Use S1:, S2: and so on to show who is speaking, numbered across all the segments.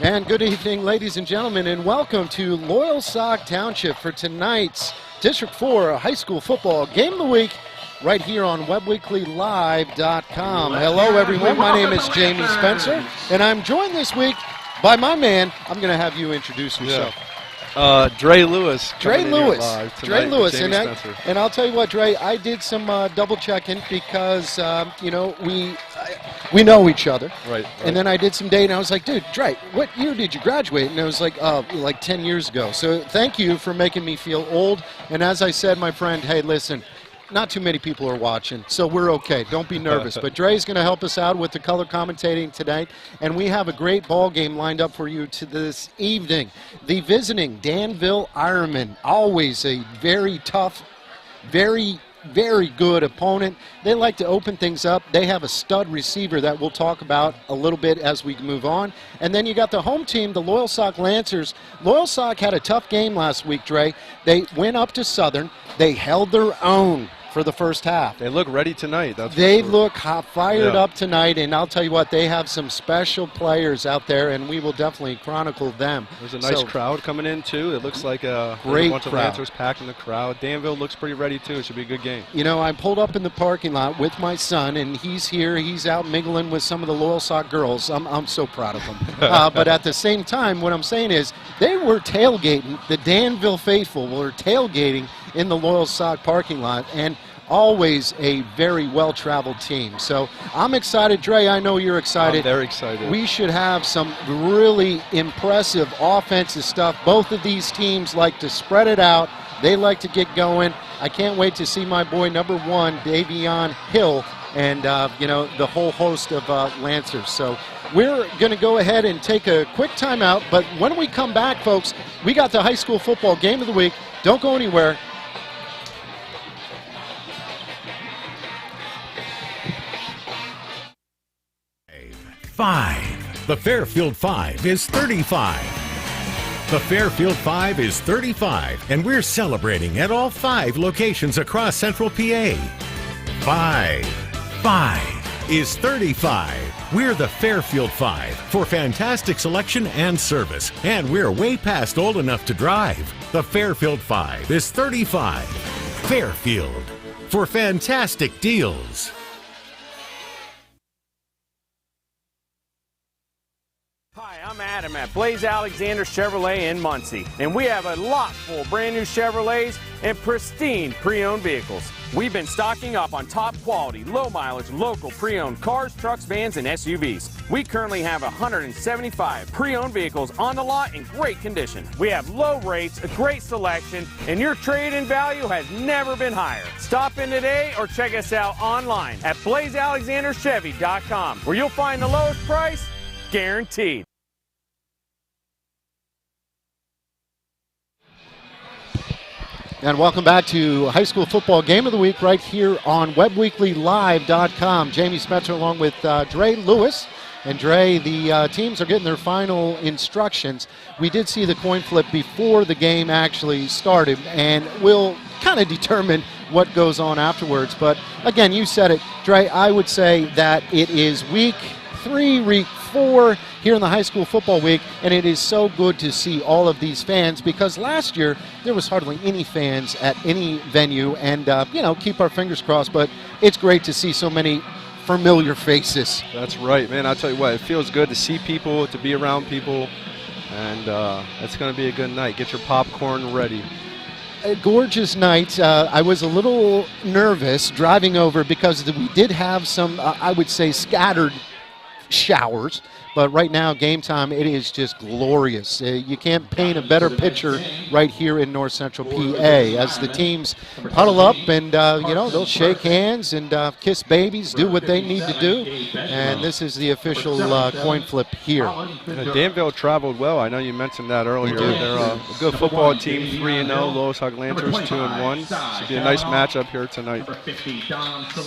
S1: And good evening, ladies and gentlemen, and welcome to Loyalsock Township for tonight's District 4 High School Football Game of the Week right here on webweeklylive.com. Hello, everyone. My name is Jamie Spencer, and I'm joined this week by my man. I'm going to have you introduce yourself.
S2: Dre Lewis.
S1: Dre Lewis. And I'll tell you what, Dre, I did some double checking because, we know each other.
S2: Right.
S1: And then I did some dating. I was like, dude, Dre, what year did you graduate? And it was like 10 years ago. So thank you for making me feel old. And as I said, my friend, hey, listen, not too many people are watching, so we're okay. Don't be nervous. But Dre's going to help us out with the color commentating tonight, and we have a great ball game lined up for you to this evening. The visiting Danville Ironmen, always a very tough, very good opponent. They like to open things up. They have a stud receiver that we'll talk about a little bit as we move on. And then you got the home team, the Loyalsock Lancers. Loyalsock had a tough game last week, Dre. They went up to Southern. They held their own for the first half.
S2: They look ready tonight.
S1: They look fired up tonight, and I'll tell you what, they have some special players out there, and we will definitely chronicle them.
S2: There's a nice crowd coming in, too. It looks like a bunch of Lancers packed in the crowd. Danville looks pretty ready, too. It should be a good game.
S1: You know, I pulled up in the parking lot with my son, and he's here. He's out mingling with some of the Loyalsock girls. I'm so proud of him. But at the same time, what I'm saying is they were tailgating. The Danville faithful were tailgating in the Loyalsock parking lot, and always a very well-traveled team. So I'm excited. Dre, I know you're excited.
S2: I'm very excited.
S1: We should have some really impressive offensive stuff. Both of these teams like to spread it out. They like to get going. I can't wait to see my boy number 1, Davion Hill, and the whole host of Lancers. So we're going to go ahead and take a quick timeout, but when we come back, folks, we got the high school football game of the week. Don't go anywhere.
S3: The Fairfield 5 is 35. The Fairfield 5 is 35, and we're celebrating at all 5 locations across Central PA. 5 is 35. We're the Fairfield 5 for fantastic selection and service, and we're way past old enough to drive. The Fairfield 5 is 35. Fairfield for fantastic deals.
S4: I'm Adam at Blaze Alexander Chevrolet in Muncie, and we have a lot full of brand new Chevrolets and pristine pre-owned vehicles. We've been stocking up on top quality, low mileage, local pre-owned cars, trucks, vans, and SUVs. We currently have 175 pre-owned vehicles on the lot in great condition. We have low rates, a great selection, and your trade-in value has never been higher. Stop in today or check us out online at blazealexanderchevy.com, where you'll find the lowest price guaranteed.
S1: And welcome back to High School Football Game of the Week right here on webweeklylive.com. Jamie Spencer along with Dre Lewis. And Dre, the teams are getting their final instructions. We did see the coin flip before the game actually started, and we'll kind of determine what goes on afterwards. But again, you said it, Dre, I would say that it is week 3, week 4 here in the high school football week, and it is so good to see all of these fans because last year there was hardly any fans at any venue, and keep our fingers crossed, but it's great to see so many familiar faces.
S2: That's right, man. I'll tell you what, it feels good to see people, to be around people, and it's going to be a good night. Get your popcorn ready.
S1: A gorgeous night. I was a little nervous driving over because we did have some, I would say, scattered showers. But right now, game time, it is just glorious. You can't paint a better picture right here in North Central PA as the teams huddle up and, they'll shake hands and kiss babies, do what they need to do. And this is the official coin flip here.
S2: Danville traveled well. I know you mentioned that earlier. They're a good football team, 3-0. Loyalsock Lancers, 2-1. Should be a nice matchup here tonight.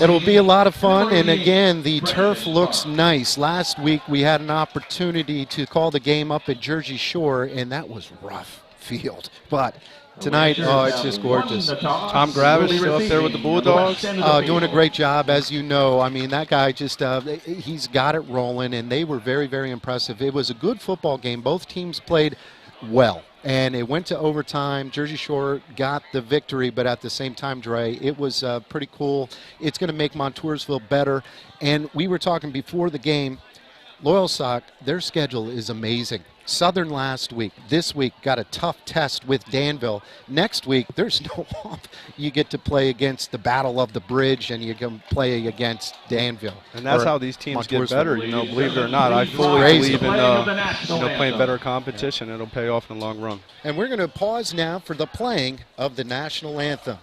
S1: It'll be a lot of fun. And, again, the turf looks nice. Last week we had an opportunity to call the game up at Jersey Shore, and that was rough field. But tonight. Oh, it's just gorgeous.
S2: Tom Gravish still up there with the Bulldogs.
S1: Doing a great job, as you know. I mean, that guy just, he's got it rolling, and they were very, very impressive. It was a good football game. Both teams played well, and it went to overtime. Jersey Shore got the victory, but at the same time, Dre, it was pretty cool. It's going to make Montoursville better. And we were talking before the game, Loyalsock, their schedule is amazing. Southern last week. This week got a tough test with Danville. Next week, there's no off. You get to play against the Battle of the Bridge, and you can play against Danville.
S2: And that's how these teams get better, you know, believe it or not. I fully believe in playing better competition. It'll pay off in the long run.
S1: And we're going to pause now for the playing of the national anthem.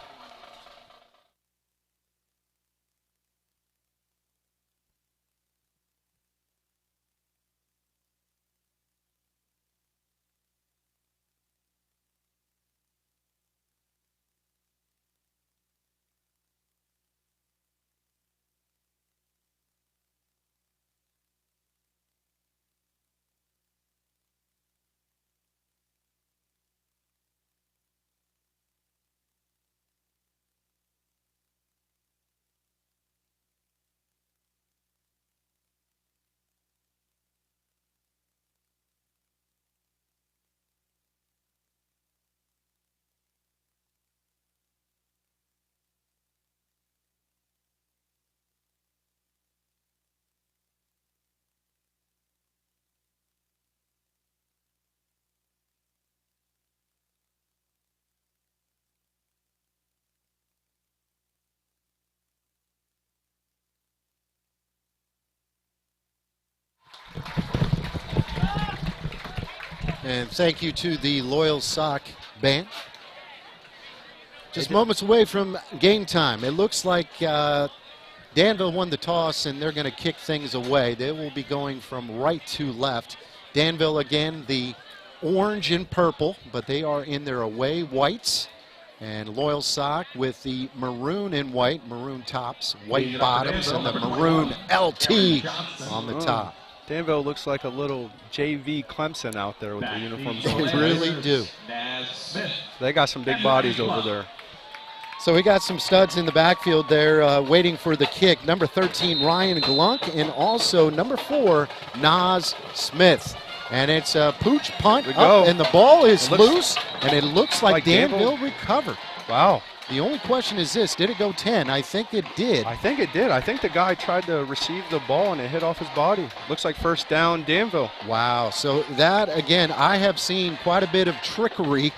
S1: And thank you to the Loyalsock band. Just moments away from game time. It looks like Danville won the toss, and they're going to kick things away. They will be going from right to left. Danville, again, the orange and purple, but they are in their away whites. And Loyalsock with the maroon and white, maroon tops, white bottoms, and the maroon LT on the top.
S2: Danville looks like a little JV Clemson out there with the uniforms on.
S1: They really do.
S2: They got some big bodies over there.
S1: So we got some studs in the backfield there waiting for the kick. Number 13, Ryan Glunk, and also number 4, Nas Smith. And it's a pooch punt up, and the ball is loose, and it looks like Danville recovered.
S2: Wow.
S1: The only question is this, did it go 10? I think it did.
S2: I think it did. I think the guy tried to receive the ball, and it hit off his body. Looks like first down, Danville.
S1: Wow. So that, again, I have seen quite a bit of trickery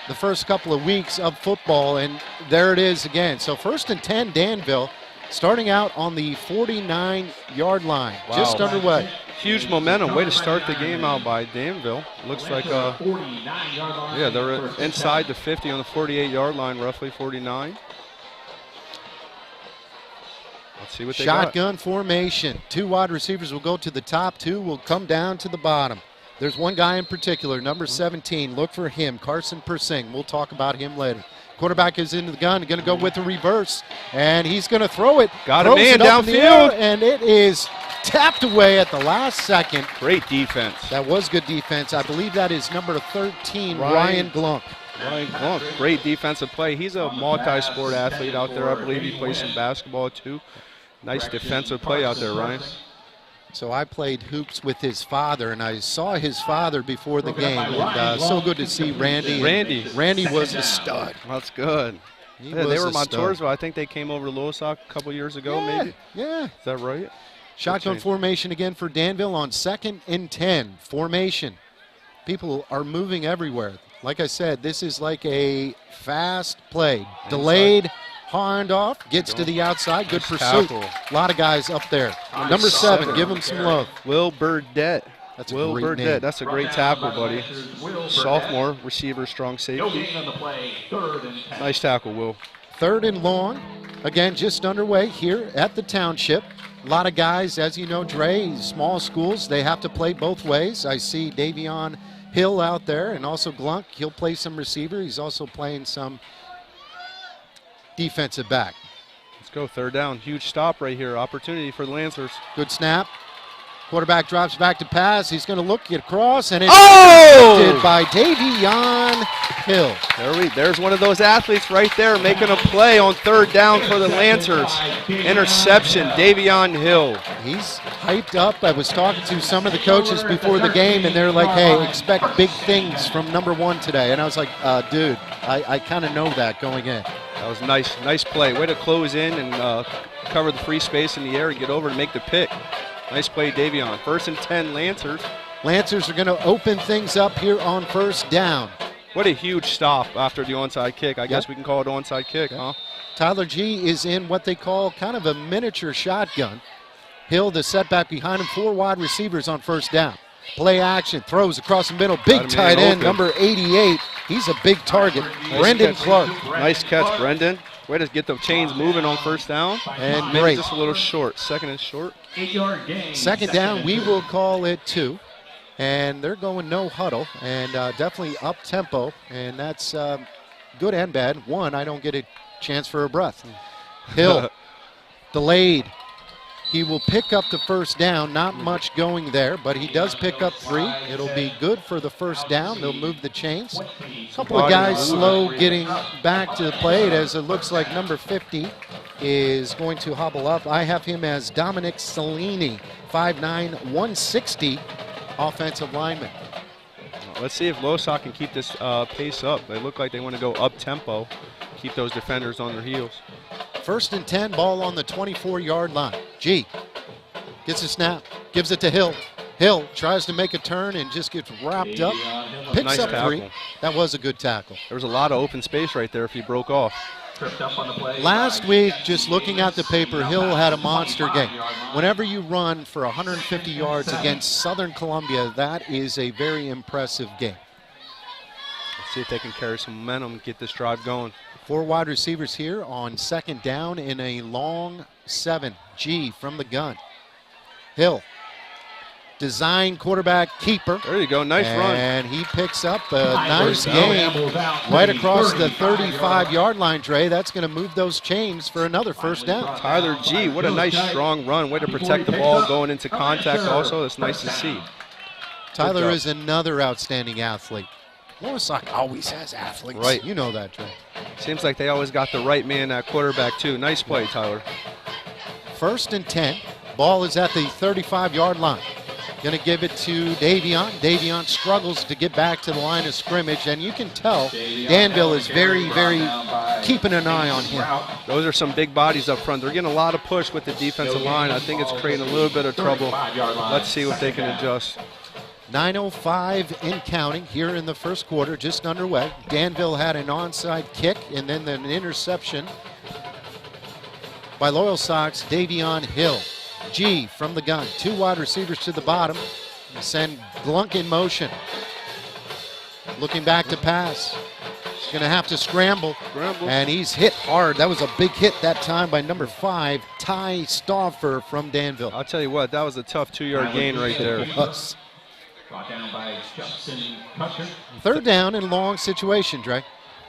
S1: the first couple of weeks of football, and there it is again. So 1st and 10, Danville, starting out on the 49-yard line, just underway.
S2: Huge momentum. Way to start the game out by Danville. Looks like, yeah, they're inside the 50 on the 48-yard line, roughly 49. Let's see what they got.
S1: Shotgun formation. 2 wide receivers will go to the top, 2 will come down to the bottom. There's one guy in particular, number 17. Look for him, Carson Persing. We'll talk about him later. Quarterback is into the gun, going to go with the reverse, and he's going to throw it.
S2: Got a man downfield,
S1: and it is tapped away at the last second.
S2: Great defense.
S1: That was good defense. I believe that is number 13, Ryan Glunk.
S2: Ryan Glunk, great defensive play. He's a multi-sport athlete out there. I believe he plays some basketball too. Nice defensive play out there, Ryan.
S1: So I played hoops with his father, and I saw his father before the game. And so good to see Randy. Randy was a stud.
S2: That's good. Yeah, they were Montoursville. I think they came over to Loyalsock a couple years ago, maybe.
S1: Yeah.
S2: Is that right?
S1: Shotgun formation again for Danville on 2nd and 10. Formation. People are moving everywhere. Like I said, this is like a fast play. Delayed. Handoff, gets to the outside, good pursuit. A lot of guys up there. Number 7, give him some love.
S2: Will Burdette.
S1: That's a great name.
S2: That's a great tackle, buddy. Sophomore, receiver, strong safety. Nice tackle, Will.
S1: 3rd and long. Again, just underway here at the township. A lot of guys, as you know, Dre, small schools, they have to play both ways. I see Davion Hill out there, and also Glunk. He'll play some receiver. He's also playing some defensive back.
S2: Let's go, 3rd down. Huge stop right here. Opportunity for the Lancers.
S1: Good snap. Quarterback drops back to pass. He's going to look across, and it's
S2: Oh!
S1: intercepted by Davion Hill.
S2: There's one of those athletes right there making a play on third down for the Lancers. Interception, Davion Hill.
S1: He's hyped up. I was talking to some of the coaches before the game, and they're like, hey, expect big things from number 1 today. And I was like, dude, I kind of know that going in.
S2: That was nice play. Way to close in and cover the free space in the air and get over and make the pick. Nice play, Davion. 1st and 10, Lancers.
S1: Lancers are going to open things up here on first down.
S2: What a huge stop after the onside kick. I guess we can call it onside kick, huh?
S1: Tyler G is in what they call kind of a miniature shotgun. Hill, the setback behind him, 4 wide receivers on first down. Play action, throws across the middle, big tight end, number 88. He's a big target, Brendan Clark.
S2: Nice catch, Brendan. Way to get the chains moving on first down.
S1: And
S2: maybe
S1: great.
S2: Just a little short. 2nd and short.
S5: 8-yard gain.
S1: Second down, we will call it 2. And they're going no huddle and definitely up tempo. And that's good and bad. 1, I don't get a chance for a breath. Hill, delayed. He will pick up the first down. Not much going there, but he does pick up 3. It'll be good for the first down. They'll move the chains. A couple of guys slow getting back to the plate as it looks like number 50 is going to hobble up. I have him as Dominic Cellini, 5'9", 160 offensive lineman.
S2: Let's see if Loyalsock can keep this pace up. They look like they want to go up tempo, keep those defenders on their heels.
S1: 1st and 10, ball on the 24-yard line. G gets a snap, gives it to Hill. Hill tries to make a turn and just gets wrapped up. Picks
S2: Nice
S1: up
S2: tackle.
S1: 3. That was a good tackle.
S2: There was a lot of open space right there if he broke off.
S1: Last week, just looking at the paper, Hill had a monster game. Whenever you run for 150 yards against Southern Columbia, that is a very impressive game.
S2: Let's see if they can carry some momentum and get this drive going.
S1: 4 wide receivers here on 2nd down in a long 7. G from the gun. Hill, design quarterback keeper.
S2: There you go, nice run.
S1: And he picks up a nice gain right across the 35-yard line, Dre. That's going to move those chains for another first down.
S2: Tyler G, what a nice strong run. Way to protect the ball going into contact also. That's nice to see.
S1: Tyler is another outstanding athlete. Loyalsock always has athletes.
S2: Right.
S1: You know that, Dre.
S2: Seems like they always got the right man at quarterback too. Nice play, Tyler.
S1: 1st and 10. Ball is at the 35-yard line. Going to give it to Davion. Davion struggles to get back to the line of scrimmage, and you can tell Danville is very, very keeping an eye on him.
S2: Those are some big bodies up front. They're getting a lot of push with the defensive line. I think it's creating a little bit of trouble. Let's see what they can adjust.
S1: 9:05 in counting here in the first quarter, just underway. Danville had an onside kick and then an interception by Loyalsock's Davion Hill. G from the gun, 2 wide receivers to the bottom. Send Glunk in motion. Looking back to pass. He's going to have to scramble. And he's hit hard. That was a big hit that time by number 5, Ty Stauffer from Danville.
S2: I'll tell you what, that was a tough 2-yard gain right there.
S5: Brought down by Justin Kutcher.
S1: 3rd down and long situation, Dre.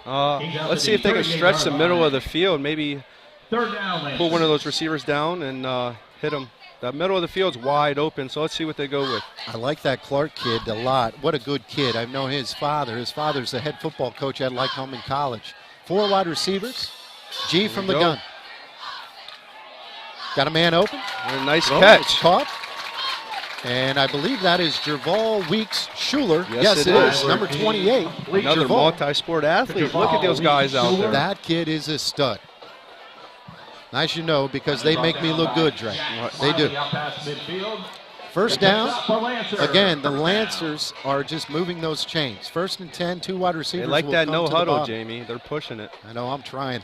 S2: Let's see if they can stretch the middle of the field, maybe
S5: 3rd down.
S2: pull one of those receivers down and hit them. The middle of the field's wide open, so let's see what they go with.
S1: I like that Clark kid a lot. What a good kid. I know his father. His father's the head football coach at Lycoming College. 4 wide receivers. G from the gun. Got a man open.
S2: And a nice catch.
S1: Caught. And I believe that is Jerval Weeks Schuler.
S2: Yes, it is.
S1: Number 28.
S2: Another multi-sport athlete. Look at those guys out there.
S1: That kid is a stud. I should know because they make me look good, Dre. They do. First down. Again, the Lancers are just moving those chains. 1st and 10, 2 wide receivers.
S2: They like that no huddle, Jamie. They're pushing it.
S1: I know, I'm trying.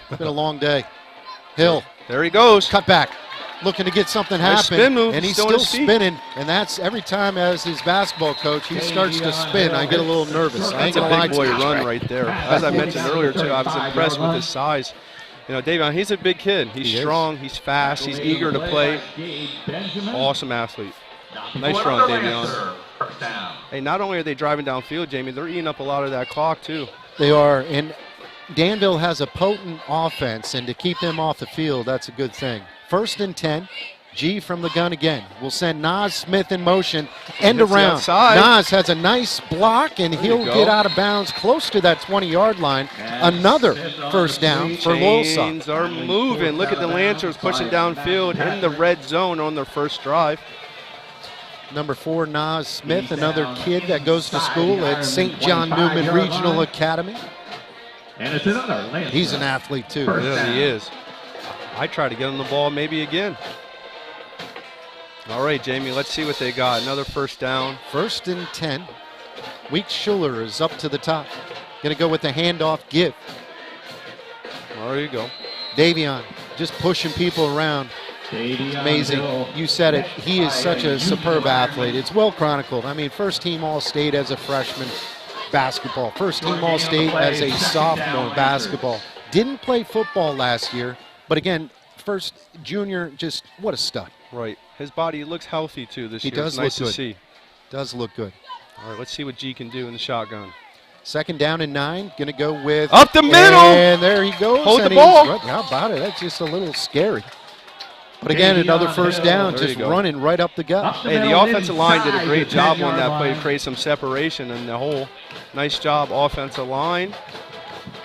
S1: It's been a long day. Hill.
S2: There he goes.
S1: Cut back. Looking to get something happen.
S2: Spin move.
S1: And he's still spinning. And that's every time as his basketball coach, he starts to spin, I get a little nervous.
S2: That's a big boy run right there. As I mentioned earlier, too, I was impressed with his size. You know, Davion, he's a big kid. He's strong, he's fast, he's eager to play. Awesome athlete. Nice run, Davion. Hey, not only are they driving downfield, Jamie, they're eating up a lot of that clock, too.
S1: They are. And Danville has a potent offense, and to keep them off the field, that's a good thing. 1st and 10. G from the gun again. We'll send Nas Smith in motion. End
S2: Hits the
S1: around.
S2: outside.
S1: Nas has a nice block, and he'll get out of bounds close to that 20-yard line. Another first down for Loyalsock.
S2: Chains are moving. Look at the Lancers pushing downfield in the red zone on their first drive.
S1: Number 4, Nas Smith, another kid that goes to school at St. John Newman Regional Academy.
S5: And it's another Lancers.
S1: He's an athlete, too.
S2: Yeah, he is. I try to get him the ball maybe again. All right, Jamie, let's see what they got. Another first down.
S1: 1st and 10. Weeks Schuler is up to the top. Going to go with the handoff give.
S2: Well, there you go.
S1: Davion just pushing people around. It's amazing. You said it. He is such a superb athlete. It's well chronicled. I mean, first team All-State as a freshman basketball. First team All-State as a sophomore basketball. Didn't play football last year, but again, first junior, just what a stud.
S2: Right. His body looks healthy, too, this year.
S1: He does
S2: it's nice
S1: look
S2: to
S1: good.
S2: see.
S1: Does look good.
S2: All right, let's see what G can do in the shotgun.
S1: 2nd down and 9. Going to go with
S2: up the middle.
S1: And there he goes.
S2: Hold
S1: and
S2: the ball.
S1: How about it? That's just a little scary. But again, another first down,
S2: There you
S1: just
S2: go.
S1: running right up the gut.
S2: Hey, the offensive line did a great job on that play to create some separation in the hole. Nice job, offensive line.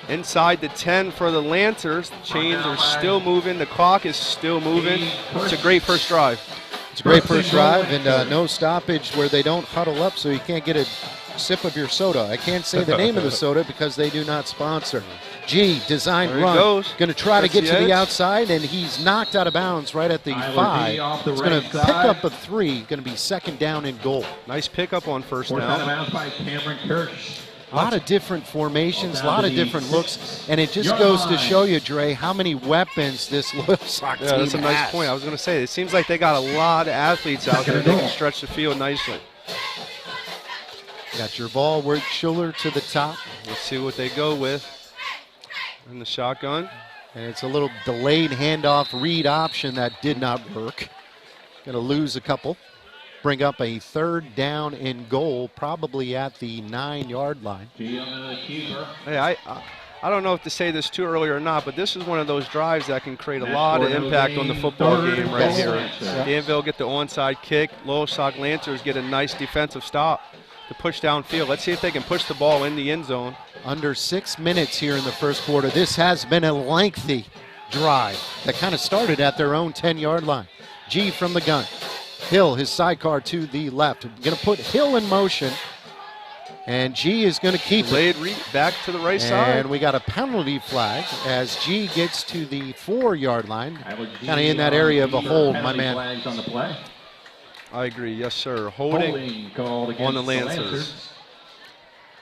S2: Inside the 10 for the Lancers. Chains are still moving. The clock is still moving. It's a great first drive.
S1: It's a great first drive, and no stoppage where they don't huddle up so you can't get a sip of your soda. I can't say the name of the soda because they do not sponsor. G, design
S2: There he
S1: run.
S2: goes.
S1: Going to try to
S2: That's
S1: get to
S2: the
S1: the
S2: edge.
S1: outside, and he's knocked out of bounds right at the 5. It's going to pick up a 3. Going to be 2nd down and goal.
S2: Nice pickup on first
S5: Fourth out of
S2: down.
S5: bounds by Cameron Kirsch.
S1: A lot of different formations, a lot of different looks, and it just goes to show you, Dre, how many weapons this Loyalsock team
S2: Yeah, that's a nice
S1: has.
S2: point. I was going to say, it seems like they got a lot of athletes out there. They can stretch the field nicely.
S1: Got your ball, Wirt Schuler to the top,
S2: Let's see what they go with in the shotgun.
S1: and it's a little delayed handoff read option that did not work. Going to lose a couple. Bring up a 3rd down and goal, probably at the 9-yard line.
S5: G on the keeper.
S2: Hey, I don't know if to say this too early or not, but this is one of those drives that can create a lot of impact on the football game right here. Danville get the onside kick. Loyalsock Lancers get a nice defensive stop to push downfield. Let's see if they can push the ball in the end zone.
S1: Under 6 minutes here in the first quarter. This has been a lengthy drive that kind of started at their own 10-yard line. G from the gun. Hill, his sidecar to the left. Going to put Hill in motion, and G is going to keep it.
S2: Delayed read back to the right side.
S1: And we got a penalty flag as G gets to the 4-yard line. Kind of in that area of a hold, my man.
S5: Flags on the play.
S2: I agree, yes, sir. Holding
S5: called against
S2: on the Lancers.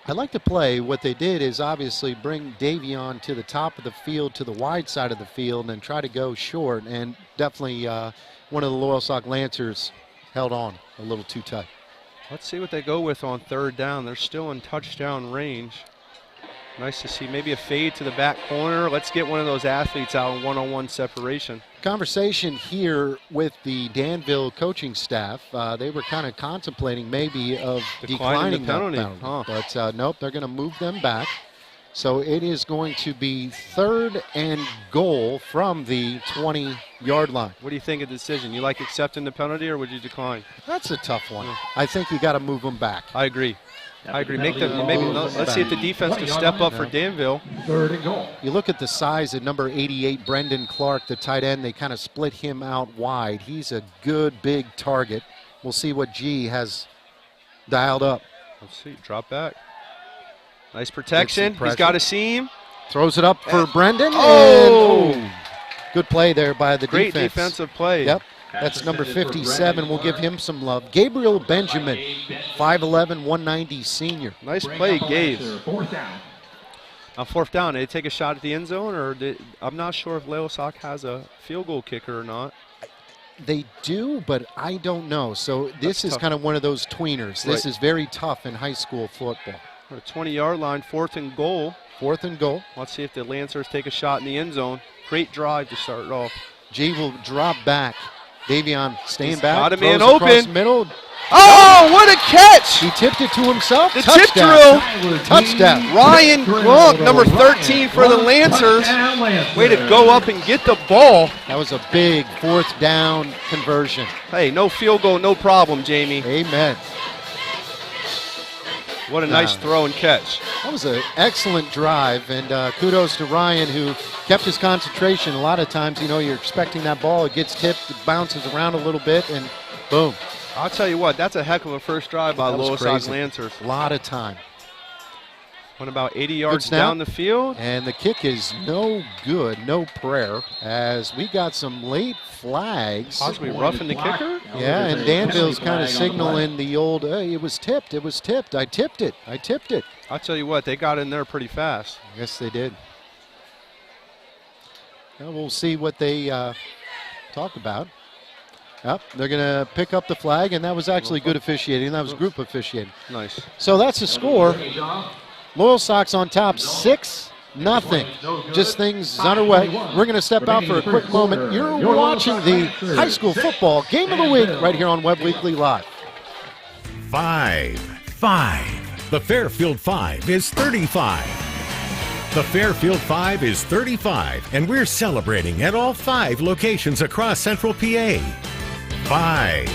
S1: I like to play. What they did is obviously bring Davion to the top of the field, to the wide side of the field, and try to go short. And definitely one of the Loyalsock Lancers held on a little too tight.
S2: Let's see what they go with on 3rd down. They're still in touchdown range. Nice to see maybe a fade to the back corner. Let's get one of those athletes out in one-on-one separation.
S1: Conversation here with the Danville coaching staff. They were kind of contemplating maybe of declining
S2: the penalty.
S1: that penalty. But nope, they're going to move them back. So it is going to be 3rd and goal from the 20-yard line.
S2: What do you think of the decision? You like accepting the penalty, or would you decline?
S1: That's a tough one. I think you got to move them back.
S2: I agree. I agree. Make them maybe. Let's see if the defense can step up for Danville.
S5: 3rd and goal.
S1: You look at the size at number 88, Brendan Clark, the tight end. They kind of split him out wide. He's a good big target. We'll see what G has dialed up.
S2: Let's see. Drop back. Nice protection. He's got a seam.
S1: Throws it up for Brendan.
S2: Oh!
S1: And, good play there by the
S2: Great
S1: defense.
S2: defensive play.
S1: Yep. That's number 57. We'll give him some love. Gabriel Benjamin, 5'11", 190 senior.
S2: Nice play, Gabe.
S5: 4th down.
S2: On 4th down, did they take a shot at the end zone, or I'm not sure if Loyalsock has a field goal kicker or not.
S1: They do, but I don't know. So this is kind of one of those tweeners. This is very tough in high school football.
S2: 20-yard line, 4th and goal.
S1: 4th and goal.
S2: Let's see if the Lancers take a shot in the end zone. Great drive to start it off.
S1: G will drop back Davion staying back.
S2: Got a man
S1: throws across
S2: open.
S1: the middle.
S2: Oh, what a catch!
S1: He tipped it to himself.
S2: The
S1: Touchdown.
S2: tip drill.
S1: Touchdown.
S2: Ryan Gronk, number 13 for the Lancers. Way to go up and get the ball.
S1: That was a big 4th down conversion.
S2: Hey, no field goal, no problem, Jamie.
S1: Amen.
S2: What a nice throw and catch.
S1: That was an excellent drive, and kudos to Ryan, who kept his concentration. A lot of times, you know, you're expecting that ball, it gets tipped, it bounces around a little bit, and boom.
S2: I'll tell you what, that's a heck of a first drive by Loyalsock Lancers.
S1: A lot of time.
S2: Went about 80 yards down the field.
S1: And the kick is no good, no prayer, as we got some late flags.
S2: Possibly roughing the kicker?
S1: Yeah, and Danville's kind of signaling the old, hey, it was tipped, I tipped it.
S2: I'll tell you what, they got in there pretty fast.
S1: Yes, they did. Well, we'll see what they talk about. Yep, they're going to pick up the flag, and that was actually good officiating. That was group officiating.
S2: Nice.
S1: So that's the score. Loyalsock's on top 6-0. Just things underway. We're going to step out for a quick moment. You're watching the high school football game of the week right here on Web Weekly Live.
S3: 5. The Fairfield 5 is 35. The Fairfield 5 is 35, and we're celebrating at all 5 locations across Central PA. 5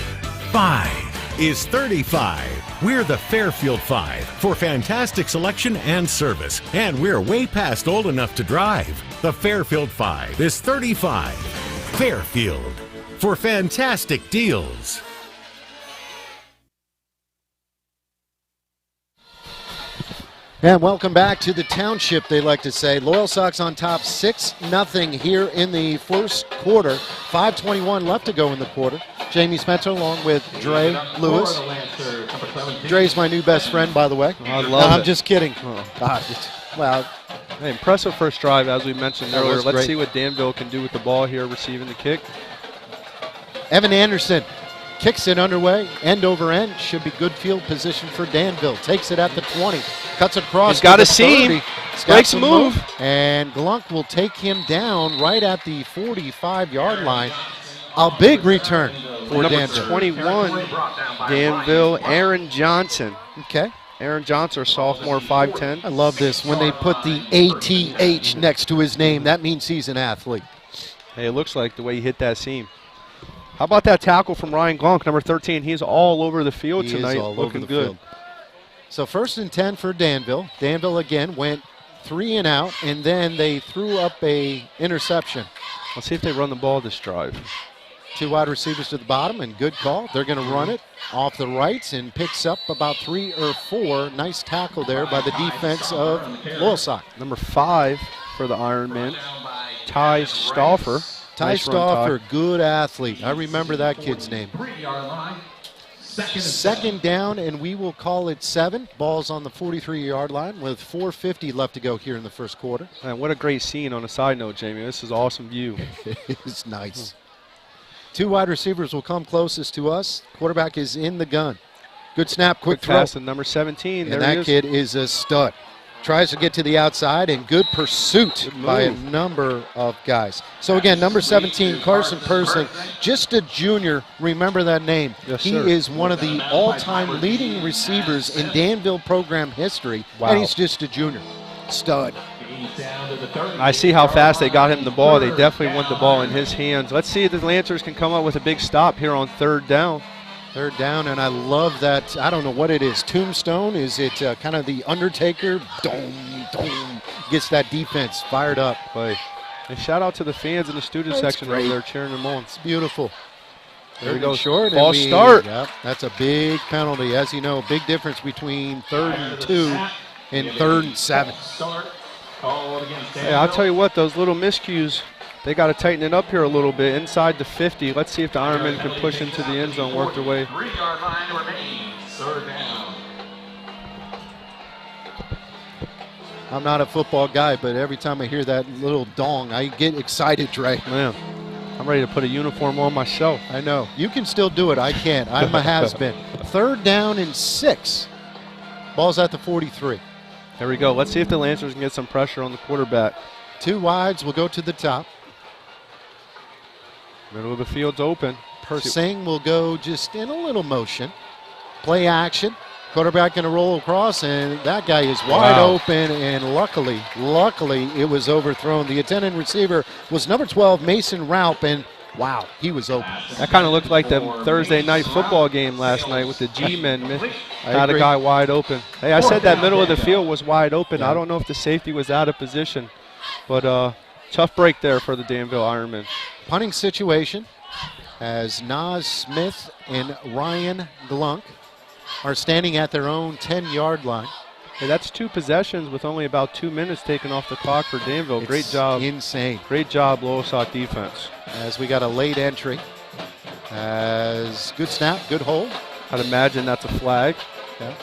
S3: is 35. We're the Fairfield 5 for fantastic selection and service, and we're way past old enough to drive. The Fairfield 5 is 35. Fairfield for fantastic deals.
S1: And welcome back to the township, they like to say. Loyalsock's on top 6-0 here in the first quarter. 5:21 left to go in the quarter. Jamie Spencer along with Dre Lewis. Dre's my new best friend, by the way.
S2: I love it.
S1: I'm just kidding. God, well,
S2: Hey, impressive first drive, as we mentioned
S1: That
S2: earlier.
S1: was
S2: Let's
S1: great.
S2: see what Danville can do with the ball here, receiving the kick.
S1: Evan Anderson kicks it underway, end over end. Should be good field position for Danville. Takes it at the 20. Cuts across.
S2: He's got
S1: to
S2: a
S1: the
S2: seam.
S1: 30. He's got
S2: Breaks a
S1: some
S2: move.
S1: And Glunk will take him down right at the 45-yard line. A big return for
S2: Number
S1: Danville.
S2: 21, Danville, Aaron Johnson.
S1: Okay.
S2: Aaron Johnson, sophomore, 5'10".
S1: I love this. When they put the ATH next to his name, that means he's an athlete.
S2: Hey, it looks like the way he hit that seam. How about that tackle from Ryan Glunk, number 13? He's all over the field
S1: He
S2: tonight,
S1: is all
S2: looking
S1: over the
S2: good.
S1: field. So 1st and 10 for Danville. Danville again went 3 and out, and then they threw up a interception.
S2: Let's see if they run the ball this drive.
S1: 2 wide receivers to the bottom, and good call. They're going to run it off the rights and picks up about 3 or 4. Nice tackle there by the defense of Loyalsock.
S2: Number 5 for the Ironmen, Ty Stauffer.
S1: Ty
S2: Nice run,
S1: Stauffer,
S2: Ty.
S1: good athlete. I remember that kid's name. 2nd down, and we will call it 7. Ball's on the 43-yard line with 4:50 left to go here in the first quarter.
S2: Man, what a great scene on a side note, Jamie. This is an awesome view.
S1: It's nice. 2 wide receivers will come closest to us. Quarterback is in the gun. Good snap, quick throw.
S2: pass to number 17.
S1: And
S2: There
S1: that
S2: he is.
S1: kid is a stud. Tries to get to the outside, and good pursuit by a number of guys. So again, number 17, Carson Persing, just a junior. Remember that name.
S2: Yes,
S1: he
S2: sir.
S1: is one of the all-time leading receivers in Danville program history,
S2: Wow.
S1: and he's just a junior. Stud.
S2: I see how fast they got him the ball. They definitely want the ball in his hands. Let's see if the Lancers can come up with a big stop here on 3rd down.
S1: 3rd down, and I love that. I don't know what it is. Tombstone? Is it kind of the Undertaker? Dome. Gets that defense fired up.
S2: Play. And shout out to the fans in the student
S1: That's
S2: section over
S1: great.
S2: there cheering them on.
S1: It's beautiful.
S2: There we
S1: Third and
S2: go.
S1: short.
S2: False
S1: and
S2: start.
S1: Yep, that's a big penalty. As you know, big difference between 3rd and 2 and 3rd and 7.
S2: Hey, I'll tell you what, those little miscues, they got to tighten it up here a little bit. Inside the 50. Let's see if the Ironmen can push into the end zone, work their way.
S5: 3-yard line remains. 3rd down.
S1: I'm not a football guy, but every time I hear that little dong, I get excited, Dre.
S2: Man, I'm ready to put a uniform on myself.
S1: I know. You can still do it. I can't. I'm a has-been. 3rd down and 6. Ball's at the 43.
S2: There we go. Let's see if the Lancers can get some pressure on the quarterback.
S1: 2 wides will go to the top.
S2: Middle of the field's open.
S1: Persing will go just in a little motion. Play action. Quarterback going to roll across, and that guy is wide open, and luckily, it was overthrown. The attendant receiver was number 12, Mason Raup, and wow, he was open.
S2: That kind of looked like the Thursday night football game last night with the G-men. Had a guy wide open. Hey, I said that middle of the field was wide open. I don't know if the safety was out of position, but tough break there for the Danville Ironmen.
S1: Punting situation as Nas Smith and Ryan Glunk are standing at their own 10-yard line.
S2: Hey, that's 2 possessions with only about 2 minutes taken off the clock for Danville. Great job.
S1: Insane.
S2: Great job, Loyalsock defense.
S1: As we got a late entry. As good snap, good hold.
S2: I'd imagine that's a flag.
S1: Yeah.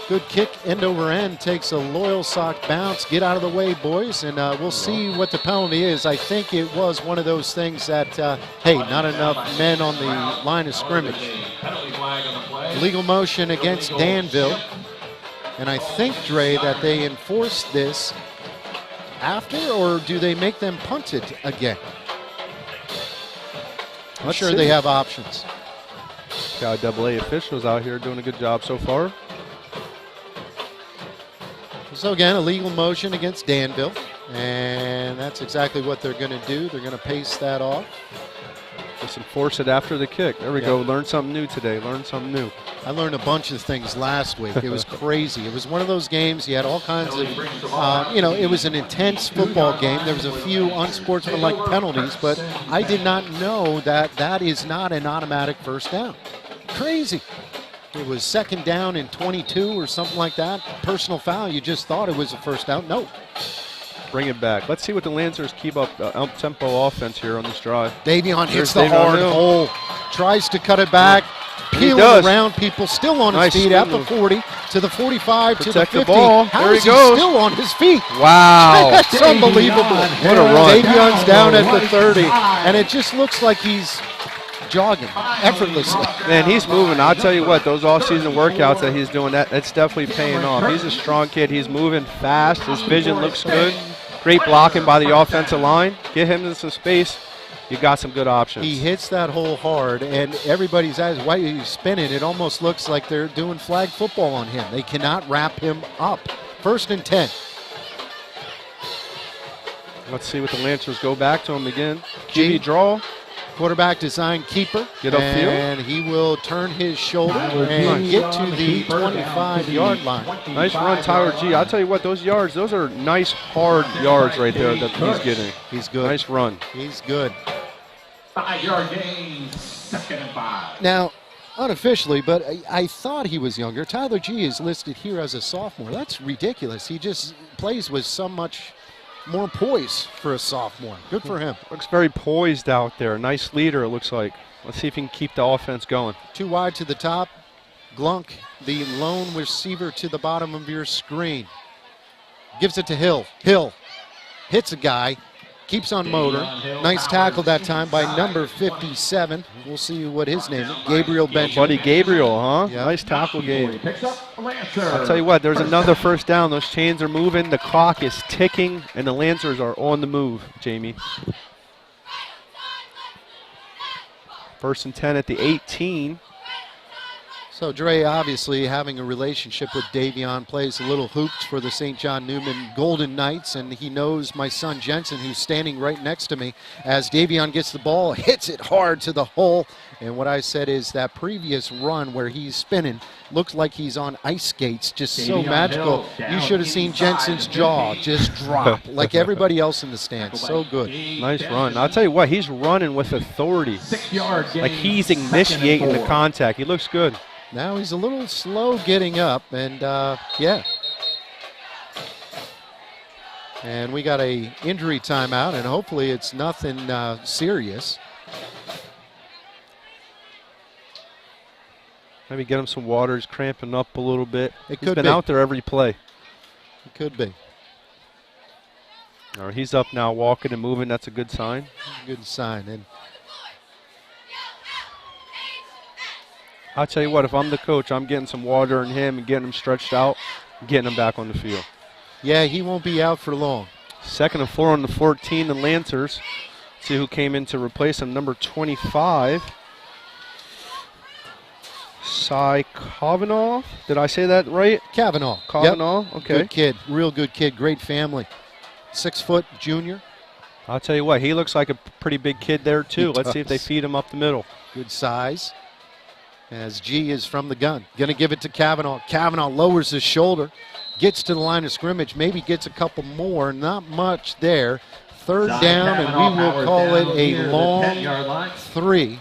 S1: Good kick, end over end, takes a Loyalsock bounce. Get out of the way, boys, and we'll see what the penalty is. I think it was one of those things that, hey, not enough men on the line of scrimmage. Legal motion against Danville. And I think, Dre, that they enforce this after, or do they make them punt it again? I'm sure they have options.
S2: Got AA officials out here doing a good job so far.
S1: So again, a legal motion against Danville, and that's exactly what they're going to do. They're going to pace that off.
S2: Just enforce it after the kick. There we go. Learn something new today. Learn something new.
S1: I learned a bunch of things last week. It was crazy. It was one of those games. You had all kinds of, it was an intense football game. There was a few unsportsmanlike penalties, but I did not know that that is not an automatic first down. Crazy. It was second down and 22 or something like that. Personal foul. You just thought it was a first down. No.
S2: Bring it back. Let's see what the Lancers keep up tempo offense here on this drive.
S1: Davion hits the hard hole. Tries to cut it back. Peeling around people. Still on his feet at the 40 to the 45 to the 50. How is he still on his feet?
S2: Wow.
S1: That's unbelievable.
S2: What a run.
S1: Davion's down at the 30. And it just looks like he's jogging effortlessly.
S2: Man, he's moving. I'll tell you what, those off-season workouts that he's doing, that's definitely paying off. He's a strong kid. He's moving fast. His vision looks good. Great blocking by the offensive line. Get him in some space. You got some good options.
S1: He hits that hole hard, and everybody's eyes, why he's spinning. It almost looks like they're doing flag football on him. They cannot wrap him up. 1st and 10.
S2: Let's see what the Lancers go back to him again. QB draw.
S1: Quarterback design keeper.
S2: Get upfield.
S1: And he will turn his shoulder and get to the 25-yard line.
S2: Nice run, Tyler G. I'll tell you what, those yards, those are nice, hard yards right there that he's getting.
S1: He's good.
S2: Nice run.
S1: He's good.
S5: 5-yard gain, 2nd and 5.
S1: Now, unofficially, but I thought he was younger. Tyler G is listed here as a sophomore. That's ridiculous. He just plays with so much more poise for a sophomore. Good for him.
S2: Looks very poised out there. Nice leader, it looks like. Let's see if he can keep the offense going.
S1: 2 wide to the top. Glunk, the lone receiver, to the bottom of your screen. Gives it to Hill. Hill hits a guy. Keeps on motor. Nice tackle that time by number 57. We'll see what his name is. Gabriel Benjamin.
S2: Buddy Gabriel, huh?
S1: Yep.
S2: Nice tackle game. I'll tell you what, there's another first down. Those chains are moving. The clock is ticking, and the Lancers are on the move, Jamie. 1st and 10 at the 18.
S1: So Dre, obviously having a relationship with Davion, plays a little hoops for the St. John Newman Golden Knights, and he knows my son Jensen, who's standing right next to me. As Davion gets the ball, hits it hard to the hole, and what I said is that previous run where he's spinning looks like he's on ice skates, just so magical. You should have seen Jensen's jaw just drop like everybody else in the stands. So good.
S2: Nice run. I'll tell you what, he's running with authority. Like he's initiating the contact. He looks good.
S1: Now he's a little slow getting up, and yeah. And we got a injury timeout, and hopefully it's nothing serious.
S2: Maybe get him some water. He's cramping up a little bit. He's been
S1: be
S2: out there every play.
S1: It could be.
S2: All right, he's up now, walking and moving. That's a good sign.
S1: Good sign. And
S2: I'll tell you what, if I'm the coach, I'm getting some water in him and getting him stretched out, and getting him back on the field.
S1: yeah, he won't be out for long.
S2: 2nd and 4 on the 14, the Lancers. See who came in to replace him, number 25. Cy Kavanaugh. Did I say that right?
S1: Kavanaugh.
S2: Kavanaugh,
S1: Yep.
S2: okay.
S1: Good kid, real good kid, great family. 6 foot junior.
S2: I'll tell you what, he looks like a pretty big kid there too. Let's see if they feed him up the middle.
S1: Good size. As G is from the gun. Going to give it to Kavanaugh. Kavanaugh lowers his shoulder, gets to the line of scrimmage, maybe gets a couple more, not much there. Third down, and we will call it a long 3,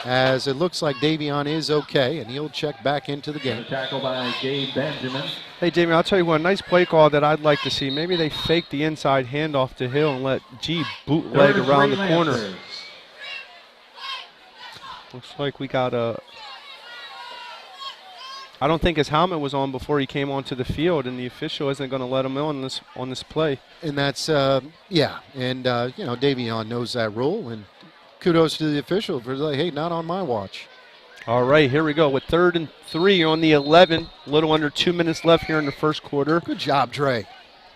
S1: as it looks like Davion is okay, and he'll check back into the game.
S5: Tackle by Gabe Benjamin.
S2: Hey, Jamie, I'll tell you what, nice play call that I'd like to see. Maybe they fake the inside handoff to Hill and let G bootleg around the corner. Looks like we got a... I don't think his helmet was on before he came onto the field, and the official isn't going to let him on this play.
S1: And that's, yeah, and, you know, Davion knows that rule, and kudos to the official for like, hey, not on my watch.
S2: All right, here we go with 3rd and 3 on the 11. A little under 2 minutes left here in the first quarter.
S1: Good job, Dre.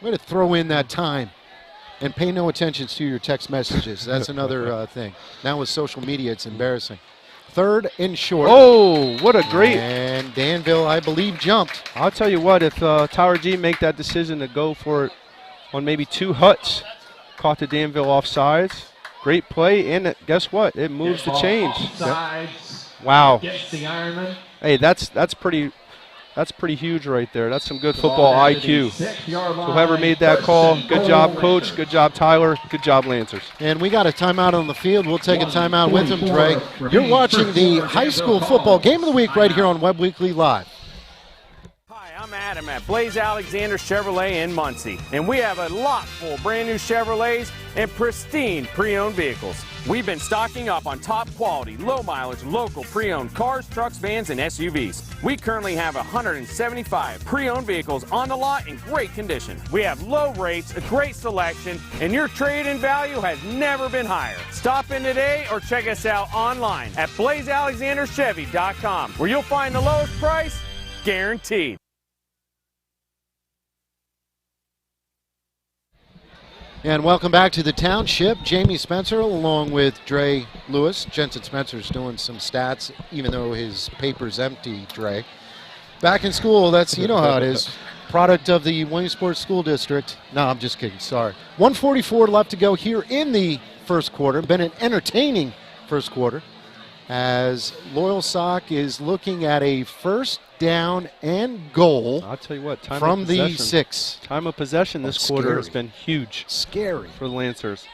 S1: Way to throw in that time. And pay no attention to your text messages. That's another thing. Now with social media, it's embarrassing. 3rd and short.
S2: Oh, what a great.
S1: And Danville, I believe, jumped.
S2: I'll tell you what, if Tower G make that decision to go for it on maybe 2 huts, caught the Danville offsides. Great play, and guess what? It moves the change. Wow.
S5: Against the Ironmen.
S2: Hey, that's pretty huge right there. That's some good football IQ. So whoever made that call, good job, Coach. Good job, Tyler. Good job, Lancers.
S1: And we got a timeout on the field. We'll take a timeout with him, Dre. You're watching the high school football game of the week right here on Web Weekly Live.
S4: Hi, I'm Adam at Blaze Alexander Chevrolet in Muncie, and we have a lot full brand new Chevrolets and pristine pre-owned vehicles. We've been stocking up on top quality, low mileage, local pre-owned cars, trucks, vans, and SUVs. We currently have 175 pre-owned vehicles on the lot in great condition. We have low rates, a great selection, and your trade-in value has never been higher. Stop in today or check us out online at blazealexanderchevy.com, where you'll find the lowest price guaranteed.
S1: And welcome back to the Township. Jamie Spencer along with Dre Lewis. Jensen Spencer's doing some stats, even though his paper's empty, Dre. Back in school, that's, you know how it is. Product of the Williamsport School District. No, I'm just kidding, sorry. 1:44 left to go here in the first quarter. Been an entertaining first quarter, as Loyalsock is looking at a first down and goal.
S2: I'll tell you what, time
S1: from
S2: of
S1: the
S2: possession.
S1: 6.
S2: Time of possession this quarter has
S1: Scary.
S2: been huge
S1: Scary.
S2: for the Lancers.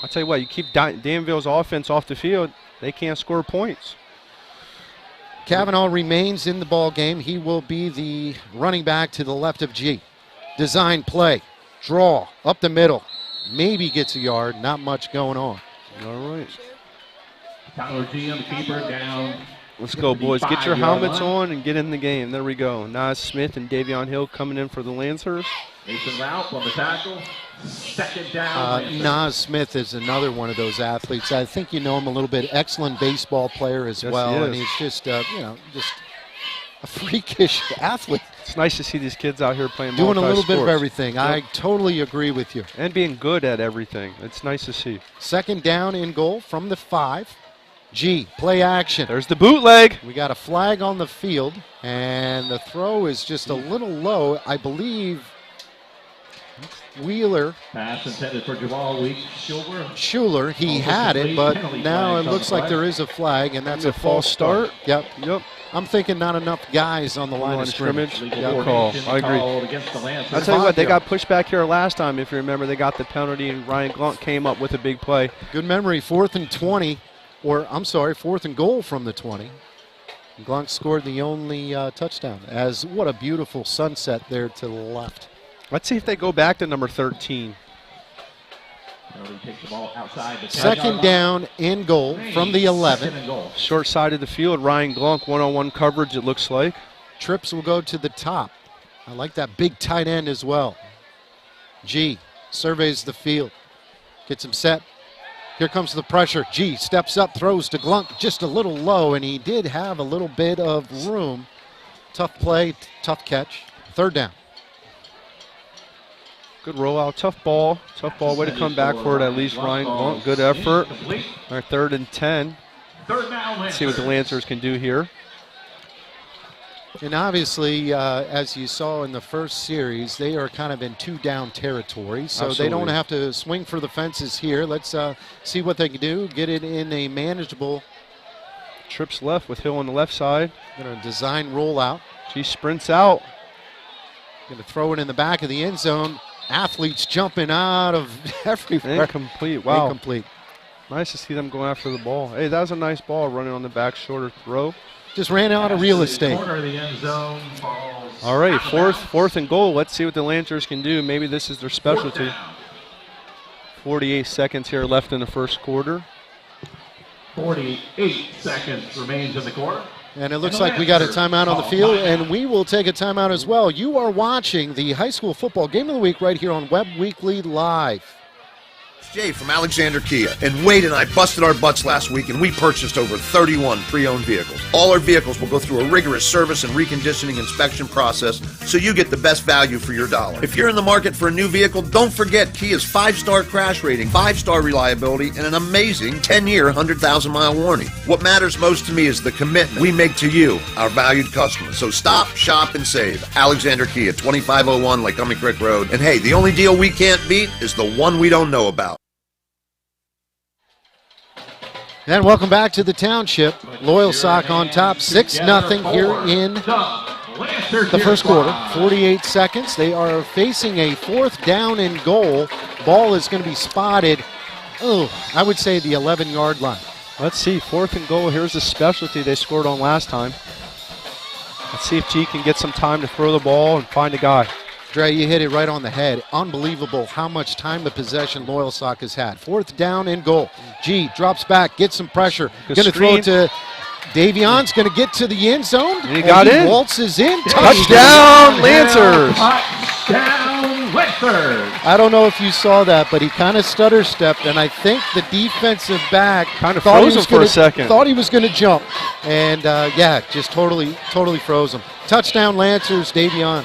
S2: I'll tell you what, you keep Danville's offense off the field, they can't score points.
S1: Kavanaugh remains in the ball game. He will be the running back to the left of G. Design play, draw, up the middle. Maybe gets a yard, not much going on.
S2: All right.
S5: Tyler G on the keeper down.
S2: Let's go, boys. Get your helmets on and get in the game. There we go. Nas Smith and Davion Hill coming in for the Lancers.
S5: Mason Ralph on the tackle. 2nd down.
S1: Nas Smith is another one of those athletes. I think you know him a little bit. Excellent baseball player as
S2: Yes,
S1: well.
S2: he
S1: And
S2: is.
S1: he's just, you know, just a freakish athlete.
S2: It's nice to see these kids out here playing
S1: Doing a little bit of
S2: multi-sports.
S1: everything.
S2: Yep.
S1: I totally agree with you.
S2: And being good at everything. It's nice to see.
S1: 2nd down in goal from the 5. G, play action.
S2: There's the bootleg.
S1: We got a flag on the field, and the throw is just a little low. I believe Wheeler,
S5: Pass intended for Jamal Weeks.
S1: Schuler, he had it, but now it looks like there is a flag, and that's a false start. Yep.
S2: Yep.
S1: I'm thinking not enough guys on the line of scrimmage.
S2: Good call. I agree. I'll tell you what, they got pushed back here last time. If you remember, they got the penalty, and Ryan Glunt came up with a big play.
S1: Good memory, 4th and 20, or I'm sorry, 4th and goal from the 20. Glunt scored the only touchdown. As what a beautiful sunset there to the left.
S2: Let's see if they go back to number 13.
S5: Takes the ball outside the
S1: 2nd down in goal from the 11.
S2: Short side of the field, Ryan Glunk, one-on-one coverage, it looks like.
S1: Trips will go to the top. I like that big tight end as well. G surveys the field, gets him set. Here comes the pressure. G steps up, throws to Glunk, just a little low, and he did have a little bit of room. Tough play, tough catch. 3rd down.
S2: Good rollout, tough ball, way to come back for it at least, Ryan Glunk, good effort. Our 3rd and 10.
S5: Third down,
S2: Let's see what the Lancers can do here.
S1: And obviously, as you saw in the first series, they are kind of in 2-down territory, so
S2: Absolutely.
S1: they don't have to swing for the fences here. Let's see what they can do, get it in a manageable.
S2: Trips left with Hill on the left side.
S1: Going to design rollout.
S2: She sprints out.
S1: Going to throw it in the back of the end zone. Athletes jumping out of everywhere.
S2: Incomplete. Wow.
S1: Incomplete.
S2: Nice to see them going after the ball. Hey, that was a nice ball running on the back shorter throw.
S1: Just ran out of real estate.
S5: Corner of the end zone.
S2: All right, fourth and goal. Let's see what the Lancers can do. Maybe this is their specialty. 48 seconds here left in the first quarter.
S5: 48 seconds remains in the quarter.
S1: And it looks like we got a timeout on the field, and we will take a timeout as well. You are watching the high school football game of the week right here on Web Weekly Live.
S6: Jay from Alexander Kia, and Wade and I busted our butts last week and we purchased over 31 pre-owned vehicles. All our vehicles will go through a rigorous service and reconditioning inspection process so you get the best value for your dollar. If you're in the market for a new vehicle, don't forget Kia's 5-star crash rating, 5-star reliability, and an amazing 10-year, 100,000-mile warranty. What matters most to me is the commitment we make to you, our valued customers. So stop, shop, and save. Alexander Kia, 2501 Lake Lummi Creek Road. And hey, the only deal we can't beat is the one we don't know about.
S1: And welcome back to the Township. Loyalsock on top, 6-0 here in the first quarter. 48 seconds. They are facing a 4th down and goal. Ball is going to be spotted, I would say the 11-yard line.
S2: Let's see, 4th and goal. Here's the specialty they scored on last time. Let's see if G can get some time to throw the ball and find a guy.
S1: Dre, you hit it right on the head. Unbelievable how much time of possession Loyalsock has had. 4th down and goal. G drops back, gets some pressure. Going to throw it to Davion's going to get to the end zone.
S2: He got in.
S1: Waltzes in.
S2: Touchdown, Lancers.
S5: Touchdown, Lancers.
S1: I don't know if you saw that, but he kind of stutter-stepped, and I think the defensive back
S2: kind of froze him for a second.
S1: Thought he was going to jump, and just totally froze him. Touchdown, Lancers, Davion.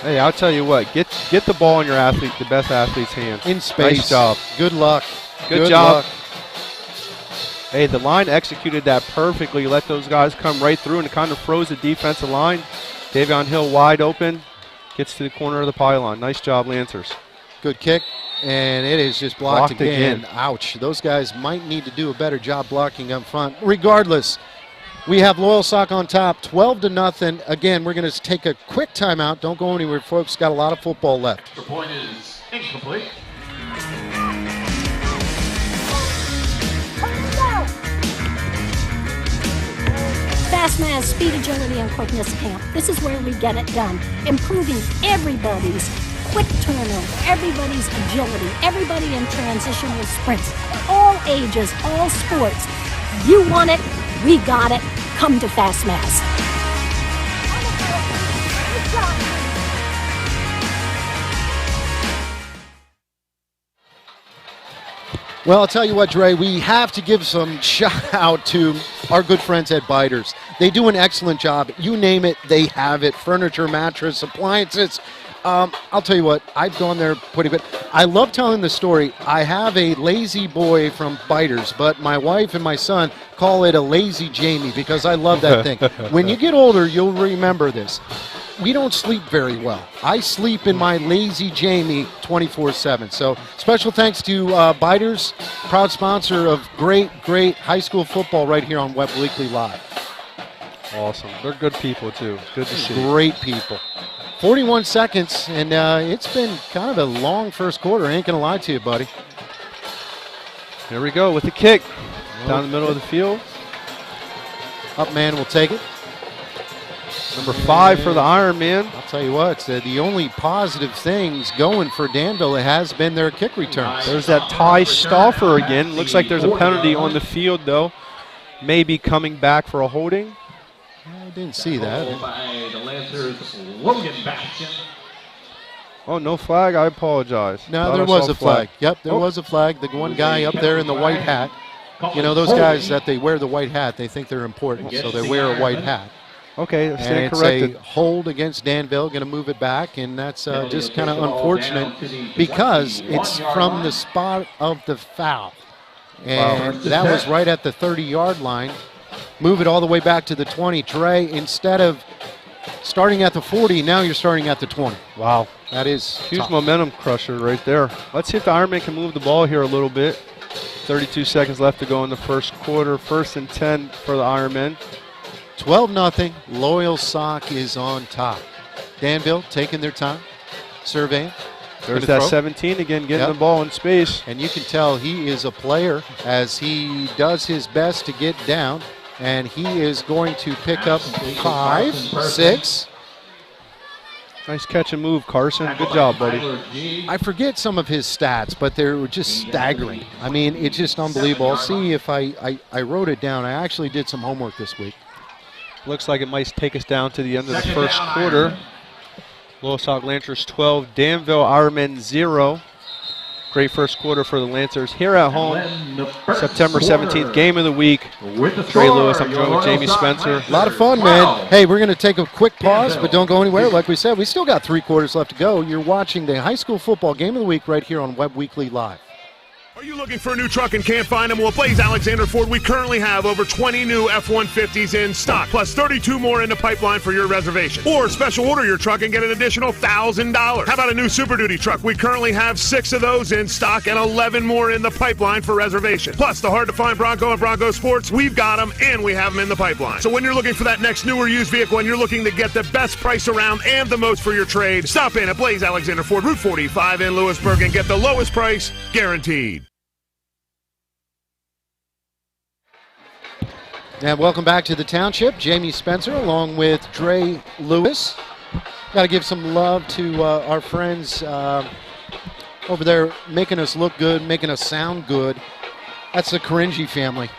S2: Hey, I'll tell you what, get the ball in your athlete, the best athlete's hands.
S1: In space.
S2: Nice job.
S1: Good luck.
S2: Good job.
S1: Luck.
S2: Hey, the line executed that perfectly. Let those guys come right through and kind of froze the defensive line. Davion Hill wide open. Gets to the corner of the pylon. Nice job, Lancers.
S1: Good kick, and it is just blocked again. Ouch. Those guys might need to do a better job blocking up front. Regardless, we have Loyalsock on top, 12-0. Again, we're going to take a quick timeout. Don't go anywhere, folks. Got a lot of football left.
S5: The point is incomplete.
S7: FastMaz, speed, agility, and quickness camp. This is where we get it done. Improving everybody's quick turnover, everybody's agility, everybody in transitional sprints, all ages, all sports. You want it, we got it. Come to FastMaz.
S1: Well, I'll tell you what, Dre, we have to give some shout out to our good friends at Biters. They do an excellent job. You name it, they have it. Furniture, mattress, appliances. I'll tell you what, I've gone there pretty good. I love telling the story. I have a lazy boy from Biters, but my wife and my son call it a lazy Jamie because I love that thing. When you get older, you'll remember this. We don't sleep very well. I sleep in my lazy Jamie 24/7. So special thanks to Biters, proud sponsor of great high school football right here on Web Weekly Live.
S2: Awesome. They're good people, too. Good to see.
S1: Great people. 41 seconds, and it's been kind of a long first quarter. I ain't going to lie to you, buddy.
S2: Here we go with the kick. Down the middle of the field.
S1: Up man will take it.
S2: Number 5 for the Ironmen.
S1: I'll tell you what, the only positive things going for Danville has been their kick returns.
S2: There's that Ty Stauffer again. Looks like there's a penalty on the field, though. Maybe coming back for a holding.
S1: I didn't see that.
S5: By the Lancers, Logan Bastion.
S2: Oh, no flag? I apologize.
S1: No, there was a flag. Yep, there was a flag. The one guy up there in the white hat. You know, those guys that they wear the white hat, they think they're important, so they wear a white hat.
S2: Okay,
S1: and
S2: stand
S1: it's
S2: corrected.
S1: a hold against Danville, going to move it back, and that's just kind of unfortunate because it's from the spot of the foul. And that was right at the 30-yard line. move it all the way back to the 20. Dre, instead of starting at the 40, now you're starting at the 20.
S2: Wow.
S1: That is
S2: huge
S1: tough.
S2: momentum crusher right there. Let's see if the Ironmen can move the ball here a little bit. 32 seconds left to go in the first quarter. 1st and 10 for the Ironmen.
S1: 12-0. Loyalsock is on top. Danville taking their time, surveying.
S2: There's that 17 again, getting the ball in space.
S1: And you can tell he is a player as he does his best to get down. And he is going to pick up 5, 6.
S2: Nice catch and move, Carson. Good job, buddy.
S1: I forget some of his stats, but they were just staggering. I mean, it's just unbelievable. I'll see if I wrote it down. I actually did some homework this week.
S2: Looks like it might take us down to the end of the first quarter. Loyalsock Lancers 12, Danville Ironmen 0. Great first quarter for the Lancers here at home. September 17th, game of the week. Trey Lewis, I'm joined with Jamie Spencer.
S1: A lot of fun, man. Hey, we're going to take a quick pause, but don't go anywhere. Like we said, we still got 3 quarters left to go. You're watching the high school football game of the week right here on Web Weekly Live.
S8: Are you looking for a new truck and can't find them? Well, at Blaze Alexander Ford, we currently have over 20 new F-150s in stock, plus 32 more in the pipeline for your reservation. Or special order your truck and get an additional $1,000. How about a new Super Duty truck? We currently have 6 of those in stock and 11 more in the pipeline for reservation. Plus, the hard-to-find Bronco and Bronco Sports, we've got them and we have them in the pipeline. So when you're looking for that next new or used vehicle and you're looking to get the best price around and the most for your trade, stop in at Blaze Alexander Ford, Route 45 in Lewisburg and get the lowest price guaranteed.
S1: And welcome back to the Township. Jamie Spencer along with Dre Lewis. Got to give some love to our friends over there making us look good, making us sound good. That's the Caringi family.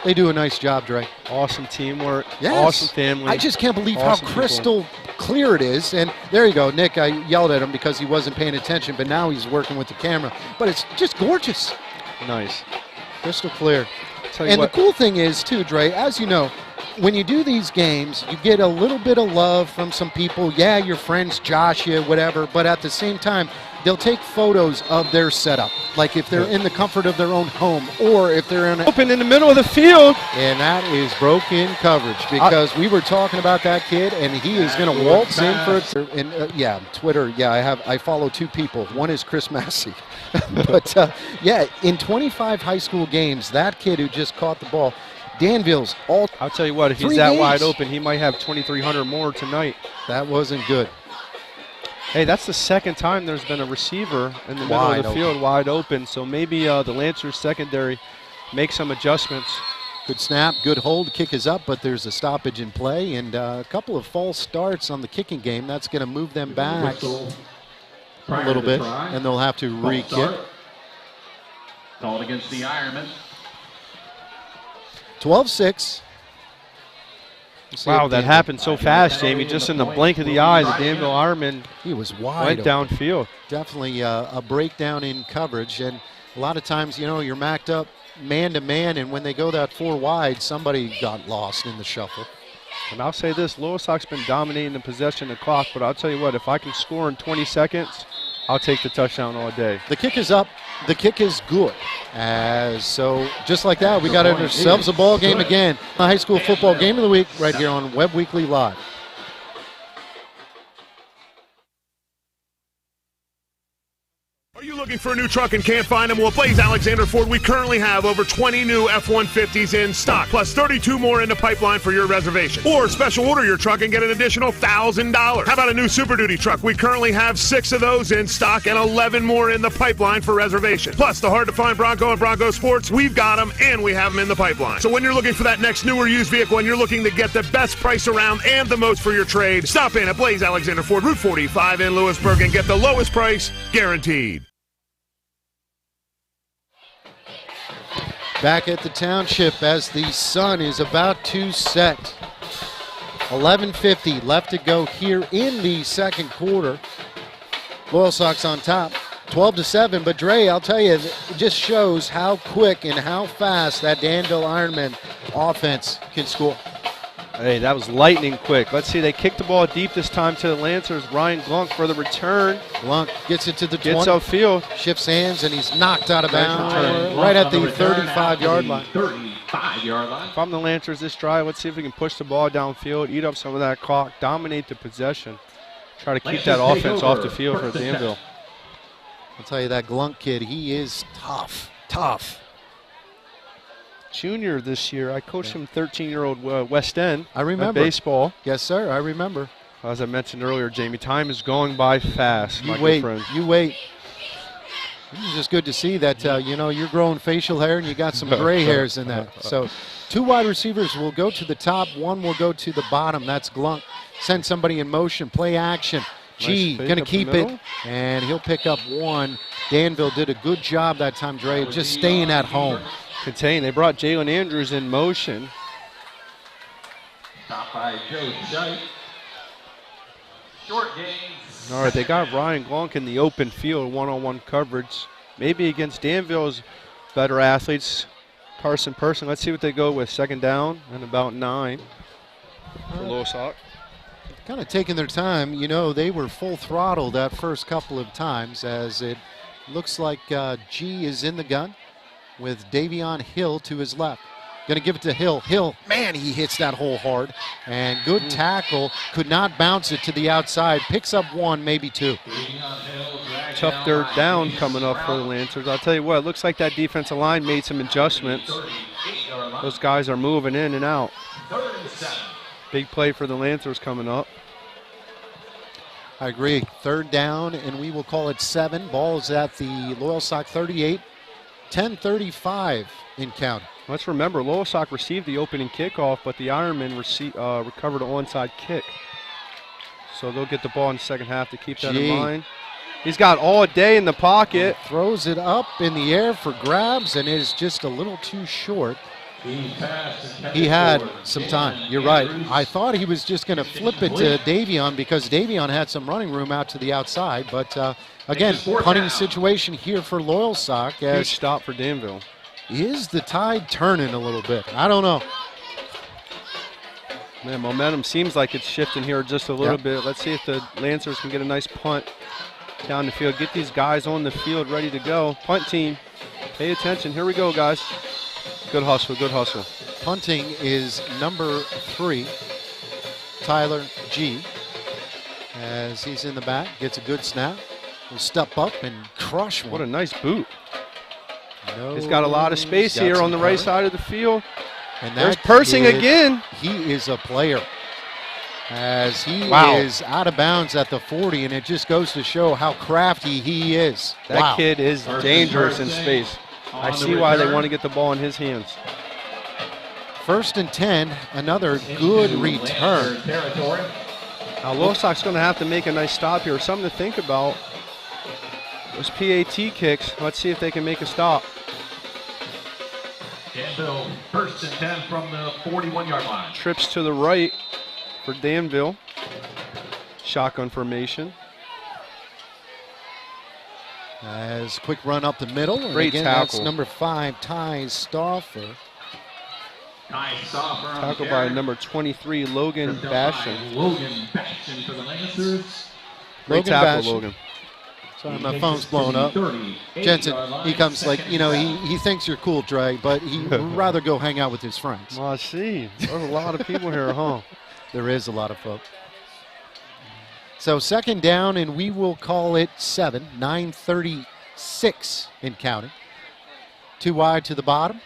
S1: They do a nice job, Dre.
S2: Awesome teamwork.
S1: Yes.
S2: Awesome family.
S1: I just can't believe how crystal clear it is. And there you go, Nick. I yelled at him because he wasn't paying attention, but now he's working with the camera. But it's just gorgeous.
S2: Nice.
S1: Crystal clear.
S2: And
S1: the cool thing is, too, Dre, as you know, when you do these games, you get a little bit of love from some people. Yeah, your friends josh you, whatever, but at the same time, they'll take photos of their setup, like if they're in the comfort of their own home or if they're in
S2: open in the middle of the field.
S1: And that is broken coverage because we were talking about that kid, and he is going to waltz in for it. And yeah, Twitter, yeah, I follow 2 people. One is Chris Massey. But, yeah, in 25 high school games, that kid who just caught the ball, Danville's all.
S2: I'll tell you what, if he's that wide open, he might have 2,300 more tonight.
S1: That wasn't good.
S2: Hey, that's the second time there's been a receiver in the middle of the field wide open, so maybe the Lancers secondary make some adjustments.
S1: Good snap, good hold, kick is up, but there's a stoppage in play and a couple of false starts on the kicking game. That's going to move them back a little bit, and they'll have to re-kick.
S5: Called against the Ironmen.
S1: 12-6.
S2: Wow, that happened so fast, Jamie. Just in the blink of the eye, the Danville Ironmen went downfield.
S1: Definitely a breakdown in coverage, and a lot of times, you know, you're macked up man-to-man, and when they go that 4 wide, somebody got lost in the shuffle.
S2: And I'll say this, Loyalsock's been dominating the possession of the clock, but I'll tell you what, if I can score in 20 seconds, I'll take the touchdown all day.
S1: The kick is up. The kick is good. So just like that, we got ourselves a ball game again. A high school football game of the week right here on Web Weekly Live.
S8: Are you looking for a new truck and can't find them? Well, at Blaze Alexander Ford, we currently have over 20 new F-150s in stock, plus 32 more in the pipeline for your reservation. Or special order your truck and get an additional $1,000. How about a new Super Duty truck? We currently have 6 of those in stock and 11 more in the pipeline for reservation. Plus, the hard-to-find Bronco and Bronco Sports, we've got them and we have them in the pipeline. So when you're looking for that next new or used vehicle and you're looking to get the best price around and the most for your trade, stop in at Blaze Alexander Ford, Route 45 in Lewisburg and get the lowest price guaranteed.
S1: Back at the Township as the sun is about to set. 11:50 left to go here in the second quarter. Loyalsock's on top, 12-7. But Dre, I'll tell you, it just shows how quick and how fast that Danville Ironmen offense can score.
S2: Hey, that was lightning quick. Let's see, they kicked the ball deep this time to the Lancers. Ryan Glunk for the return.
S1: Glunk gets it to the 20.
S2: Gets upfield.
S1: Shifts hands, and he's knocked out of bounds right at the 35-yard line.
S5: 5-yard line.
S2: If I'm the Lancers this drive, let's see if we can push the ball downfield, eat up some of that clock, dominate the possession, try to keep that offense off the field for Danville.
S1: I'll tell you, that Glunk kid, he is tough.
S2: Junior this year, I coached him 13-year-old West End.
S1: I remember.
S2: Baseball.
S1: Yes, sir, I remember.
S2: As I mentioned earlier, Jamie, time is going by fast, my
S1: wait,
S2: good friend.
S1: You wait. It's just good to see that, you're growing facial hair and you got some gray hairs in that. So 2 wide receivers will go to the top, 1 will go to the bottom. That's Glunk. Send somebody in motion, play action. G
S2: Nice
S1: going to keep it, and he'll pick up 1. Danville did a good job that time, Dre, just staying at home.
S2: Contain. They brought Jalen Andrews in motion.
S5: Stopped by Joe Shite. Short gain.
S2: All right, they got Ryan Glunk in the open field, one-on-one coverage. Maybe against Danville's better athletes, person. Let's see what they go with. 2nd down and about 9 for Loyalsock.
S1: Kind of taking their time. They were full throttle that first couple of times, as it looks like G is in the gun with Davion Hill to his left. Going to give it to Hill. Hill, man, he hits that hole hard. And good tackle. Could not bounce it to the outside. Picks up 1, maybe 2.
S2: Tough 3rd down coming up for the Lancers. I'll tell you what, it looks like that defensive line made some adjustments. Those guys are moving in and out. Big play for the Lancers coming up.
S1: I agree. 3rd down, and we will call it 7. Ball's at the Loyalsock 38. 10:35 in count.
S2: Let's remember, Loyalsock received the opening kickoff, but the Ironmen recovered an onside kick. So they'll get the ball in the second half to keep that in mind. He's got all day in the pocket.
S1: Throws it up in the air for grabs and is just a little too short. He had some time. You're right. I thought he was just going to flip it to Davion because Davion had some running room out to the outside. But, again, punting situation here for Loyalsock.
S2: Huge stop for Danville.
S1: Is the tide turning a little bit? I don't know.
S2: Man, momentum seems like it's shifting here just a little bit. Let's see if the Lancers can get a nice punt down the field. Get these guys on the field ready to go. Punt team, pay attention. Here we go, guys. Good hustle, good hustle.
S1: Punting is number 3, Tyler G. As he's in the back, gets a good snap. Will step up and crush one.
S2: What a nice boot. He's got a lot of space here on the right side of the field.
S1: And
S2: there's Persing again.
S1: He is a player. As he is out of bounds at the 40, and it just goes to show how crafty he is.
S2: That kid is dangerous in space. I see why they want to get the ball in his hands.
S1: 1st and 10, another good return.
S2: Now Loyalsock's going to have to make a nice stop here. Something to think about. Those PAT kicks. Let's see if they can make a stop.
S5: Danville, 1st and 10 from the 41-yard line.
S2: Trips to the right for Danville. Shotgun formation.
S1: As quick run up the middle. And
S2: Great
S1: again,
S2: tackle.
S1: That's number 5, Ty Stauffer.
S2: Tackle by number 23, Logan Bastion.
S5: Logan Bastion for the Lancers.
S2: Great tackle, Logan.
S1: Sorry, my phone's blowing up. Jensen, he comes like, he thinks you're cool, Dre, but he'd rather go hang out with his friends.
S2: Well, I see. There's a lot of people here, huh?
S1: There is a lot of folks. So 2nd down, and we will call it 7, 9:36 in counting. 2 wide to the bottom.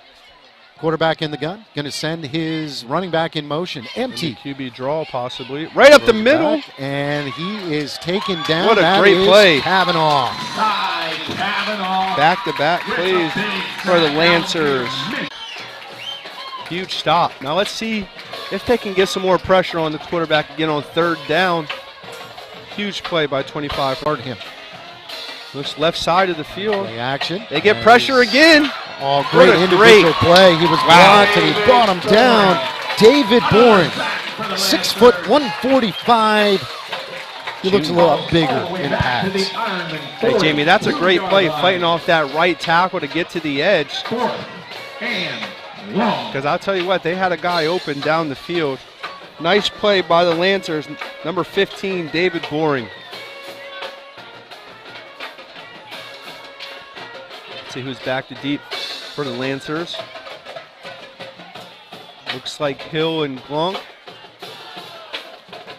S1: Quarterback in the gun, going to send his running back in motion. Empty.
S2: QB draw possibly. Right up the middle.
S1: And he is taken down.
S2: What a great play.
S1: Kavanaugh.
S2: Back-to-back plays for the Lancers. Huge stop. Now let's see if they can get some more pressure on the quarterback again on 3rd down. Huge play by 25.
S1: Hard him.
S2: Looks left side of the field.
S1: Play action.
S2: They get pressure again.
S1: Oh, great individual play. He was blocked and he brought him down. David Boring, 6 foot, 145. He looks a little bigger in pads.
S2: Hey, Jamie, that's a great play, fighting off that right tackle to get to the edge. Because I'll tell you what, they had a guy open down the field. Nice play by the Lancers. Number 15, David Boring. Let's see who's back to deep for the Lancers. Looks like Hill and Glunk.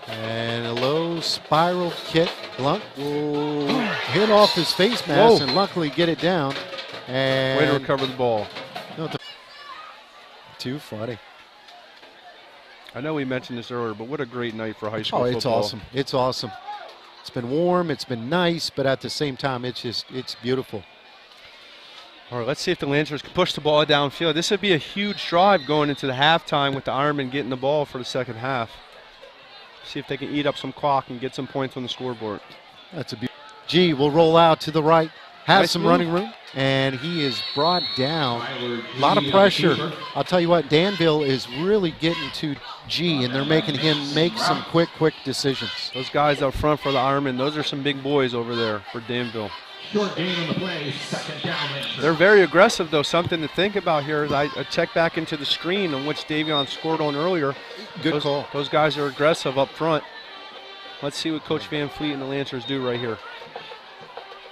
S1: And a low spiral kick. Glunk will hit off his face mask and luckily get it down. And
S2: way to recover the ball.
S1: Too funny.
S2: I know we mentioned this earlier, but what a great night for high school football.
S1: It's awesome. It's awesome. It's been warm, it's been nice, but at the same time, it's beautiful.
S2: All right, let's see if the Lancers can push the ball downfield. This would be a huge drive going into the halftime with the Ironmen getting the ball for the second half. See if they can eat up some clock and get some points on the scoreboard.
S1: That's a beautiful. G will roll out to the right, has some
S2: move.
S1: running room, and he is brought down. A lot of pressure. I'll tell you what, Danville is really getting to G, and they're making him make some quick decisions.
S2: Those guys up front for the Ironmen, those are some big boys over there for Danville.
S5: Short gain on the play, second down.
S2: They're very aggressive, though. Something to think about here as I check back into the screen on which Davion scored on earlier.
S1: Good call.
S2: Those guys are aggressive up front. Let's see what Coach Van Fleet and the Lancers do right here.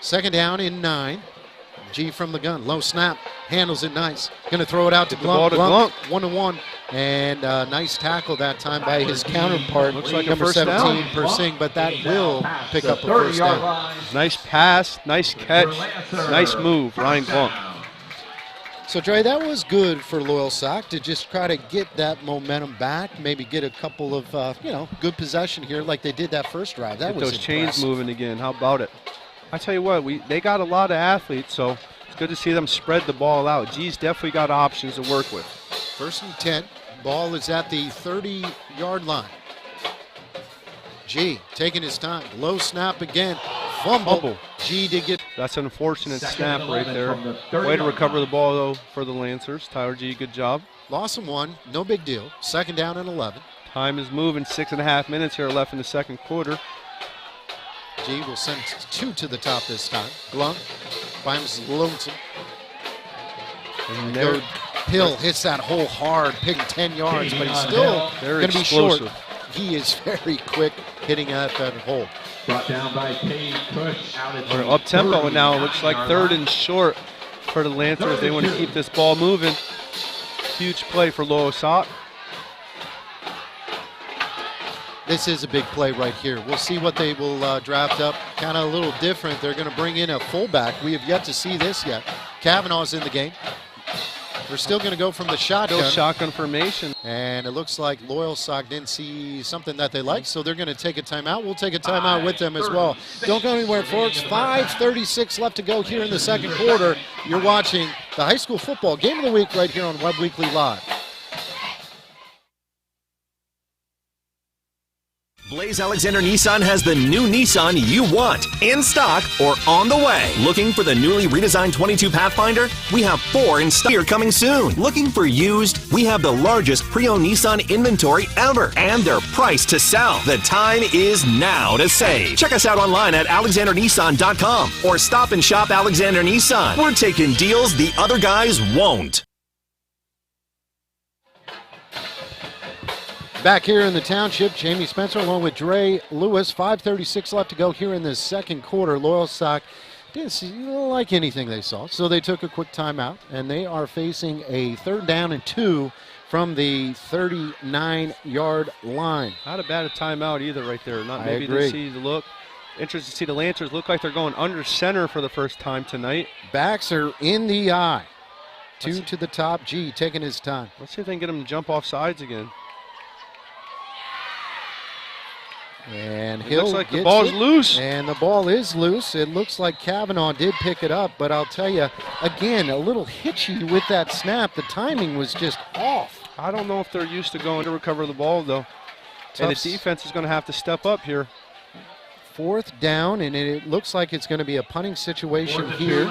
S1: Second down in 9. G from the gun. Low snap. Handles it nice. Going to throw it out to Glunk.
S2: Glunk.
S1: 1-1. And nice tackle that time by his counterpart.
S2: Looks like a
S1: number
S2: first
S1: 17
S2: down.
S1: Persing, but that will pick up a first down.
S2: Nice pass, nice catch, nice move, Ryan Glunk.
S1: So, Dre, that was good for Loyalsock to just try to get that momentum back, maybe get a couple of, good possession here like they did that first drive. That
S2: Get
S1: was
S2: those
S1: impressive.
S2: chains moving again. How about it? I tell you what, they got a lot of athletes, so it's good to see them spread the ball out. G's definitely got options to work with.
S1: 1st and 10. Ball is at the 30-yard line. G taking his time. Low snap again. Fumble. G did get.
S2: That's an unfortunate snap right there. Way to recover the ball, though, for the Lancers. Tyler G, good job.
S1: Lost him one. No big deal. 2nd down and 11.
S2: Time is moving. 6.5 minutes here left in the second quarter.
S1: G will send 2 to the top this time. Glunk finds Lonesome.
S2: And there,
S1: Hill hits that hole hard, picking 10 yards, but he's still going to be short. He is very quick hitting at that hole.
S5: Brought down by Cade Cush out at
S2: we're up tempo now. It looks like 3rd and short for the Lancers. They want to keep this ball moving. Huge play for Loyalsock.
S1: This is a big play right here. We'll see what they will draft up. Kind of a little different. They're going to bring in a fullback. We have yet to see this yet. Kavanaugh's in the game. We're still going to go from the shotgun.
S2: Still shotgun formation.
S1: And it looks like Loyalsock didn't see something that they like, so they're going to take a timeout. We'll take a timeout with them as well. Don't go anywhere, folks. 5:36 left to go here in the second quarter. You're watching the high school football game of the week right here on Web Weekly Live.
S9: Blaze Alexander Nissan has the new Nissan you want, in stock or on the way. Looking for the newly redesigned 22 Pathfinder? We have 4 in stock here coming soon. Looking for used? We have the largest pre-owned Nissan inventory ever, and they're priced to sell. The time is now to save. Check us out online at alexandernissan.com or stop and shop Alexander Nissan. We're taking deals the other guys won't.
S1: Back here in the township, Jamie Spencer along with Dre Lewis. 5:36 left to go here in the second quarter. Loyalsock didn't like anything they saw, so they took a quick timeout, and they are facing a 3rd down and 2 from the 39-yard line.
S2: Not a bad timeout either right there. Not
S1: I
S2: maybe
S1: agree.
S2: to see the look. Interested to see the Lancers look like they're going under center for the first time tonight.
S1: Backs are in the eye. 2 to the top. G taking his time.
S2: Let's see if they can get him to jump off sides again.
S1: And
S2: It
S1: Hill
S2: looks like the
S1: gets
S2: ball's
S1: it,
S2: loose.
S1: and the ball is loose. It looks like Kavanaugh did pick it up, but I'll tell you, again, a little hitchy with that snap. The timing was just off.
S2: I don't know if they're used to going to recover the ball, though. And the defense is going to have to step up here.
S1: 4th down, and it looks like it's going to be a punting situation here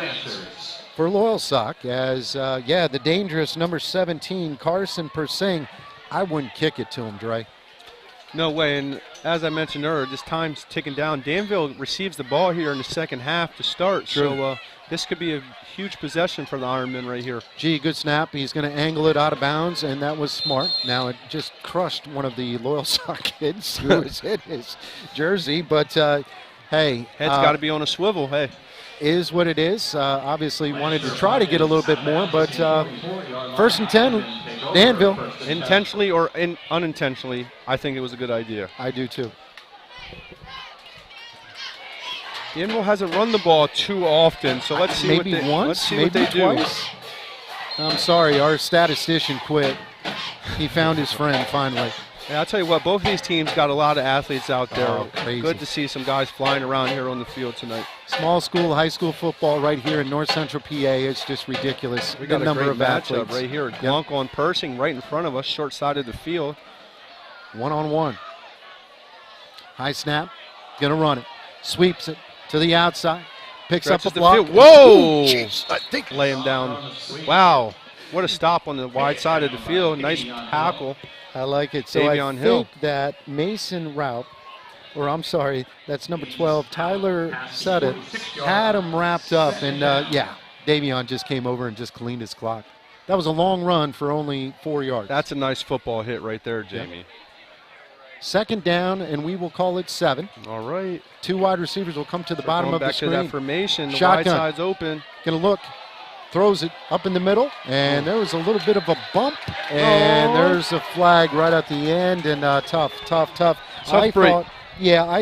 S1: for Loyalsock as, the dangerous number 17, Carson Persing. I wouldn't kick it to him, Dre.
S2: No way, and as I mentioned earlier, this time's ticking down. Danville receives the ball here in the second half to start, so this could be a huge possession for the Ironmen right here.
S1: Gee, good snap. He's going to angle it out of bounds, and that was smart. Now it just crushed one of the Loyalsock kids who was hit his jersey, but hey.
S2: Head's got to be on a swivel, hey.
S1: is what it is. Obviously wanted to try to get a little bit more, but 1st and 10, Danville.
S2: Intentionally or unintentionally, I think it was a good idea.
S1: I do too.
S2: Danville hasn't run the ball too often, so let's see
S1: maybe
S2: what they,
S1: once,
S2: let's see
S1: maybe
S2: what they
S1: twice.
S2: do.
S1: I'm sorry, our statistician quit. He found his friend finally.
S2: Yeah, I'll tell you what, both these teams got a lot of athletes out there.
S1: Oh, crazy.
S2: Good to see some guys flying around here on the field tonight.
S1: Small school, high school football right here in North Central PA. It's just ridiculous.
S2: We got
S1: the
S2: a
S1: number
S2: great
S1: of
S2: matchup
S1: athletes
S2: right here.
S1: Yep.
S2: Glunk on Persing right in front of us, short side of the field.
S1: 1-on-1. High snap, gonna run it. Sweeps it to the outside. Picks up a
S2: Stretches the
S1: block.
S2: field. Whoa!
S1: Ooh, geez, I think
S2: Lay him down. Wow. What a stop on the wide side of the field. Nice tackle.
S1: I like it. So
S2: Davion
S1: I
S2: Hill.
S1: think that Mason Raup, or I'm sorry, that's number 12, Tyler Sutton, had him wrapped up. And, yeah, Davion just came over and just cleaned his clock. That was a long run for only 4 yards.
S2: That's a nice football hit right there, Jamie.
S1: 2nd down, and we will call it 7.
S2: All right.
S1: 2 wide receivers will come to the bottom of the
S2: Back to
S1: screen.
S2: that formation. The
S1: Shotgun.
S2: wide side's open.
S1: Gonna look, throws it up in the middle, and there was a little bit of a bump, and there's a flag right at the end, and tough. I
S2: break.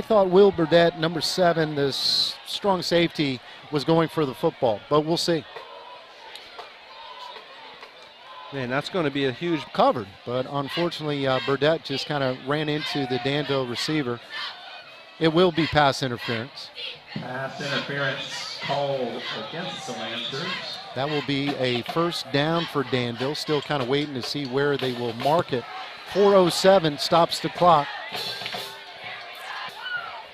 S1: thought Will Burdett, number 7, this strong safety, was going for the football, but we'll see.
S2: Man, that's going to be a huge
S1: Covered, but unfortunately Burdett just kind of ran into the Danville receiver. It will be pass interference.
S5: Pass interference called against the Lancers.
S1: That will be a 1st down for Danville. Still kind of waiting to see where they will mark it. 4:07 stops the clock.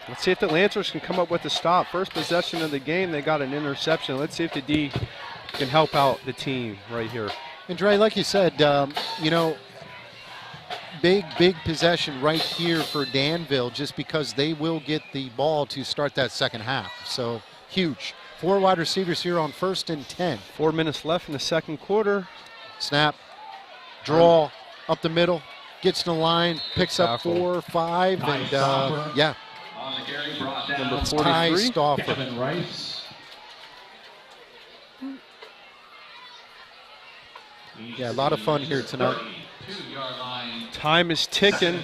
S2: Let's see if the Lancers can come up with a stop. First possession of the game, they got an interception. Let's see if the D can help out the team right here.
S1: And Dre, like you said, big possession right here for Danville just because they will get the ball to start that second half. So huge. 4 wide receivers here on 1st and 10.
S2: 4 minutes left in the second quarter.
S1: Snap, draw, up the middle, gets to the line, picks up 4 or 5, and yeah.
S2: Number
S1: It's Ty
S2: 43.
S1: Stauffer.
S5: Kevin Rice.
S1: Yeah, a lot of fun here tonight.
S2: Time is ticking.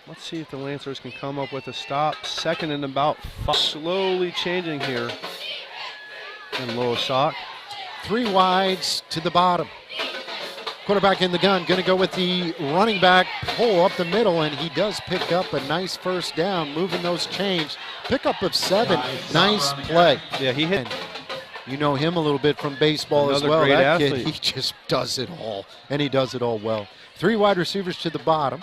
S2: Let's see if the Lancers can come up with a stop. 2nd and about 5. Slowly changing here in Loyalsock.
S1: 3 wides to the bottom. Quarterback in the gun, going to go with the running back pull up the middle, and he does pick up a nice 1st down, moving those chains. Pickup of 7, nice play.
S2: Yeah, he hit.
S1: You know him a little bit from baseball as
S2: Another
S1: well.
S2: great
S1: That
S2: athlete.
S1: kid, he just does it all, and he does it all well. 3 wide receivers to the bottom.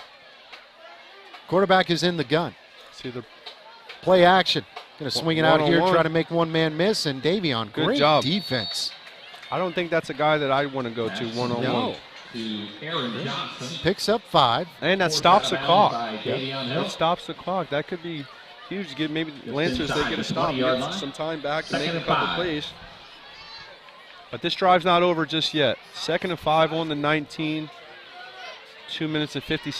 S1: Quarterback is in the gun.
S2: See the
S1: Play action. Going to swing it out here,
S2: One-on-one.
S1: try to make one man miss, and Davion,
S2: Good
S1: great
S2: job.
S1: defense.
S2: I don't think that's a guy that I want to go to one-on-one.
S1: No.
S5: To Aaron Johnson.
S1: Picks up 5.
S2: And that stops the clock.
S5: By Davion Hill.
S2: That stops the clock. That could be huge. Give maybe the Lancers they get a stop, get some time back to make a couple plays. But this drive's not over just yet. 2nd and 5 on the 19. 2 minutes and 50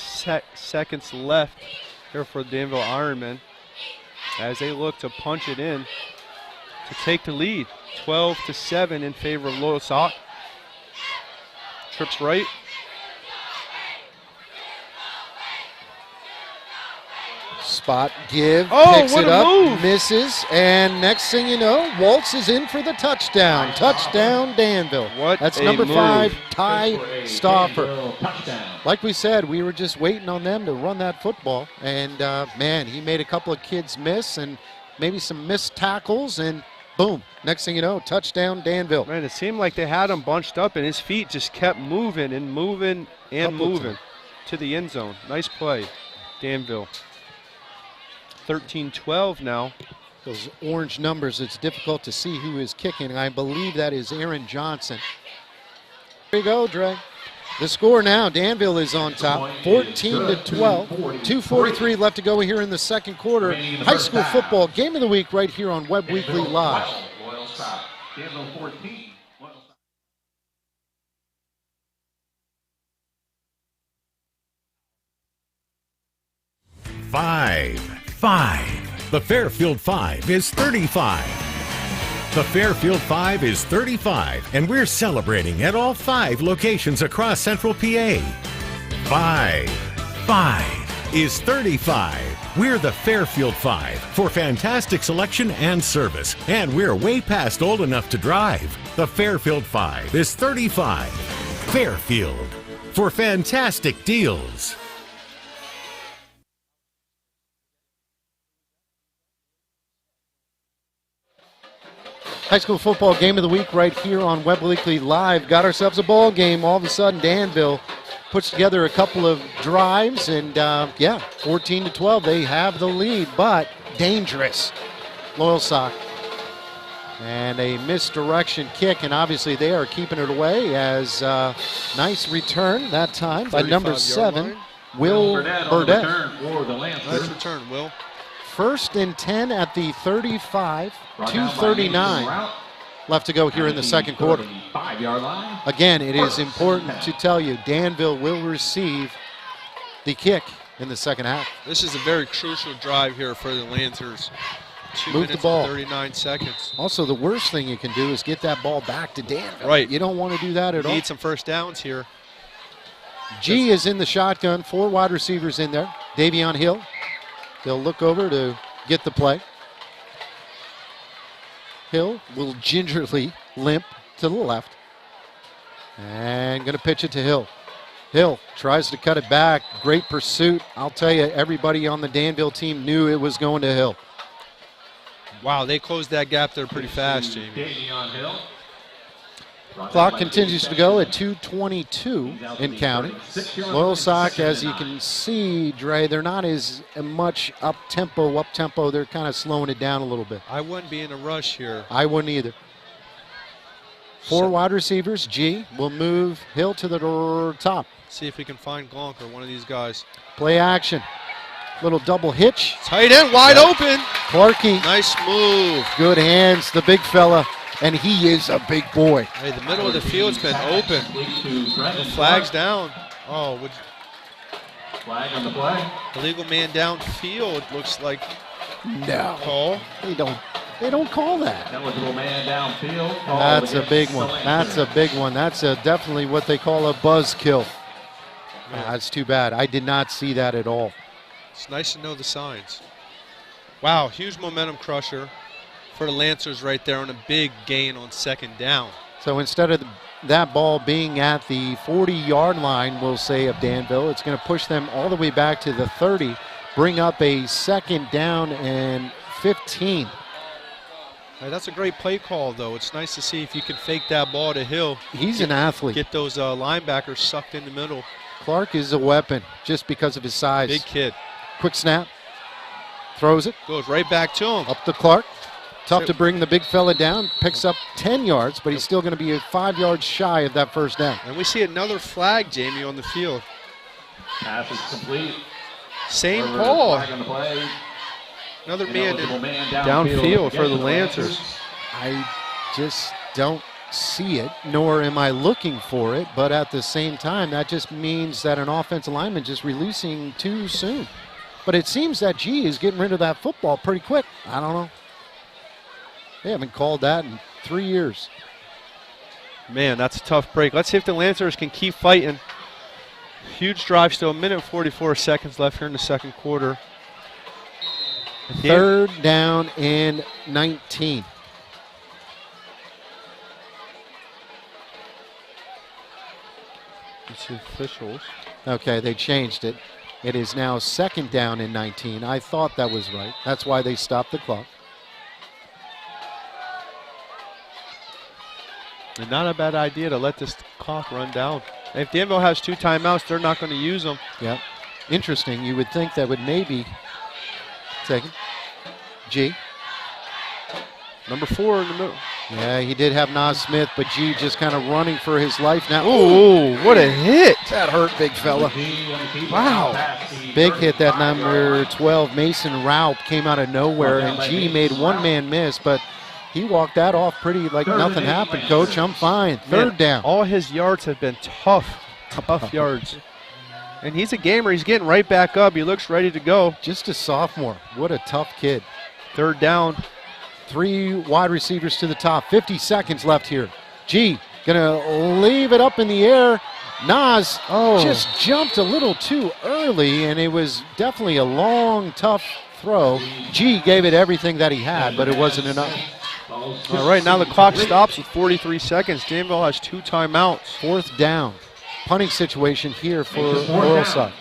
S2: seconds left here for Danville Ironmen as they look to punch it in to take the lead. 12-7 in favor of Loyalsock. Trips right.
S1: Spot give,
S2: Oh,
S1: picks
S2: what
S1: it
S2: a
S1: up,
S2: move.
S1: misses, and next thing you know, Waltz is in for the touchdown. Touchdown, Danville.
S2: What
S1: That's
S2: a
S1: number
S2: move.
S1: 5, Ty Stauffer.
S5: Danville touchdown.
S1: Like we said, we were just waiting on them to run that football, and man, he made a couple of kids miss and maybe some missed tackles, and boom, next thing you know, touchdown, Danville.
S2: Man, it seemed like they had him bunched up, and his feet just kept moving and moving and
S1: Couple
S2: moving to the end zone. Nice play, Danville. 13-12 now.
S1: Those orange numbers, it's difficult to see who is kicking. I believe that is Aaron Johnson. There you go, Dre. The score now, Danville is on top, 14-12. 2:43 left to go here in the second quarter. High school football game of the week right here on Web Weekly Live.
S5: Loyalsock. Danville 14.
S3: 5. The Fairfield 5 is 35. The Fairfield 5 is 35, and we're celebrating at all 5 locations across Central PA. 5 is 35. We're the Fairfield 5 for fantastic selection and service, and we're way past old enough to drive. The Fairfield 5 is 35. Fairfield for fantastic deals.
S1: High school football game of the week right here on Web Weekly Live. Got ourselves a ball game. All of a sudden, Danville puts together a couple of drives, and 14-12, they have the lead, but dangerous. Loyalsock. And a misdirection kick, and obviously they are keeping it away as nice return that time by number 7, Will Burdett.
S2: Nice return, Will.
S1: 1st and 10 at the 35, 2:39 left to go here in the second quarter. Again, it is important to tell you, Danville will receive the kick in the second half.
S2: This is a very crucial drive here for the Lancers. 2
S1: Move the
S2: minutes
S1: ball.
S2: and 39 seconds.
S1: Also, the worst thing you can do is get that ball back to Danville.
S2: Right.
S1: You don't want to do that at all.
S2: Need some first downs here.
S1: G is in the shotgun, 4 wide receivers in there. Davion Hill. They'll look over to get the play. Hill will gingerly limp to the left. And going to pitch it to Hill. Hill tries to cut it back. Great pursuit. I'll tell you, everybody on the Danville team knew it was going to Hill.
S2: Wow, they closed that gap there pretty fast, Jamie.
S1: Clock continues to go at 2:22 in counting. Loyalsock, as you can see, Dre, they're not as much up-tempo. They're kind of slowing it down a little bit.
S2: I wouldn't be in a rush here.
S1: I wouldn't either. 4 wide receivers. G will move Hill to the top.
S2: See if we can find Glonk or one of these guys.
S1: Play action. Little double hitch.
S2: Tight end wide open.
S1: Clarkey.
S2: Nice move.
S1: Good hands, the big fella. And he is a big boy.
S2: Hey, the middle of the field's been open. The flag's down. Oh,
S5: Flag on the play.
S2: illegal man downfield looks like
S1: No.
S2: call.
S1: They don't call that.
S5: Eligible man downfield.
S1: That's a big one. That's a big one. That's definitely what they call a buzz kill. That's too bad. I did not see that at all.
S2: It's nice to know the signs. Wow, huge momentum crusher for the Lancers right there on a big gain on second down.
S1: So instead of that ball being at the 40-yard line, we'll say, of Danville, it's going to push them all the way back to the 30, bring up a second down and 15.
S2: Hey, that's a great play call, though. It's nice to see if you can fake that ball to Hill.
S1: He's an athlete.
S2: Get those linebackers sucked in the middle.
S1: Clark is a weapon just because of his size.
S2: Big kid.
S1: Quick snap. Throws it.
S2: Goes right back to him.
S1: Up to Clark. Tough to bring the big fella down. Picks up 10 yards, but he's still going to be 5 yards shy of that first down.
S2: And we see another flag, Jamie, on the field.
S5: Pass is complete.
S2: Same call.
S5: Flag on the play.
S2: Another
S5: Ineligible
S2: man
S5: man
S2: downfield for the
S5: Again,
S2: Lancers.
S1: I just don't see it, nor am I looking for it, but at the same time, that just means that an offensive lineman just releasing too soon. But it seems that G is getting rid of that football pretty quick. I don't know. They haven't called that in 3 years.
S2: Man, that's a tough break. Let's see if the Lancers can keep fighting. Huge drive still, 1:44 seconds left here in the second quarter.
S1: Third down and 19.
S2: It's the officials.
S1: Okay, they changed it. It is now second down and 19. I thought that was right. That's why they stopped the clock.
S2: And not a bad idea to let this clock run down. If Danville has 2 timeouts, they're not going to use them.
S1: Yep. Interesting. You would think that would maybe take it. G.
S2: Number 4 in the middle.
S1: Yeah, he did have Nas Smith, but G just kind of running for his life now.
S2: Ooh, what a hit.
S1: That hurt, big fella. Wow. Big hit, that number 12. Mason Raup came out of nowhere, and G made one man miss, but he walked that off pretty like nothing happened, Coach. I'm fine. Third down.
S2: All his yards have been tough yards. And he's a gamer. He's getting right back up. He looks ready to go.
S1: Just a sophomore. What a tough kid.
S2: Third down.
S1: 3 wide receivers to the top. 50 seconds left here. G gonna leave it up in the air. Nas just jumped a little too early, and it was definitely a long, tough throw. G gave it everything that he had, but it wasn't enough.
S2: All right, now the clock stops with 43 seconds. Danville has 2 timeouts.
S1: 4th down. Punting situation here for Loyalsock.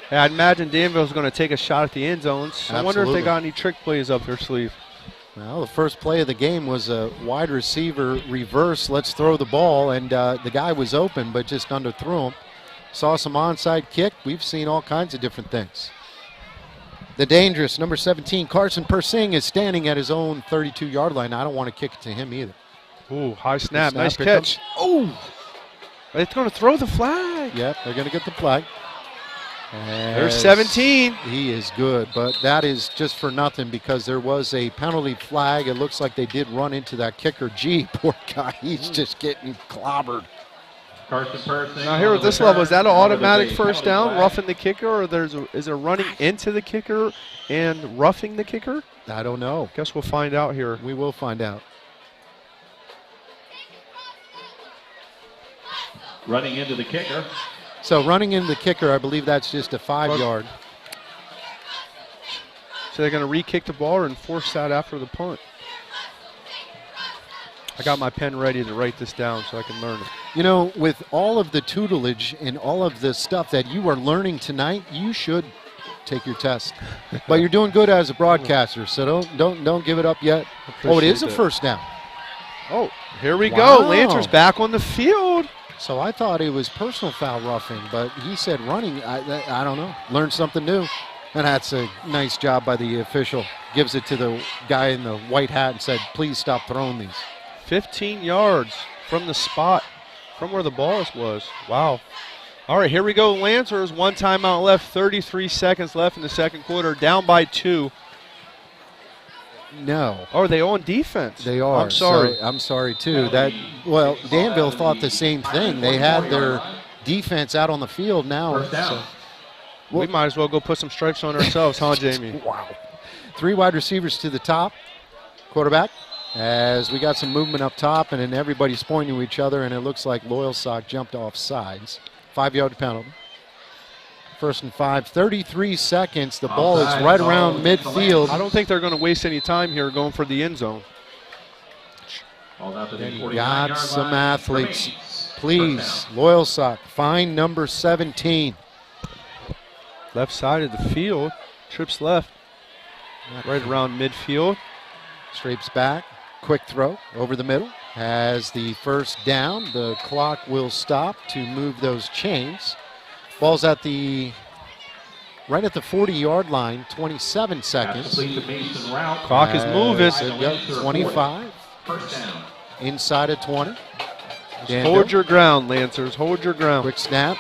S2: Hey, I'd imagine Danville's going to take a shot at the end zones. I wonder if they got any trick plays up their sleeve.
S1: Well, the first play of the game was a wide receiver reverse. Let's throw the ball, and the guy was open, but just underthrew him. Saw some onside kick. We've seen all kinds of different things. The dangerous number 17, Carson Persing, is standing at his own 32-yard line. I don't want to kick it to him either.
S2: Ooh, high snap. Nice catch.
S1: Oh!
S2: It's going to throw the flag.
S1: Yep, they're going to get the flag.
S2: There's 17.
S1: He is good, but that is just for nothing because there was a penalty flag. It looks like they did run into that kicker. Gee, poor guy, he's just getting clobbered.
S2: Now here at this level, is that an automatic first down, roughing the kicker, or is there running into the kicker and roughing the kicker?
S1: I don't know.
S2: Guess we'll find out here.
S1: We will find out.
S5: Running into the kicker.
S1: So running into the kicker, I believe that's just a 5-yard.
S2: So they're going to re-kick the ball or enforce that after the punt. I got my pen ready to write this down so I can learn it.
S1: You know, with all of the tutelage and all of the stuff that you are learning tonight, you should take your test. But you're doing good as a broadcaster, so don't give it up yet. Oh, it is a first down.
S2: Oh, here we go. Lancer's back on the field.
S1: So I thought it was personal foul roughing, but he said running. I don't know. Learned something new. And that's a nice job by the official. Gives it to the guy in the white hat and said, please stop throwing these.
S2: 15 yards from the spot, from where the ball was. Wow. All right, here we go. Lancers, 1 timeout left, 33 seconds left in the second quarter, down by 2.
S1: No.
S2: Oh, are they on defense?
S1: They are.
S2: I'm sorry.
S1: I'm sorry, too. Danville thought the same thing. They had their defense out on the field now. So.
S2: We might as well go put some stripes on ourselves, huh, Jamie?
S1: Wow. 3 wide receivers to the top. Quarterback. As we got some movement up top, and then everybody's pointing to each other, and it looks like Loyalsock jumped off sides. 5-yard penalty. 1st and 5, 33 seconds. The ball is right around midfield.
S2: I don't think they're going to waste any time here going for the end zone.
S1: Got some athletes. Please, Loyalsock, find number 17.
S2: Left side of the field. Trips left. Right around midfield.
S1: Straights back. Quick throw over the middle. Has the first down. The clock will stop to move those chains. Ball's right at the 40-yard line, 27 seconds.
S2: Clock is moving.
S1: 25. Inside of 20.
S2: Hold your ground, Lancers. Hold your ground.
S1: Quick snap.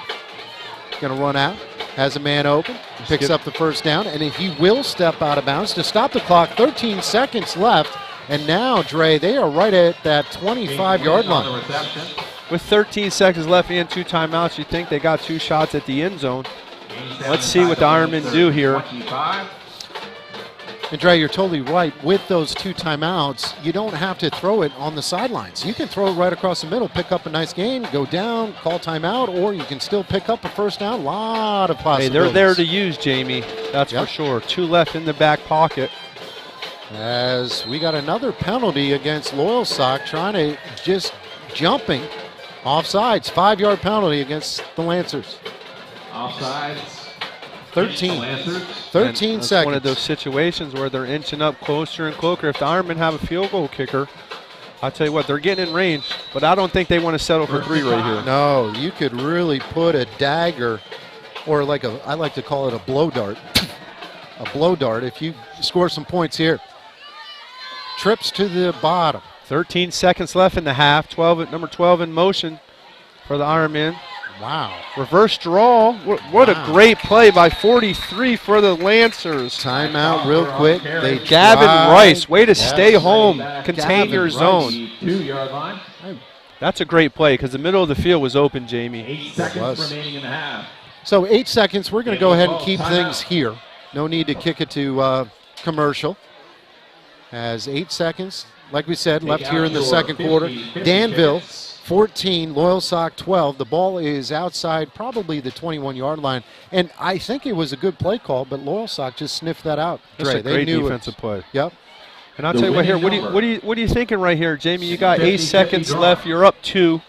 S1: Going to run out. Has a man open. Picks up the first down, and he will step out of bounds to stop the clock. 13 seconds left. And now, Dre, they are right at that 25-yard line.
S2: With 13 seconds left and 2 timeouts, you think they got 2 shots at the end zone. Let's see what the Ironmen do here.
S1: And Dre, you're totally right. With those 2 timeouts, you don't have to throw it on the sidelines. You can throw it right across the middle, pick up a nice gain, go down, call timeout, or you can still pick up a first down. A lot of possibilities.
S2: Hey, they're there to use, Jamie. That's for sure. 2 left in the back pocket.
S1: As we got another penalty against Loyalsock, trying to just jumping. Offsides, 5-yard penalty against the Lancers.
S5: Offsides.
S1: 13 seconds.
S2: One of those situations where they're inching up closer and closer. If the Ironmen have a field goal kicker, I'll tell you what, they're getting in range, but I don't think they want to settle for 3 right here.
S1: No, you could really put a dagger, or I like to call it a blow dart. A blow dart if you score some points here. Trips to the bottom.
S2: 13 seconds left in the half. Number 12 in motion for the Ironmen.
S1: Wow.
S2: Reverse draw. What a great play by 43 for the Lancers.
S1: Timeout real quick.
S2: Gavin Rice, way to stay home. Contain your zone.
S5: 2-yard line.
S2: That's a great play because the middle of the field was open, Jamie.
S5: 8 seconds remaining in the half.
S1: So 8 seconds. We're going to go ahead and keep things here. No need to kick it to commercial. Has 8 seconds, like we said, left here in the second quarter. Danville, 14, Loyalsock 12. The ball is outside probably the 21-yard line. And I think it was a good play call, but Loyalsock just sniffed that out.
S2: That's a great defensive play.
S1: Yep.
S2: And I'll tell you what here, what are you thinking right here, Jamie? You got 8 seconds left. You're up 2.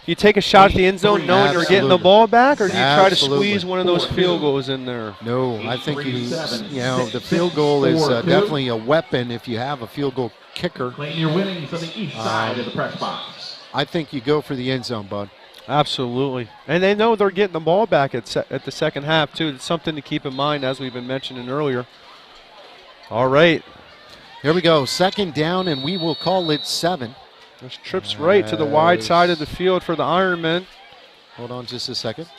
S2: You take a shot at the end zone knowing you're getting the ball back, or do you try to squeeze one of those field goals in there?
S1: No, I think the field goal is definitely a weapon if you have a field goal kicker.
S5: Claim your winnings on the east side of the press box.
S1: I think you go for the end zone, bud.
S2: Absolutely. And they know they're getting the ball back at the second half, too. It's something to keep in mind, as we've been mentioning earlier. All right.
S1: Here we go. Second down, and we will call it 7.
S2: This trips right to the wide side of the field for the Ironmen.
S1: Hold on just a second.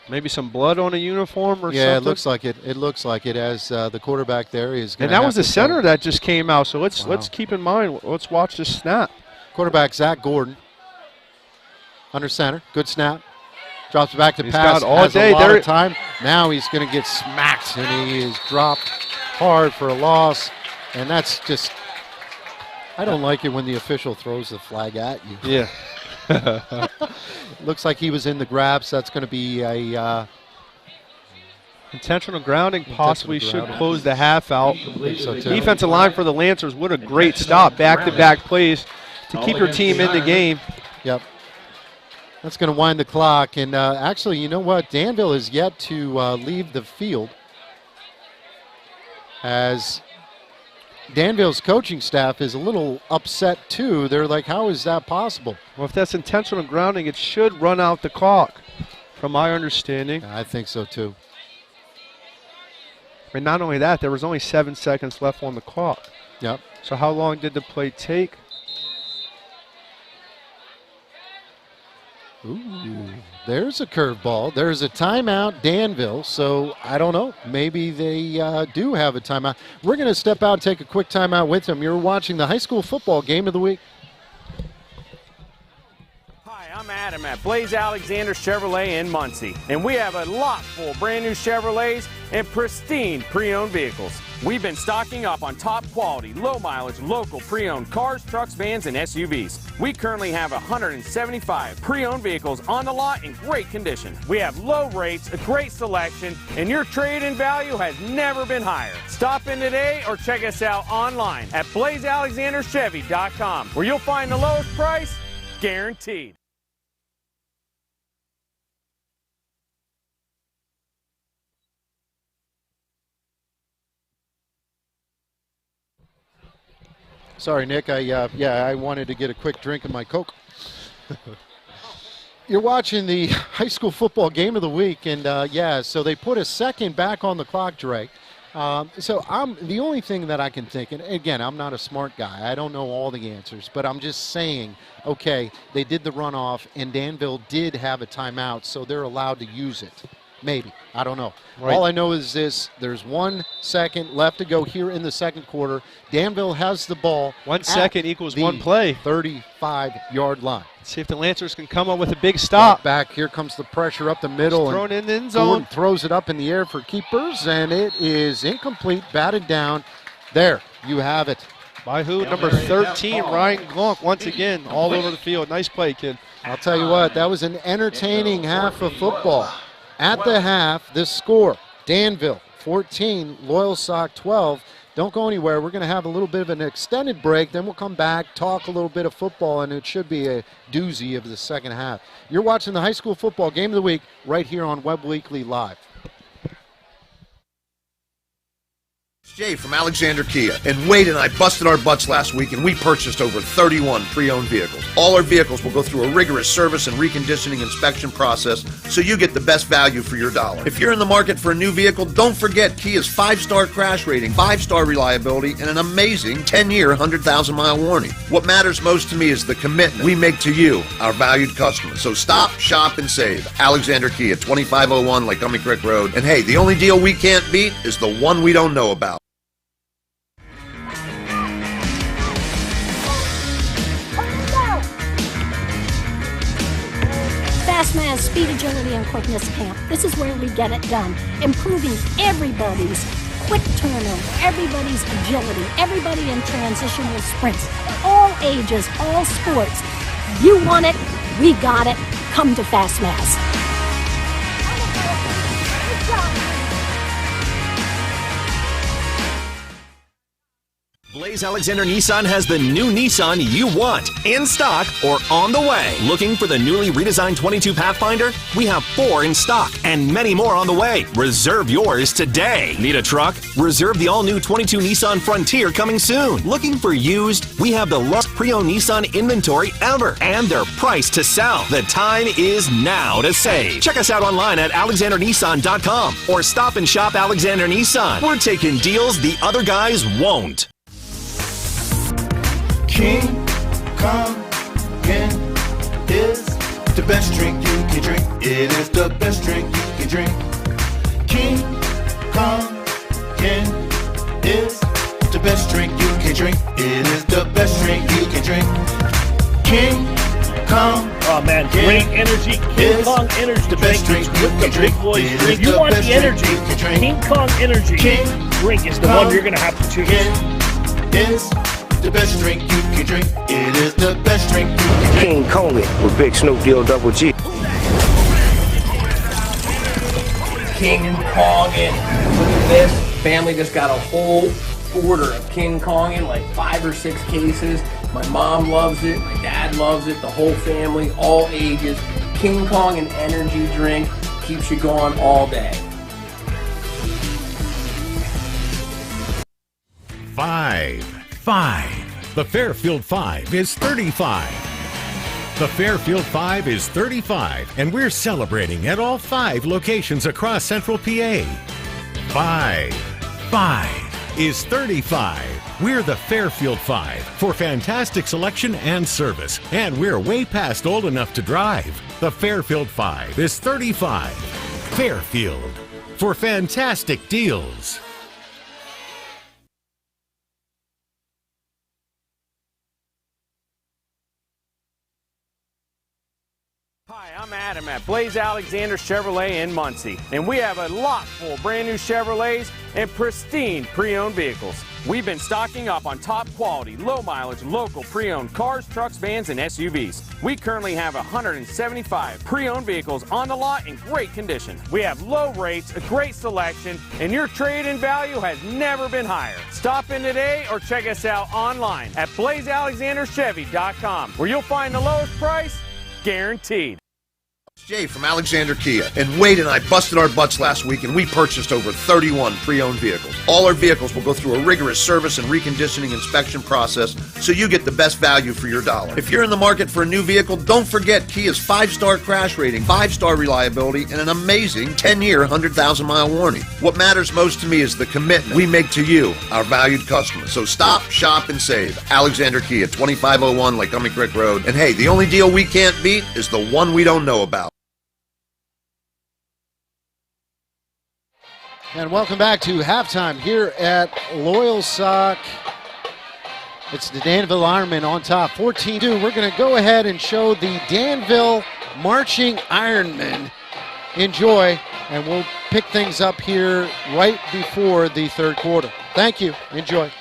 S2: Maybe some blood on a uniform or something.
S1: Yeah, it looks like it. It looks like it, as the quarterback there is going to.
S2: And that was the center that just came out, so let's keep in mind. Let's watch this snap.
S1: Quarterback Zach Gordon under center. Good snap. Drops back to
S2: He's
S1: pass.
S2: Got all day.
S1: A lot of time. Now he's going to get smacked, and he is dropped hard for a loss. And that's just, I don't like it when the official throws the flag at you.
S2: Yeah.
S1: Looks like he was in the grabs. That's going to be a
S2: intentional grounding. Possibly should close the half out.
S1: So
S2: Defensive line for the Lancers. What a great stop. Back-to-back plays to keep your team in the game.
S1: Yep. That's going to wind the clock. And actually, you know what? Danville is yet to leave the field, as Danville's coaching staff is a little upset too. They're like, how is that possible?
S2: Well, if that's intentional grounding, it should run out the clock, from my understanding.
S1: I think so too.
S2: And not only that, there was only 7 seconds left on the clock.
S1: Yep.
S2: So how long did the play take?
S1: Ooh, there's a curveball. There's a timeout, Danville. So I don't know. Maybe they do have a timeout. We're going to step out and take a quick timeout with them. You're watching the high school football game of the week.
S4: Hi, I'm Adam at Blaze Alexander Chevrolet in Muncie, and we have a lot full brand new Chevrolets and pristine pre-owned vehicles. We've been stocking up on top quality, low mileage, local pre-owned cars, trucks, vans, and SUVs. We currently have 175 pre-owned vehicles on the lot in great condition. We have low rates, a great selection, and your trade-in value has never been higher. Stop in today or check us out online at blazealexanderchevy.com, where you'll find the lowest price guaranteed.
S1: Sorry, Nick. I wanted to get a quick drink of my Coke. You're watching the high school football game of the week, and so they put a second back on the clock, Dre. So the only thing that I can think, and again, I'm not a smart guy. I don't know all the answers, but I'm just saying, okay, they did the runoff, and Danville did have a timeout, so they're allowed to use it. Maybe. I don't know. Right. All I know is this. There's 1 second left to go here in the second quarter. Danville has the ball.
S2: 1 second equals one play.
S1: 35-yard line.
S2: Let's see if the Lancers can come up with a big stop.
S1: Back here comes the pressure up the middle.
S2: Thrown in the end zone.
S1: Gordon throws it up in the air for keepers, and it is incomplete, batted down. There, you have it.
S2: By who? Number 13, Ryan Glunk, once again, all over the field. Nice play, kid.
S1: I'll tell you what, that was an entertaining half of football. At the half, this score, Danville 14, Loyalsock 12. Don't go anywhere. We're going to have a little bit of an extended break. Then we'll come back, talk a little bit of football, and it should be a doozy of the second half. You're watching the high school football game of the week right here on Web Weekly Live.
S6: Jay from Alexander Kia. And Wade and I busted our butts last week, and we purchased over 31 pre-owned vehicles. All our vehicles will go through a rigorous service and reconditioning inspection process, so you get the best value for your dollar. If you're in the market for a new vehicle, don't forget Kia's 5-star crash rating, 5-star reliability, and an amazing 10-year, 100,000-mile warranty. What matters most to me is the commitment we make to you, our valued customers. So stop, shop, and save. Alexander Kia, 2501 Lycoming Creek Road. And hey, the only deal we can't beat is the one we don't know about.
S7: Fastma's Speed, Agility, and Quickness Camp. This is where we get it done. Improving everybody's quick turnover, everybody's agility, everybody in transitional sprints, all ages, all sports. You want it, we got it. Come to Fastma's.
S9: Blaze Alexander Nissan has the new Nissan you want, in stock or on the way. Looking for the newly redesigned 22 Pathfinder? We have 4 in stock and many more on the way. Reserve yours today. Need a truck? Reserve the all-new 22 Nissan Frontier coming soon. Looking for used? We have the largest pre-owned Nissan inventory ever, and they're priced to sell. The time is now to save. Check us out online at alexandernissan.com or stop and shop Alexander Nissan. We're taking deals the other guys won't.
S10: King Kong is the best drink you can drink. It is the best drink you can drink. King Kong is the best drink you can drink. It is the best drink you can drink. King Kong.
S11: Oh man, great energy. King Kong Energy drink is with the big boys drink. You want the energy. King Kong Energy drink is the one you're gonna have to choose.
S10: Is the best drink you can drink. It is the best drink you can drink.
S11: King Kong with Big Snoop Deal Double G.
S12: King Kongin. Look at this. Family just got a whole order of King Kongin, like 5 or 6 cases. My mom loves it. My dad loves it. The whole family, all ages. King Kongin energy drink keeps you going all day.
S3: 5. The Fairfield 5 is 35. The Fairfield 5 is 35, and we're celebrating at all 5 locations across Central PA. 5 is 35. We're the Fairfield 5 for fantastic selection and service, and we're way past old enough to drive. The Fairfield 5 is 35. Fairfield for fantastic deals.
S4: Hi, I'm Adam at Blaze Alexander Chevrolet in Muncie, and we have a lot full of brand new Chevrolets and pristine pre-owned vehicles. We've been stocking up on top quality, low mileage, local pre-owned cars, trucks, vans, and SUVs. We currently have 175 pre-owned vehicles on the lot in great condition. We have low rates, a great selection, and your trade-in value has never been higher. Stop in today or check us out online at blazealexanderchevy.com, where you'll find the lowest price guaranteed.
S6: Jay from Alexander Kia. And Wade and I busted our butts last week and we purchased over 31 pre-owned vehicles. All our vehicles will go through a rigorous service and reconditioning inspection process so you get the best value for your dollar. If you're in the market for a new vehicle, don't forget Kia's 5-star crash rating, 5-star reliability, and an amazing 10-year, 100,000-mile warranty. What matters most to me is the commitment we make to you, our valued customers. So stop, shop, and save. Alexander Kia, 2501 Lycoming Creek Road. And hey, the only deal we can't beat is the one we don't know about.
S1: And welcome back to halftime here at Loyalsock. It's the Danville Ironmen on top, 14-2. We're going to go ahead and show the Danville marching Ironmen. Enjoy, and we'll pick things up here right before the third quarter. Thank you. Enjoy.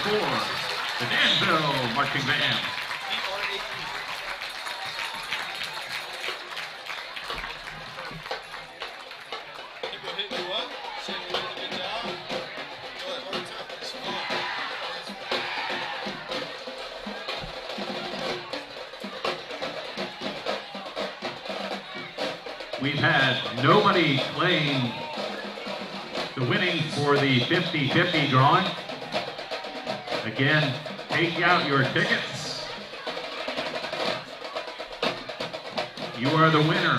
S5: the Danville Marching Band. We've had nobody claim the winnings for the 50-50 drawing. Again, take out your tickets. You are the winner.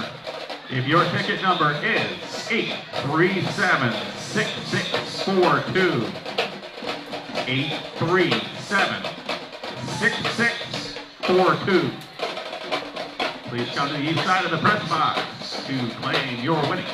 S5: If your ticket number is 837-6642. 837-6642. Please come to the east side of the press box to claim your winnings.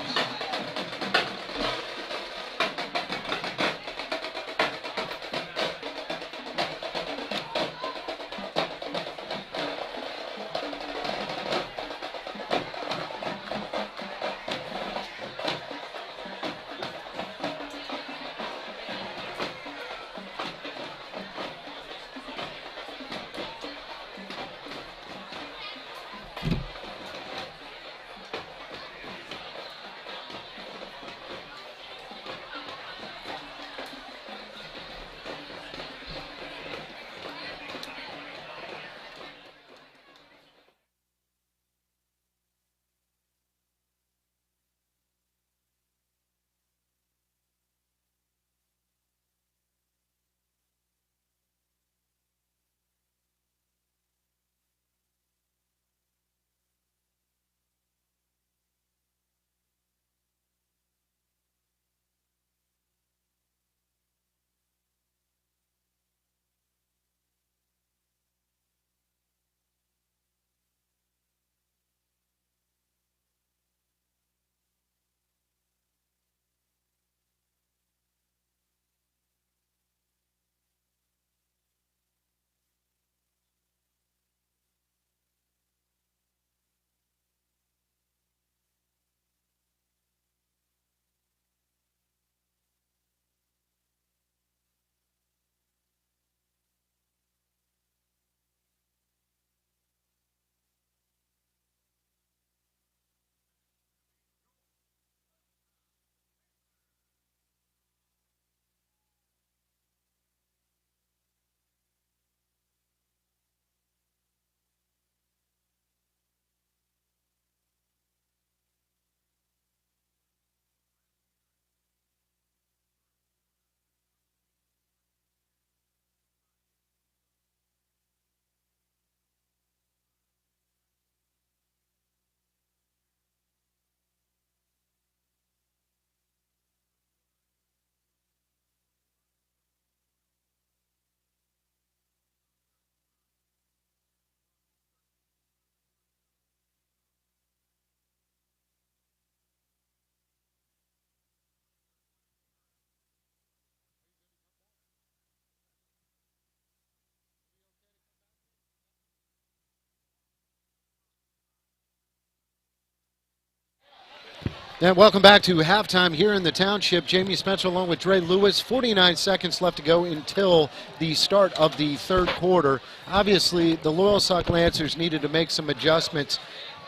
S1: And welcome back to halftime here in the township. Jamie Spencer along with Dre Lewis. 49 seconds left to go until the start of the third quarter. Obviously, the Loyalsock Lancers needed to make some adjustments.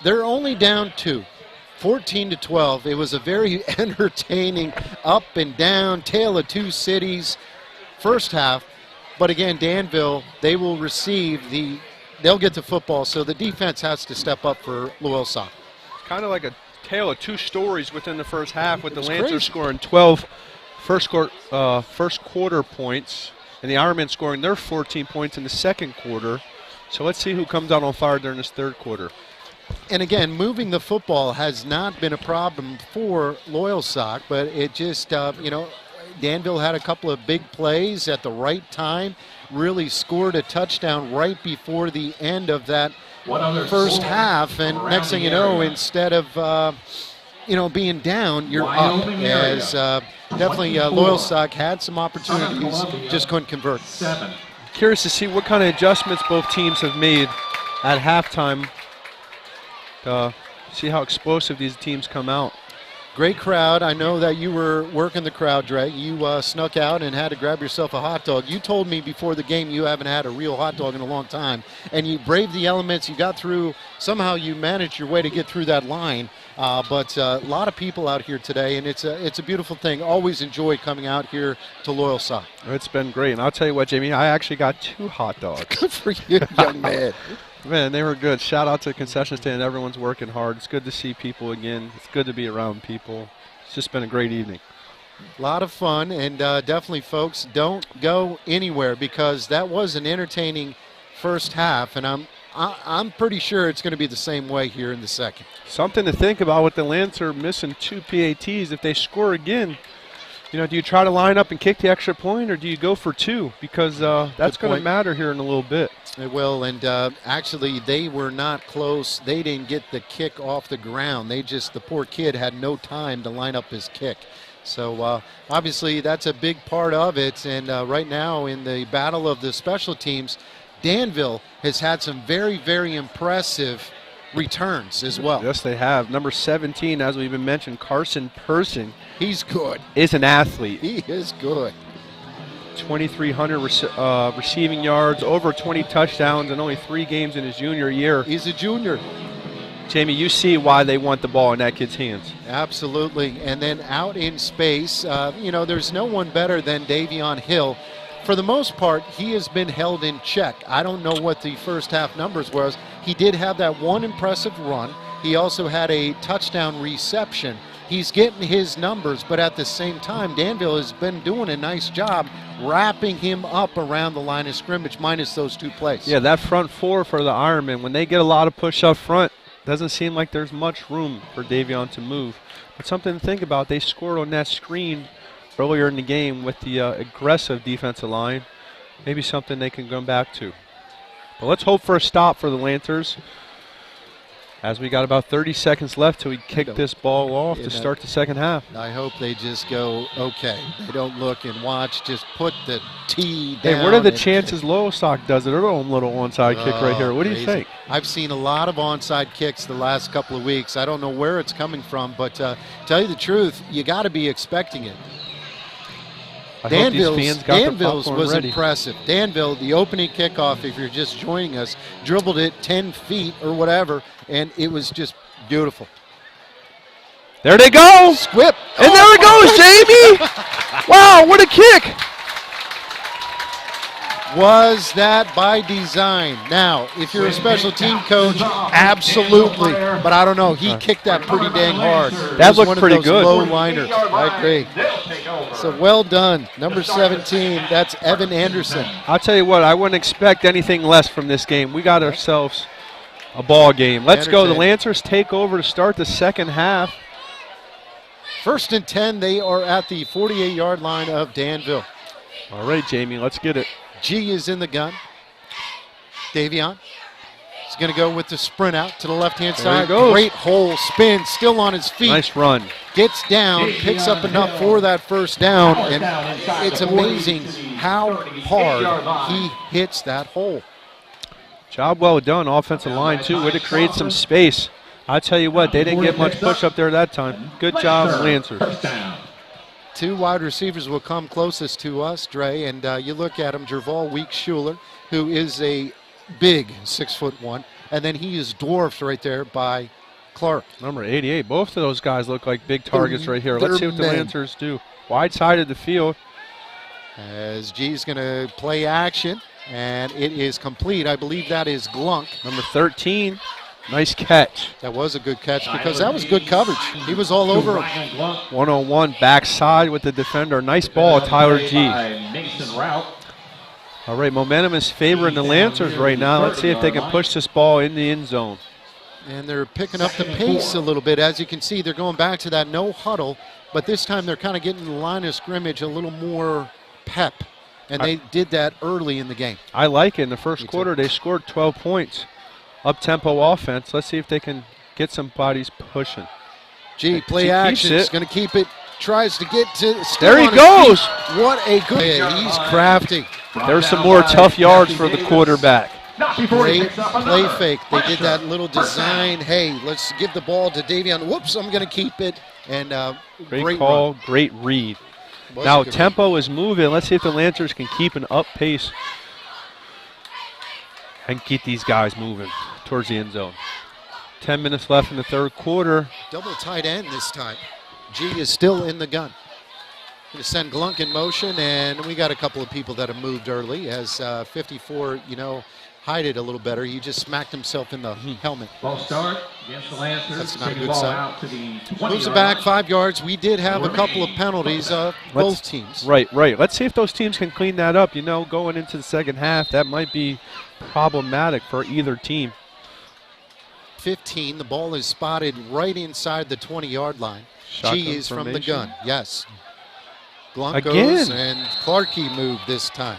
S1: They're only down 2, 14-12. It was a very entertaining up and down tale of two cities first half. But again, Danville, they will they'll get the football, so the defense has to step up for Loyalsock.
S2: Kind of like a tale of two stories within the first half, with the Lancers scoring 12 first quarter points and the Ironmen scoring their 14 points in the second quarter. So let's see who comes out on fire during this third quarter.
S1: And again, moving the football has not been a problem for Loyalsock, but it just, Danville had a couple of big plays at the right time, really scored a touchdown right before the end of that first half, and next thing you know, instead of being down, you're up. As definitely Loyalsock had some opportunities, just couldn't convert.
S2: Curious to see what kind of adjustments both teams have made at halftime. See how explosive these teams come out.
S1: Great crowd. I know that you were working the crowd, Dre. You snuck out and had to grab yourself a hot dog. You told me before the game you haven't had a real hot dog in a long time, and you braved the elements. You got through. Somehow you managed your way to get through that line. But a lot of people out here today, and it's a beautiful thing. Always enjoy coming out here to Loyalsock.
S2: It's been great. And I'll tell you what, Jamie, I actually got 2 hot dogs.
S1: Good for you, young man.
S2: Man, they were good. Shout out to the concession stand. Everyone's working hard. It's good to see people again. It's good to be around people. It's just been a great evening.
S1: A lot of fun, and definitely, folks, don't go anywhere because that was an entertaining first half, and I'm pretty sure it's going to be the same way here in the second.
S2: Something to think about with the Lancer missing 2 PATs. If they score again, do you try to line up and kick the extra point, or do you go for 2? Because that's going to matter here in a little bit.
S1: It will, and actually they were not close. They didn't get the kick off the ground. The poor kid had no time to line up his kick. So obviously that's a big part of it, and right now in the battle of the special teams, Danville has had some very, very impressive returns as well.
S2: Yes, they have. Number 17, as we even mentioned, Carson Person.
S1: He's good.
S2: Is an athlete.
S1: He is good.
S2: 2,300 receiving yards, over 20 touchdowns, and only 3 games in his junior year.
S1: He's a junior.
S2: Jamie, you see why they want the ball in that kid's hands.
S1: Absolutely. And then out in space, there's no one better than Davion Hill. For the most part, he has been held in check. I don't know what the first half numbers was. He did have that one impressive run. He also had a touchdown reception. He's getting his numbers, but at the same time, Danville has been doing a nice job wrapping him up around the line of scrimmage, minus those 2 plays.
S2: Yeah, that front 4 for the Ironmen, when they get a lot of push up front, doesn't seem like there's much room for Davion to move. But something to think about, they scored on that screen earlier in the game with the aggressive defensive line. Maybe something they can go back to. But let's hope for a stop for the Lancers, as we got about 30 seconds left till we kick this ball off to start the second half.
S1: I hope they just go, okay. They don't look and watch, just put the tee down.
S2: Hey, what are the chances Loyalsock does it? Their own little onside kick right here. What do you think?
S1: I've seen a lot of onside kicks the last couple of weeks. I don't know where it's coming from, but tell you the truth, you got to be expecting it. Danville's was impressive. Danville, the opening kickoff, if you're just joining us, dribbled it 10 feet or whatever, and it was just beautiful.
S2: There they go.
S1: Squip.
S2: And there it goes, Jamie. Wow, what a kick.
S1: Was that by design? Now, if you're a special team coach, absolutely. But I don't know. He kicked that pretty dang hard.
S2: That looked pretty good.
S1: Low liners. I agree. So well done. Number 17, that's Evan Anderson.
S2: I'll tell you what, I wouldn't expect anything less from this game. We got ourselves a ball game. Let's go. The Lancers take over to start the second half.
S1: 1st and 10. They are at the 48-yard line of Danville.
S2: All right, Jamie, let's get it.
S1: G is in the gun. Davion is going to go with the sprint out to the left-hand side. Great hole spin, still on his feet.
S2: Nice run.
S1: Gets down, picks up enough for that first down, and it's amazing how hard he hits that hole.
S2: Job well done, offensive line, too. Way to create some space. I tell you what, they didn't get much push up there that time. Good job, Lancers.
S1: 2 wide receivers will come closest to us, Dre, and you look at him, Jerval Weeks-Schuler, who is a big 6'1", and then he is dwarfed right there by Clark.
S2: Number 88. Both of those guys look like big targets right here. Let's see what the Lancers do. Wide side of the field.
S1: As G's going to play action, and it is complete. I believe that is Glunk.
S2: Number 13. Nice catch.
S1: That was a good catch because that was good coverage. He was all over him.
S2: 1-on-1 backside with the defender. Nice ball, Tyler G. All right, momentum is favoring the Lancers right now. Let's see if they can push this ball in the end zone.
S1: And they're picking up the pace a little bit. As you can see, they're going back to that no huddle, but this time they're kind of getting the line of scrimmage a little more pep, and they did that early in the game.
S2: I like it. In the first quarter, they scored 12 points. Up-tempo offense. Let's see if they can get some bodies pushing.
S1: G, play action. He's going to keep it. Tries to get to.
S2: There he goes.
S1: What a good. He's crafty.
S2: There's some more tough yards for the quarterback.
S5: Not before he
S1: Great
S5: picks up
S1: play
S5: another.
S1: fake. They did that
S5: Pressure.
S1: little
S5: First
S1: design.
S5: down.
S1: Hey, let's give the ball to Davion. Whoops, I'm going to keep it. And
S2: Great call,
S1: run.
S2: great read.
S1: Was
S2: Now
S1: a good
S2: tempo is moving. Let's see if the Lancers can keep an up pace and get these guys moving towards the end zone. 10 minutes left in the third quarter.
S1: Double tight end this time. G is still in the gun. Going to send Glunk in motion, and we got a couple of people that have moved early. As 54, hide it a little better. He just smacked himself in the helmet.
S5: Ball start against the Lancers.
S1: That's not a
S5: Taking
S1: good
S5: ball
S1: sign.
S5: out to the 20
S1: Moves it
S5: yard
S1: back
S5: line.
S1: 5 yards. We did have a couple of penalties, both teams.
S2: Right. Let's see if those teams can clean that up. Going into the second half, that might be problematic for either team.
S1: 15, the ball is spotted right inside the 20-yard line.
S2: Shotgun
S1: G is from the
S2: formation.
S1: gun, yes. Glunk
S2: Again.
S1: goes, and Clarkey moved this time.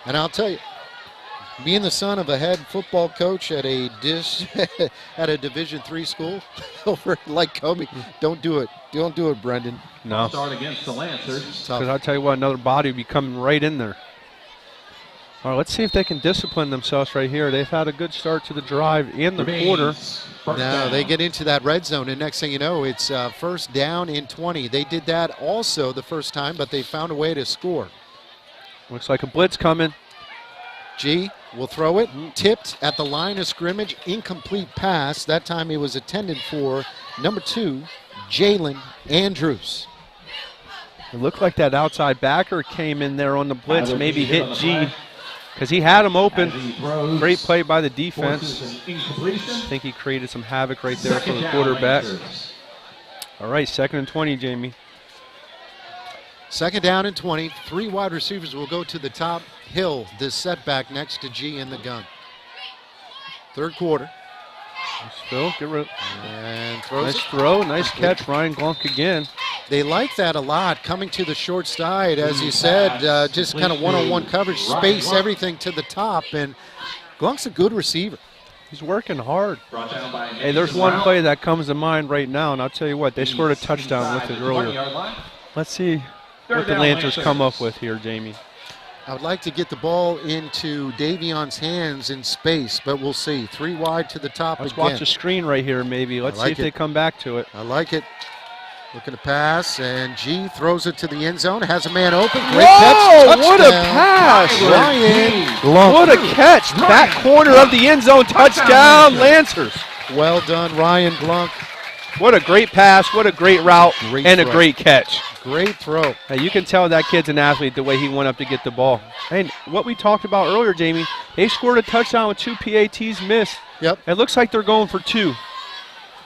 S1: And I'll tell you, being the son of a head football coach at a at a Division III school over like Kobe, don't do it. Don't do it, Brendan.
S2: No.
S5: Start against the Lancers.
S1: Tough.
S2: Because I'll tell you what, another body will be coming right in there. All right, let's see if they can discipline themselves right here. They've had a good start to the drive in the quarter.
S1: Now they get into that red zone, and next thing you know, it's first down in 20. They did that also the first time, but they found a way to score.
S2: Looks like a blitz coming.
S1: G will throw it, tipped at the line of scrimmage, incomplete pass. That time it was intended for number 2, Jalen Andrews.
S2: It looked like that outside backer came in there on the blitz, maybe hit G, because he had him open. Great play by the defense. I think he created some havoc right there for the quarterback. All right, 2nd and 20, Jamie.
S1: 2nd down and 20. 3 wide receivers will go to the top. Hill, this setback next to G in the gun. Third quarter.
S2: Phil, get rid.
S1: And throws
S2: Nice
S1: it.
S2: throw, nice catch, Ryan Glunk again.
S1: They like that a lot, coming to the short side, as you said, just kind of one-on-one coverage, space everything to the top, and Glunk's a good receiver.
S2: He's working hard. Hey, there's one play that comes to mind right now, and I'll tell you what, they scored a touchdown with it earlier. Let's see what the Lancers come up with here, Jamie.
S1: I would like to get the ball into Davion's hands in space, but we'll see. 3 wide to the top
S2: Let's
S1: again.
S2: watch a screen right here, maybe. Let's see if they come back to it.
S1: I like it. Looking to pass, and G throws it to the end zone. Has a man open. Great
S2: Whoa,
S1: catch.
S2: what a
S1: Touchdown.
S2: pass.
S1: Ryan Glunk.
S2: What a catch. Back corner of the end zone. Touchdown, Lancers.
S1: Well done, Ryan Glunk.
S2: What a great pass. What a great route.
S1: Great
S2: a
S1: throw.
S2: great catch.
S1: Great throw.
S2: Hey, you can tell that kid's an athlete the way he went up to get the ball. And what we talked about earlier, Jamie, they scored a touchdown with 2 PATs missed.
S1: Yep.
S2: It looks like they're going for 2.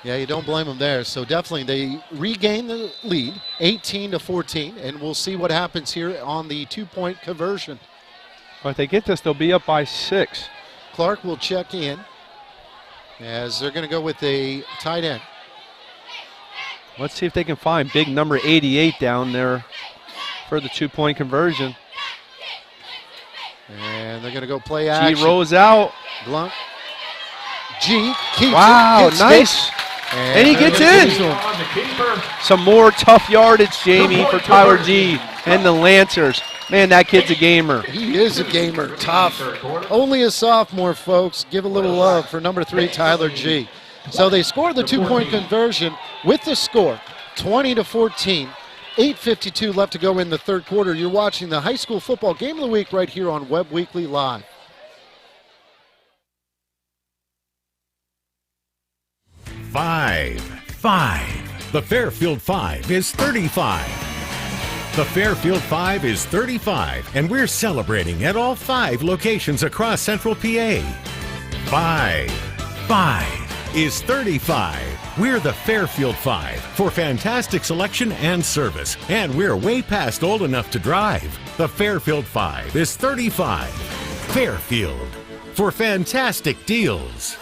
S1: Yeah, you don't blame them there. So definitely they regain the lead, 18-14, and we'll see what happens here on the 2-point conversion.
S2: Well, if they get this, they'll be up by 6.
S1: Clark will check in as they're going to go with a tight end.
S2: Let's see if they can find big number 88 down there for the 2-point conversion.
S1: And they're going to go play action.
S2: G rolls out.
S1: Glunk. G keeps
S2: Wow,
S1: it. Gets
S2: nice.
S1: it.
S2: And he gets in. Some more tough yardage, Jamie, for Tyler G and the Lancers. Man, that kid's a gamer.
S1: He is a gamer. Tough. Only a sophomore, folks. Give a little love for number 3, Tyler G. So they scored the 2-point conversion with the score, 20-14. 8:52 left to go in the third quarter. You're watching the high school football game of the week right here on Web Weekly Live.
S3: Five. The Fairfield 5 is 35. The Fairfield 5 is 35, and we're celebrating at all 5 locations across Central PA. 5 is 35. We're the Fairfield 5 for fantastic selection and service, and we're way past old enough to drive. The Fairfield 5 is 35. Fairfield for fantastic deals.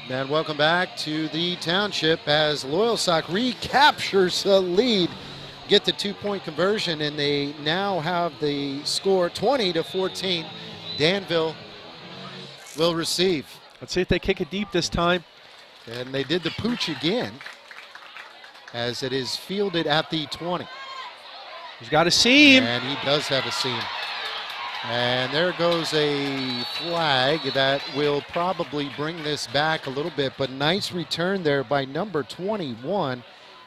S1: And welcome back to the township as Loyalsock recaptures the lead, get the 2-point conversion, and they now have the score 20-14. Danville will receive.
S2: Let's see if they kick it deep this time.
S1: And they did the pooch again. as it is fielded at the 20.
S2: He's got a seam.
S1: And he does have a seam. And there goes a flag that will probably bring this back a little bit, but nice return there by number 21.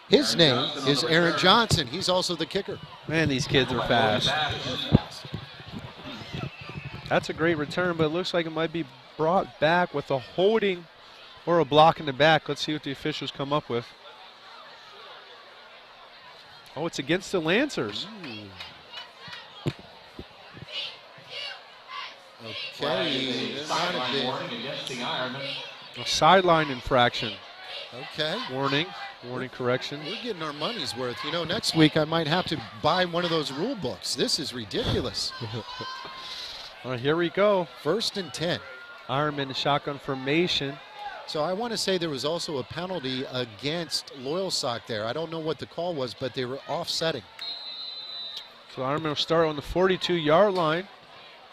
S1: His name is Aaron Johnson. He's also the kicker.
S2: Man, these kids are fast. That's a great return, but it looks like it might be brought back with a holding or a block in the back. Let's see what the officials come up with. Oh, it's against the Lancers.
S1: Okay.
S2: A sideline infraction.
S1: Okay.
S2: Warning correction.
S1: We're getting our money's worth. You know, next week I might have to buy one of those rule books. This is ridiculous.
S2: All right, here we go.
S1: 1st and 10.
S2: Ironmen shotgun formation.
S1: So I want to say there was also a penalty against Loyalsock there. I don't know what the call was, but they were offsetting.
S2: So Ironmen will start on the 42-yard line.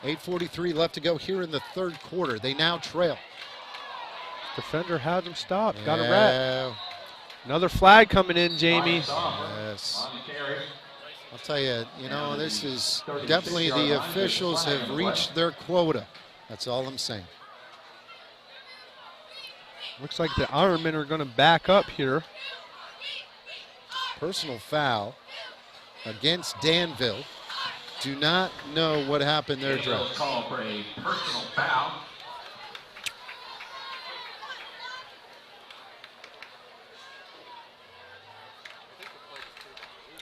S1: 8:43 left to go here in the 3rd quarter. They now trail.
S2: Defender had them stopped. Got a rat. Another flag coming in, Jamie.
S1: Yes. I'll tell you, you know, this is definitely the officials have reached their quota. That's all I'm saying.
S2: Looks like the Ironmen are going to back up here.
S1: Personal foul against Danville. Do not know what happened there, Dre.
S5: Call for a personal foul.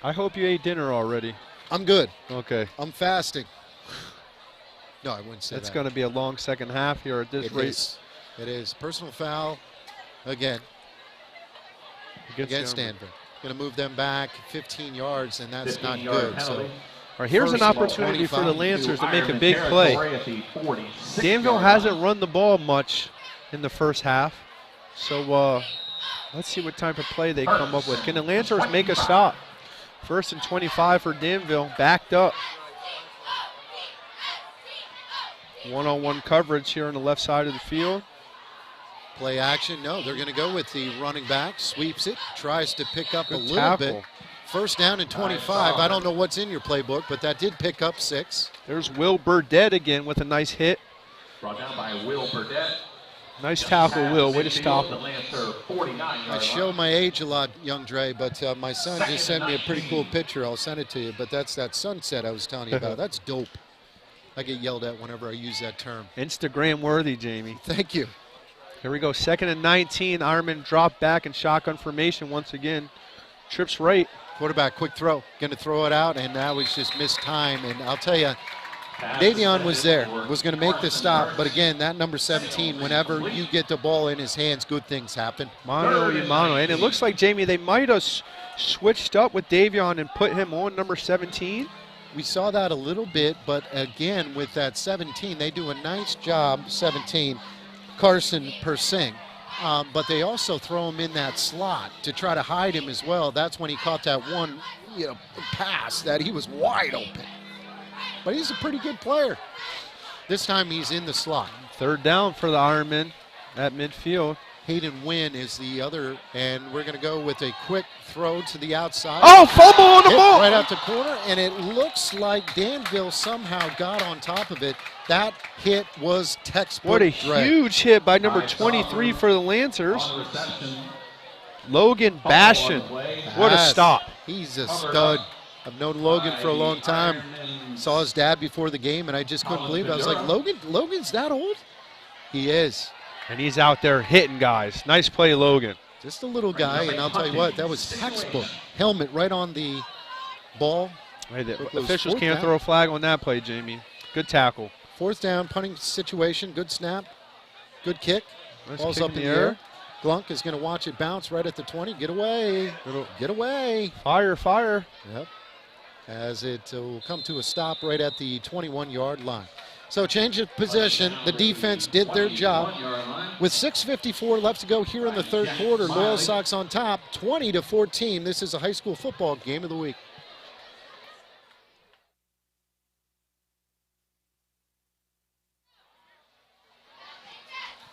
S2: I hope you ate dinner already.
S1: I'm good.
S2: Okay.
S1: I'm fasting. No, I wouldn't say that.
S2: It's going to be a long second half here at this rate.
S1: It is. Personal foul again against Danville. Going to move them back 15 yards, and that's not good. So,
S2: all right, here's an opportunity for the Lancers to make a big play. Danville hasn't run the ball much in the first half, so let's see what type of play they come up with. Can the Lancers make a stop? 1st and 25 for Danville, backed up. One-on-one coverage here on the left side of the field.
S1: Play action. No, they're going to go with the running back. Sweeps it. Tries to pick up a little bit. 1st down and 25. I don't know what's in your playbook, but that did pick up 6.
S2: There's Will Burdett again with a nice hit.
S5: Brought down by Will Burdett.
S2: Nice tackle, Will. Way to stop him.
S1: I show my age a lot, young Dre, but my son just sent me a pretty cool picture. I'll send it to you. But that's that sunset I was telling you about. That's dope. I get yelled at whenever I use that term.
S2: Instagram worthy, Jamie.
S1: Thank you.
S2: Here we go, 2nd and 19. Ironman drop back in shotgun formation once again. Trips right.
S1: Quarterback, quick throw. Going to throw it out, and that was just missed time. And I'll tell you, Davion was there, was going to make the stop. But again, that number 17, whenever you get the ball in his hands, good things happen.
S2: Mano y mano. And it looks like, Jamie, they might have switched up with Davion and put him on number 17.
S1: We saw that a little bit, but again, with that 17, they do a nice job, 17, Carson Persing. But they also throw him in that slot to try to hide him as well. That's when he caught that one pass that he was wide open. But he's a pretty good player. This time he's in the slot.
S2: 3rd down for the Ironmen at midfield.
S1: Hayden Wynn is the other, and we're going to go with a quick throw to the outside.
S2: Oh, fumble on the ball!
S1: Right out the corner, and it looks like Danville somehow got on top of it. That hit was textbook.
S2: What a huge hit by number 23 for the Lancers. Logan Bastion. What a stop.
S1: He's a stud. I've known Logan for a long time. Saw his dad before the game, and I just couldn't believe it. I was like, Logan's that old? He is.
S2: And he's out there hitting guys. Nice play, Logan.
S1: Just a little guy, and I'll tell you what, that was textbook. Helmet right on the ball.
S2: Right, the officials can't throw a flag on that play, Jamie. Good tackle.
S1: 4th down, punting situation, good snap, good kick.
S2: Nice
S1: Ball's
S2: kick
S1: up in the air. Glunk is going to watch it bounce right at the 20. Get away. Get away.
S2: Fire, fire.
S1: Yep. As it will come to a stop right at the 21-yard line. So change of possession. The defense did their job. With 6:54 left to go here in the 3rd quarter, Loyalsock's on top, 20-14. This is a high school football game of the week.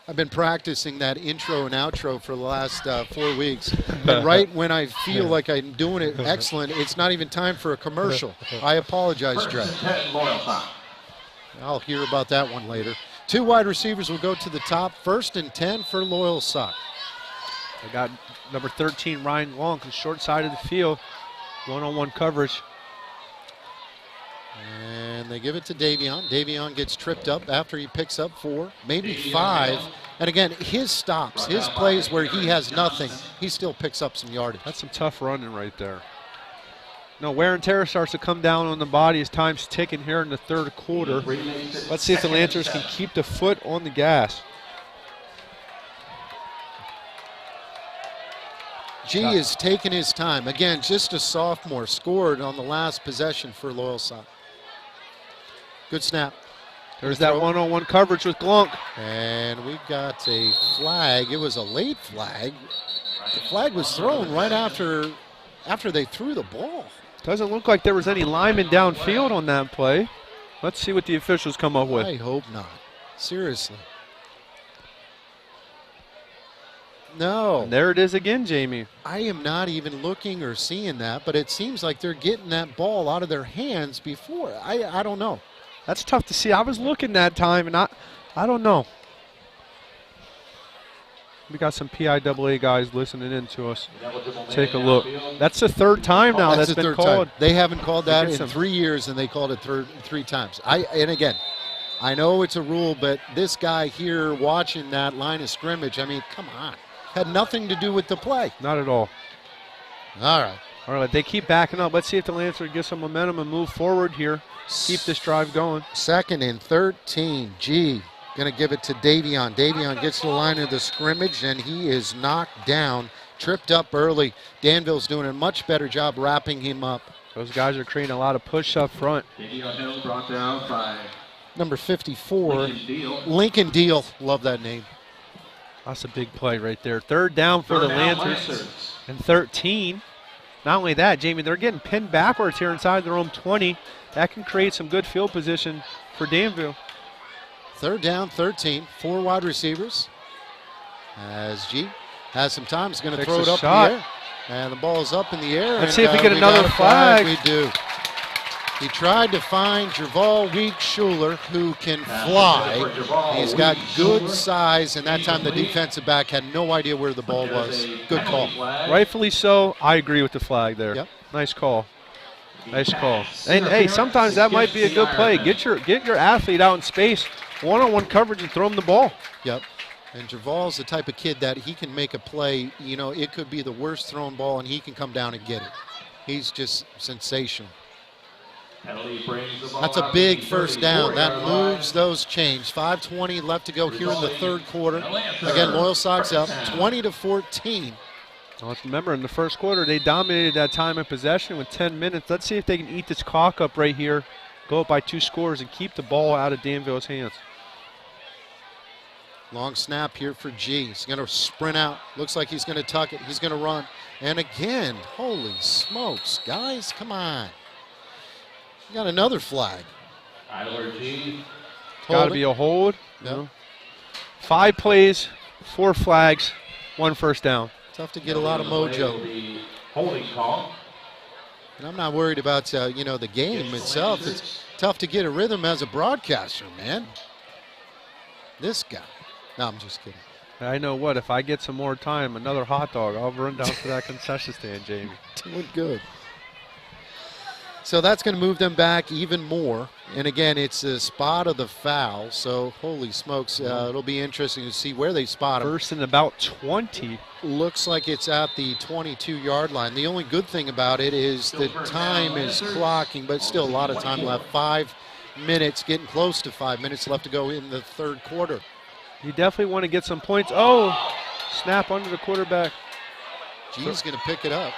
S1: I've been practicing that intro and outro for the last 4 weeks. And right when I feel like I'm doing it excellent, it's not even time for a commercial. I apologize, Dre. I'll hear about that one later. 2 wide receivers will go to the top. 1st and 10 for Loyalsock.
S2: I got number 13, Ryan Long, on the short side of the field. One-on-one coverage.
S1: And they give it to Davion. Davion gets tripped up after he picks up 4, maybe 5. And again, his stops, his plays where he has nothing, he still picks up some yardage.
S2: That's some tough running right there. No, wear and tear starts to come down on the body as time's ticking here in the 3rd quarter. Let's see if the Lancers can keep the foot on the gas.
S1: G is taking his time. Again, just a sophomore, scored on the last possession for Loyalsock. Good snap.
S2: There's that one-on-one coverage with Glunk.
S1: And we've got a flag. It was a late flag. The flag was thrown right after they threw the ball.
S2: Doesn't look like there was any linemen downfield on that play. Let's see what the officials come up with.
S1: I hope not. Seriously. No.
S2: And there it is again, Jamie.
S1: I am not even looking or seeing that, but it seems like they're getting that ball out of their hands before. I don't know.
S2: That's tough to see. I was looking that time, and I don't know. We got some PIAA guys listening in to us. Take a look. That's the 3rd time now that's been called.
S1: They haven't called that in 3 years, and they called it 3 times. And again, I know it's a rule, but this guy here watching that line of scrimmage, I mean, come on. Had nothing to do with the play.
S2: Not at all.
S1: All right.
S2: All right, they keep backing up. Let's see if the Lancers get some momentum and move forward here. Keep this drive going.
S1: 2nd and 13. G going to give it to Davion. Davion gets to the line of the scrimmage, and he is knocked down, tripped up early. Danville's doing a much better job wrapping him up.
S2: Those guys are creating a lot of push up front.
S5: Brought down by
S1: number 54, Lincoln Deal. Love that name.
S2: That's a big play right there. 3rd down for the Lancers. And 13. Not only that, Jamie, they're getting pinned backwards here inside their own 20. That can create some good field position for Danville.
S1: 3rd down, 13. 4 wide receivers. As G has some time, he's going to throw it up in the air. And the ball is up in the air.
S2: Let's see if we get another flag.
S1: We do. He tried to find Jerval Week-Schuler, who can fly. He's got good size, and that time the defensive back had no idea where the ball was. Good call.
S2: Rightfully so. I agree with the flag there.
S1: Yep.
S2: Nice call. Nice call. And, hey, sometimes that might be a good play. Get your athlete out in space, one-on-one coverage, and throw him the ball.
S1: Yep. And Jerval's the type of kid that he can make a play. You know, it could be the worst thrown ball, and he can come down and get it. He's just sensational. That's a big 1st down. That moves those chains. 5:20 left to go here in the 3rd quarter. Again, Loyalsock's up 20-14.
S2: Well, let's remember, in the 1st quarter, they dominated that time of possession with 10 minutes. Let's see if they can eat this clock up right here, go up by 2 scores, and keep the ball out of Danville's hands.
S1: Long snap here for G. He's going to sprint out. Looks like he's going to tuck it. He's going to run. And again, holy smokes, guys, come on. You got another flag.
S2: Got to be a hold.
S1: Yep.
S2: 5 plays, 4 flags, 1 1st down.
S1: Tough to get a lot of mojo.
S5: Holding call.
S1: And I'm not worried about the game itself. It's tough to get a rhythm as a broadcaster, man. This guy. No, I'm just kidding.
S2: I know what. If I get some more time, another hot dog, I'll run down to that concession stand, Jamie.
S1: Doing good. So that's going to move them back even more. And again, it's the spot of the foul. So holy smokes, it'll be interesting to see where they spot him.
S2: 1st and about 20.
S1: Looks like it's at the 22-yard line. The only good thing about it is the time is clocking, but still a lot of time left. 5 minutes, getting close to 5 minutes left to go in the 3rd quarter.
S2: You definitely want to get some points. Oh, snap under the quarterback.
S1: G's going to pick it up.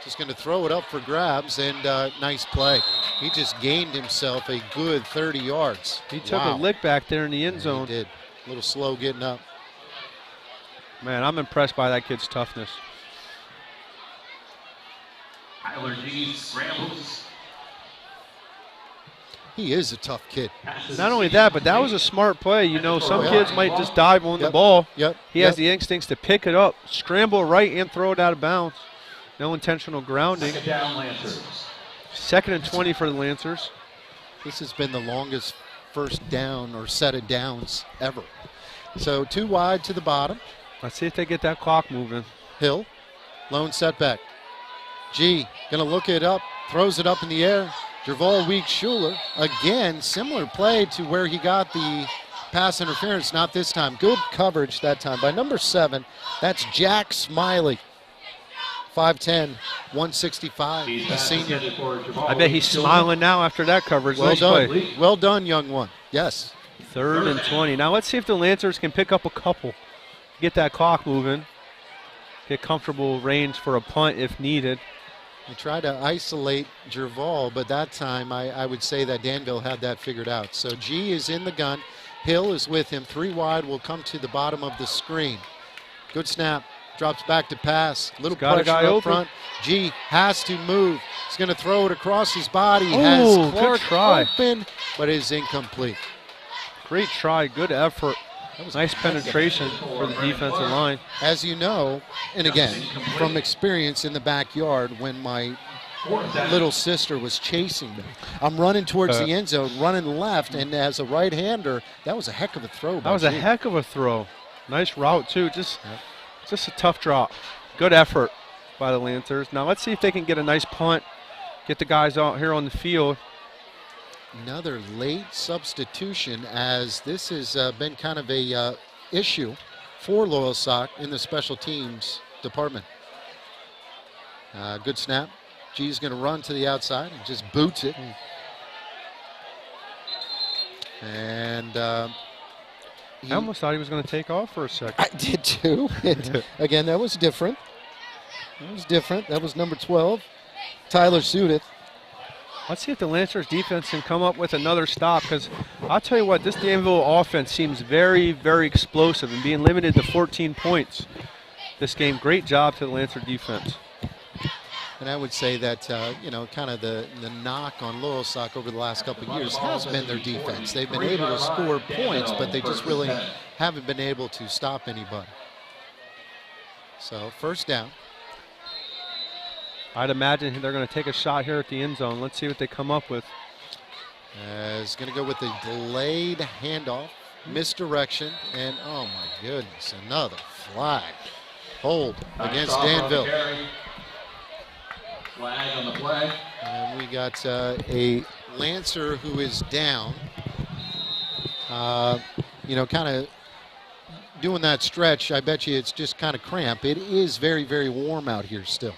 S1: Just going to throw it up for grabs, and nice play. He just gained himself a good 30 yards.
S2: He took a lick back there in the end zone.
S1: He did. A little slow getting up.
S2: Man, I'm impressed by that kid's toughness.
S5: Tyler G scrambles.
S1: He is a tough kid.
S2: Not only that, but that was a smart play. You know, some kids might just dive on the ball. He has the instincts to pick it up, scramble right, and throw it out of bounds. No intentional grounding. Second and 20 for the Lancers.
S1: This has been the longest first down or set of downs ever. So 2 wide to the bottom.
S2: Let's see if they get that clock moving.
S1: Hill, lone setback. G, going to look it up, throws it up in the air. Jerval Weeks-Schuler, again, similar play to where he got the pass interference, not this time. Good coverage that time by number 7. That's Jack Smiley. 5'10", 165, a senior.
S2: I bet he's smiling now after that coverage.
S1: Well
S2: nice
S1: done.
S2: play.
S1: Well done, young one. Yes.
S2: 3rd and 20. Now let's see if the Lancers can pick up a couple. Get that clock moving. Get comfortable range for a punt if needed.
S1: They try to isolate Jerval, but that time I would say that Danville had that figured out. So G is in the gun. Hill is with him. 3 wide will come to the bottom of the screen. Good snap. Drops back to pass. Little pressure up front. G has to move. He's going to throw it across his body. Has Clark open, but is incomplete.
S2: Great try. Good effort. That was nice penetration for the defensive line.
S1: As you know, and again, from experience in the backyard, when my little sister was chasing me, I'm running towards the end zone, running left, and as a right-hander, that was a heck of a throw.
S2: That was a heck of a throw. Nice route, too. Just a tough drop. Good effort by the Lancers. Now let's see if they can get a nice punt, get the guys out here on the field.
S1: Another late substitution, as this has been kind of a issue for Loyalsock in the special teams department. Good snap. G's going to run to the outside and just boots it. And
S2: I almost thought he was going to take off for a second.
S1: I did too. Again, that was different. That was number 12, Tyler Sudith.
S2: Let's see if the Lancers defense can come up with another stop, because I'll tell you what, this Danville offense seems very, very explosive and being limited to 14 points this game. Great job to the Lancer defense.
S1: And I would say that, kind of the knock on Loyalsock over the last couple of years has been their defense. They've been able to score points, but they just really haven't been able to stop anybody. So, first down.
S2: I'd imagine they're going to take a shot here at the end zone. Let's see what they come up with.
S1: He's going to go with the delayed handoff, misdirection, and oh my goodness, another flag. Hold against Danville.
S5: Flag on the play.
S1: And we got a Lancer who is down. Kind of doing that stretch. I bet you it's just kind of cramp. It is very, very warm out here still.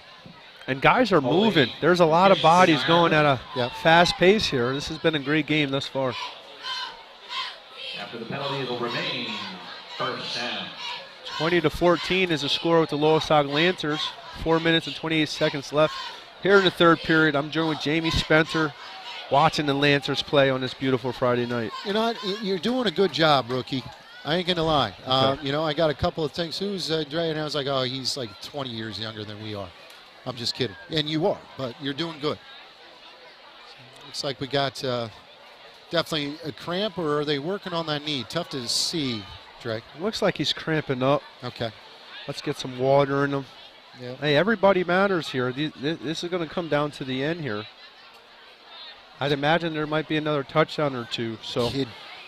S2: And guys are moving. There's a lot of bodies going at a fast pace here. This has been a great game thus far.
S5: After the penalty, it'll remain first down.
S2: 20-14 is the score with the Loyalsock Lancers. 4 minutes and 28 seconds left here in the third period. I'm joined with Jamie Spencer, watching the Lancers play on this beautiful Friday night.
S1: You know, you're doing a good job, rookie. I ain't going to lie.
S2: Okay.
S1: I got a couple of things. Who's Dre? And I was like, oh, he's like 20 years younger than we are. I'm just kidding. And you are, but you're doing good. Looks like we got definitely a cramp, or are they working on that knee? Tough to see, Drake.
S2: Looks like he's cramping up.
S1: Okay.
S2: Let's get some water in him.
S1: Yeah.
S2: Hey, everybody matters here. This is going to come down to the end here. I'd imagine there might be another touchdown or two. So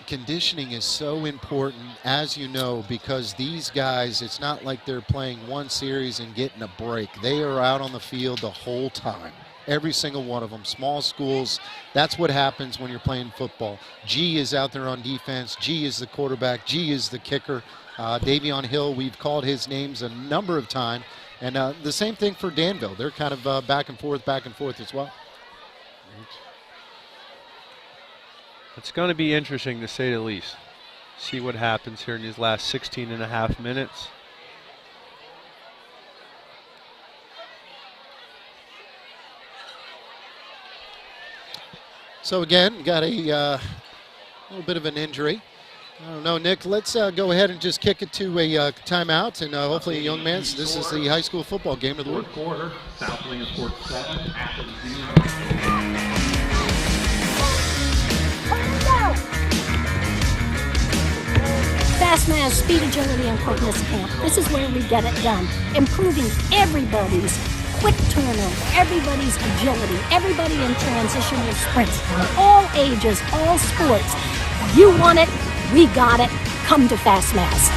S1: conditioning is so important, as you know, because these guys, it's not like they're playing one series and getting a break. They are out on the field the whole time. Every single one of them. Small schools, that's what happens when you're playing football. G is out there on defense. G is the quarterback. G is the kicker. Davion Hill, we've called his names a number of times. And the same thing for Danville. They're kind of back and forth as well.
S2: It's going to be interesting, to say the least. See what happens here in these last 16 and a half minutes.
S1: So again, got a little bit of an injury. I don't know, Nick, let's go ahead and just kick it to a timeout, and hopefully a young man. So this is the high school football game of the week.
S5: Quarter, South Lane Sports 7, Athens 0.
S7: Fastman's Speed, Agility, and Quickness Camp. This is where we get it done. Improving everybody's quick turnover, everybody's agility, everybody in transitional sprints, all ages, all sports. You want it, we got it. Come to Fastmass.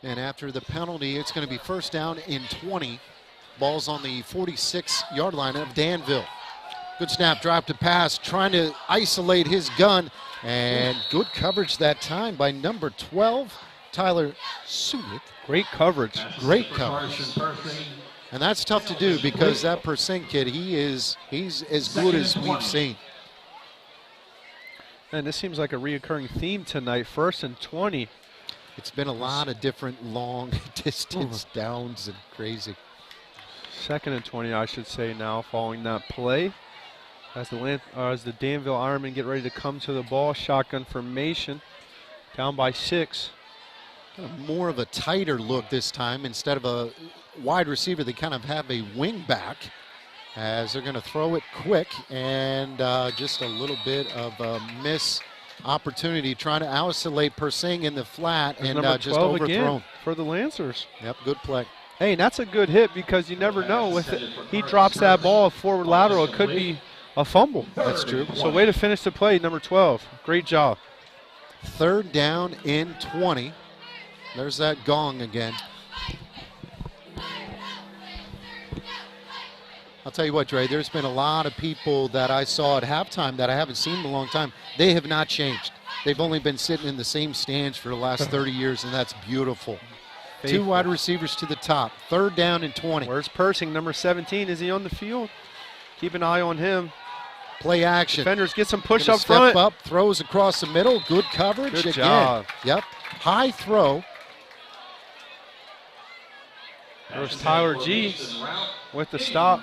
S1: And after the penalty, it's going to be first down in 20. Ball's on the 46-yard line of Danville. Good snap, drop to pass, trying to isolate his gun. And good coverage that time by number 12, Tyler Sulik.
S2: Great coverage.
S1: Great coverage. And that's tough to do because that Persing kid, he's as good as we've seen.
S2: And this seems like a reoccurring theme tonight. First and 20.
S1: It's been a lot of different long distance downs and crazy.
S2: Second and 20, I should say now, following that play. As the Danville Ironmen get ready to come to the ball, shotgun formation, down by 6.
S1: Kind of more of a tighter look this time. Instead of a wide receiver, they kind of have a wing back as they're going to throw it quick, and just a little bit of a miss opportunity trying to isolate Persing in the flat.
S2: There's
S1: and just overthrown.
S2: Again for the Lancers.
S1: Yep, good play.
S2: Hey, and that's a good hit because you never know. If he drops that ball forward lateral, it could be a fumble.
S1: That's true.
S2: So way to finish the play, number 12. Great job.
S1: Third down in 20. There's that gong again. I'll tell you what, Dre, there's been a lot of people that I saw at halftime that I haven't seen in a long time. They have not changed. They've only been sitting in the same stands for the last 30 years, and that's beautiful. Two wide receivers to the top. Third down and 20.
S2: Where's Persing, number 17? Is he on the field? Keep an eye on him.
S1: Play action.
S2: Defenders get some push up
S1: step
S2: front.
S1: Up, throws across the middle. Good coverage.
S2: Good
S1: again.
S2: Job.
S1: Yep. High throw.
S2: There's Tyler G with the stop.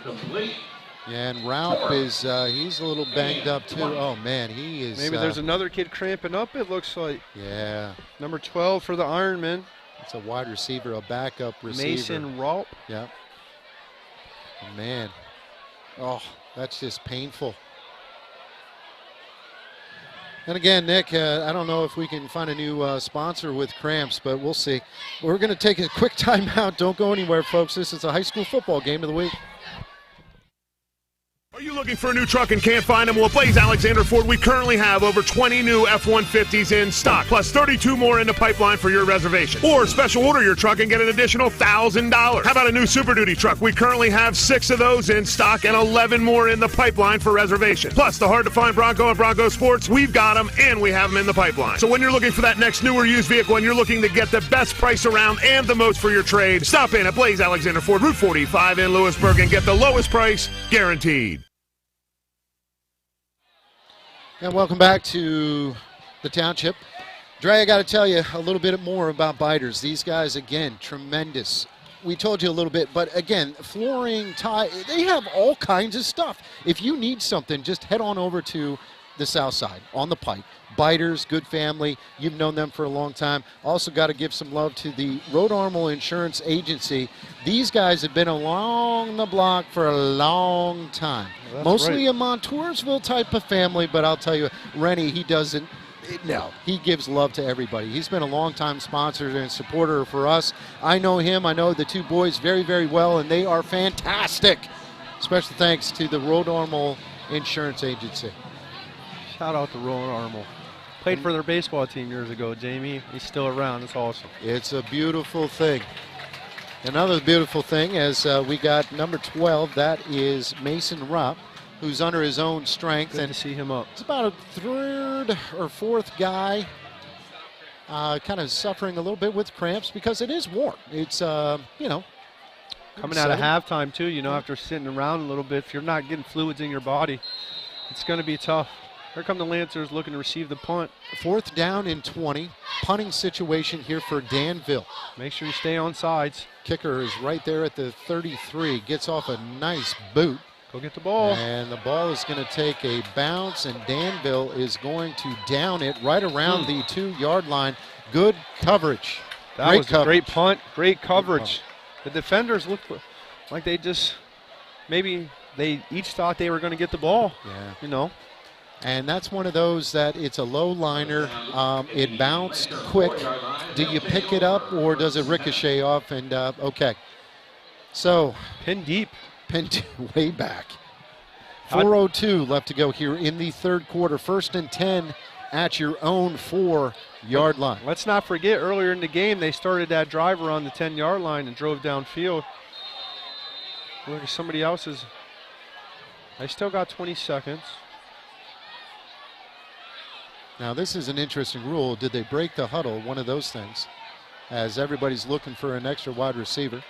S1: Yeah, and Raup is, he's a little banged up too. Oh, man, he is.
S2: Maybe there's another kid cramping up, it looks like.
S1: Yeah.
S2: Number 12 for the Ironmen.
S1: It's a wide receiver, a backup receiver.
S2: Mason Raup.
S1: Yeah. Oh, man. Oh, that's just painful. And again, Nick, I don't know if we can find a new sponsor with cramps, but we'll see. We're going to take a quick timeout. Don't go anywhere, folks. This is a high school football game of the week.
S8: Are you looking for a new truck and can't find them? Well, at Blaze Alexander Ford, we currently have over 20 new F-150s in stock, plus 32 more in the pipeline for your reservation. Or special order your truck and get an additional $1,000. How about a new Super Duty truck? We currently have 6 of those in stock and 11 more in the pipeline for reservation. Plus, the hard-to-find Bronco and Bronco Sports, we've got them and we have them in the pipeline. So when you're looking for that next new or used vehicle and you're looking to get the best price around and the most for your trade, stop in at Blaze Alexander Ford, Route 45 in Lewisburg, and get the lowest price guaranteed.
S1: And welcome back to the Township. Dre, I got to tell you a little bit more about Biters. These guys, again, tremendous. We told you a little bit, but again, flooring, tie, they have all kinds of stuff. If you need something, just head on over to the South Side on the Pike. Biters, good family. You've known them for a long time. Also got to give some love to the Rhode Armel Insurance Agency. These guys have been along the block for a long time.
S2: Well,
S1: mostly a Montoursville type of family, but I'll tell you, Rennie, he doesn't. No, he gives love to everybody. He's been a long-time sponsor and supporter for us. I know him. I know the two boys very, very well, and they are fantastic. Special thanks to the Rhode Armel Insurance Agency.
S2: Shout out to Rhode Armel. Played for their baseball team years ago, Jamie. He's still around. It's awesome.
S1: It's a beautiful thing. Another beautiful thing is we got number 12. That is Mason Rupp, who's under his own strength.
S2: Good to see him up.
S1: It's about a third or fourth guy kind of suffering a little bit with cramps because it is warm. It's, you know.
S2: Coming out of halftime, too, you know, after sitting around a little bit, if you're not getting fluids in your body, it's going to be tough. Here come the Lancers looking to receive the punt.
S1: Fourth down and 20. Punting situation here for Danville.
S2: Make sure you stay on sides.
S1: Kicker is right there at the 33. Gets off a nice boot.
S2: Go get the ball.
S1: And the ball is going to take a bounce, and Danville is going to down it right around the 2-yard line. Good coverage.
S2: That was a great punt. Great coverage. The defenders looked like they just maybe they each thought they were going to get the ball.
S1: Yeah.
S2: You know.
S1: And that's one of those that it's a low liner. It bounced quick. Do you pick it up or does it ricochet off? And okay. So
S2: Pin deep.
S1: Pinned way back. 4:02 left to go here in the third quarter. 1st and 10 at your own 4-yard line.
S2: Let's not forget earlier in the game they started that drive around the 10-yard line and drove downfield. Look at somebody else's. They still got 20 seconds.
S1: Now this is an interesting rule. Did they break the huddle? One of those things. As everybody's looking for an extra wide receiver.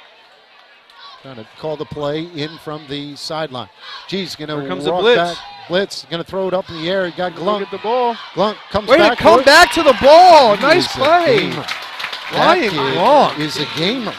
S1: Trying to call the play in from the sideline. G's going to
S2: comes the
S1: walk
S2: blitz.
S1: back. Blitz, going to throw it up in the air. He got Glunk.
S2: Get the ball.
S1: Glunk comes
S2: Way
S1: back.
S2: to come back to the ball. Nice play.
S1: Ryan
S2: Glunk
S1: is a gamer.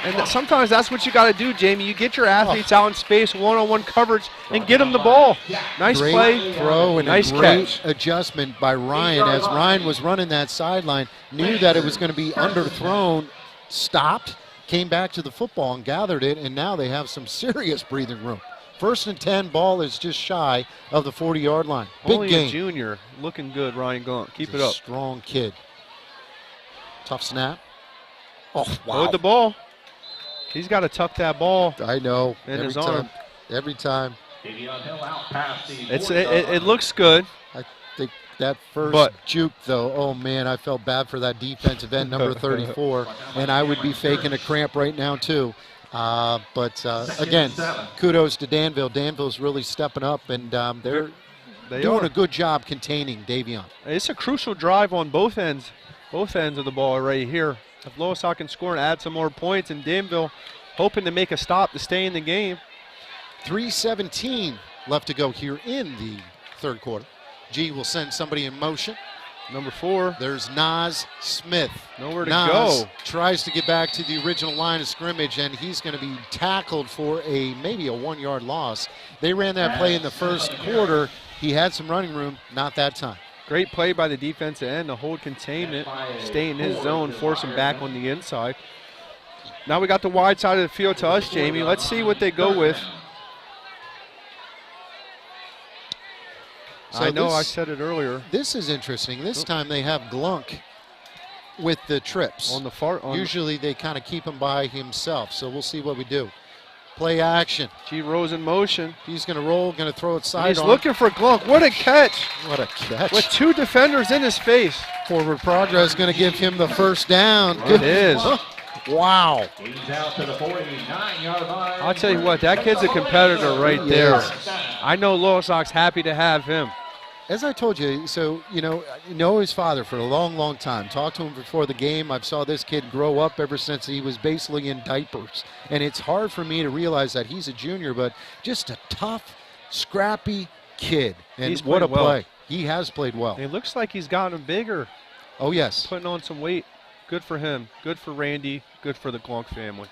S2: And sometimes that's what you got to do, Jamie. You get your athletes out in space, one-on-one coverage, and get them the ball. Nice
S1: Great
S2: play.
S1: throw and
S2: nice
S1: a great
S2: catch.
S1: adjustment by Ryan as Ryan was running that sideline, knew that it was going to be underthrown, stopped, came back to the football and gathered it, and now they have some serious breathing room. 1st and 10, ball is just shy of the 40-yard line. Big
S2: Only
S1: game.
S2: a junior, looking good, Ryan Glunk. Keep
S1: He's
S2: it
S1: a
S2: up.
S1: Strong kid. Tough snap. Oh, wow.
S2: Hold the ball. He's got to tuck that ball.
S1: I know.
S2: In his arm.
S1: Every time.
S2: It looks good.
S1: I think that first juke, though, oh, man, I felt bad for that defensive end, number 34, and I would be faking a cramp right now, too. But, again, kudos to Danville. Danville's really stepping up, and they're doing a good job containing Davion.
S2: It's a crucial drive on both ends of the ball right here. If Loyalsock can score and add some more points, and Danville hoping to make a stop to stay in the game.
S1: 3:17 left to go here in the third quarter. G will send somebody in motion.
S2: Number 4.
S1: There's Nas Smith.
S2: Nowhere to
S1: Nas
S2: go.
S1: Tries to get back to the original line of scrimmage, and he's going to be tackled for maybe a 1-yard loss. They ran that play in the first quarter. He had some running room, not that time.
S2: Great play by the defensive end to hold containment, stay in his zone, force him back on the inside. Now we got the wide side of the field to us, Jamie. Let's see what they go with.
S1: So
S2: I know I said it earlier.
S1: This is interesting. This time they have Glunk with the trips.
S2: On the far.
S1: Usually they kind of keep him by himself, so we'll see what we do. Play action.
S2: G Rose in motion.
S1: He's going to roll, going to throw it sidearm.
S2: He's looking for Glunk. What a catch.
S1: What a catch.
S2: With 2 defenders in his face.
S1: Forward progress going to give him the first down.
S2: It is.
S1: Wow.
S5: He's out to the 49-yard line.
S2: I'll tell you what, that kid's a competitor right there. I know Loyalsock's happy to have him.
S1: As I told you, so, know his father for a long, long time. Talked to him before the game. I've saw this kid grow up ever since he was basically in diapers. And it's hard for me to realize that he's a junior, but just a tough, scrappy kid. And what a play. He has played well.
S2: It looks like he's gotten bigger.
S1: Oh, yes.
S2: Putting on some weight. Good for him. Good for Randy. Good for the Glunk family.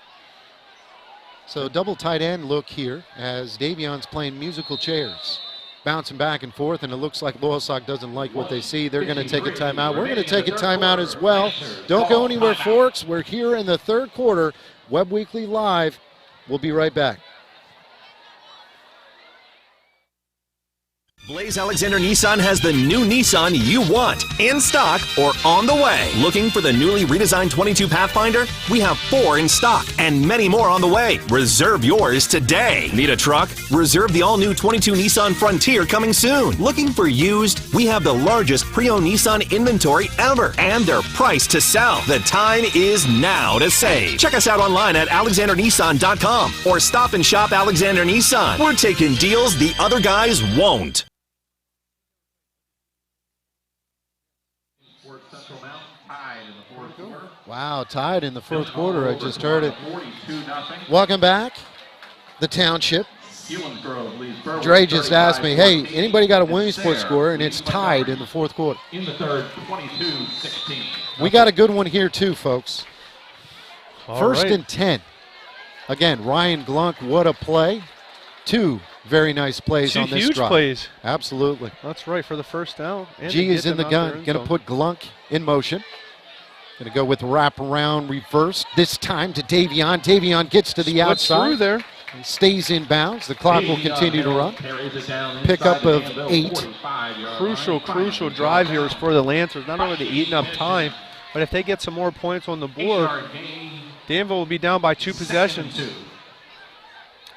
S1: So double tight end look here as Davion's playing musical chairs. Bouncing back and forth, and it looks like Loyalsock doesn't like what they see. They're going to take a timeout. We're going to take a timeout as well. Don't go anywhere, Forks. We're here in the third quarter. Web Weekly Live. We'll be right back.
S9: Blaze Alexander Nissan has the new Nissan you want in stock or on the way. Looking for the newly redesigned 22 Pathfinder? We have 4 in stock and many more on the way. Reserve yours today. Need a truck? Reserve the all-new 22 Nissan Frontier coming soon. Looking for used? We have the largest pre-owned Nissan inventory ever, and they're priced to sell. The time is now to save. Check us out online at alexandernissan.com or stop and shop Alexander Nissan. We're taking deals the other guys won't.
S1: Wow, tied in the fourth quarter. I just heard it. Welcome back. The Township. Dre just asked me, hey, anybody got a Williamsport score? And it's tied in the fourth quarter.
S5: In the third, 22-16.
S1: We got a good one here too, folks. First
S2: right.
S1: and 10. Again, Ryan Glunk, what a play. 2 very nice plays
S2: 2
S1: on this
S2: huge
S1: drive.
S2: plays.
S1: Absolutely.
S2: That's right, for the first down. And
S1: G
S2: to
S1: is
S2: get
S1: in the
S2: them out their
S1: gun.
S2: end
S1: Going to
S2: zone.
S1: put Glunk in motion. Going to go with wraparound reverse. This time to Davion. Davion gets to the
S2: Splits
S1: outside.
S2: through there.
S1: stays in bounds. The clock will continue to run. Pickup of 8.
S2: Crucial drive here is for the Lancers. Not only are they eating up time, but if they get some more points on the board, Danville will be down by 2 possessions.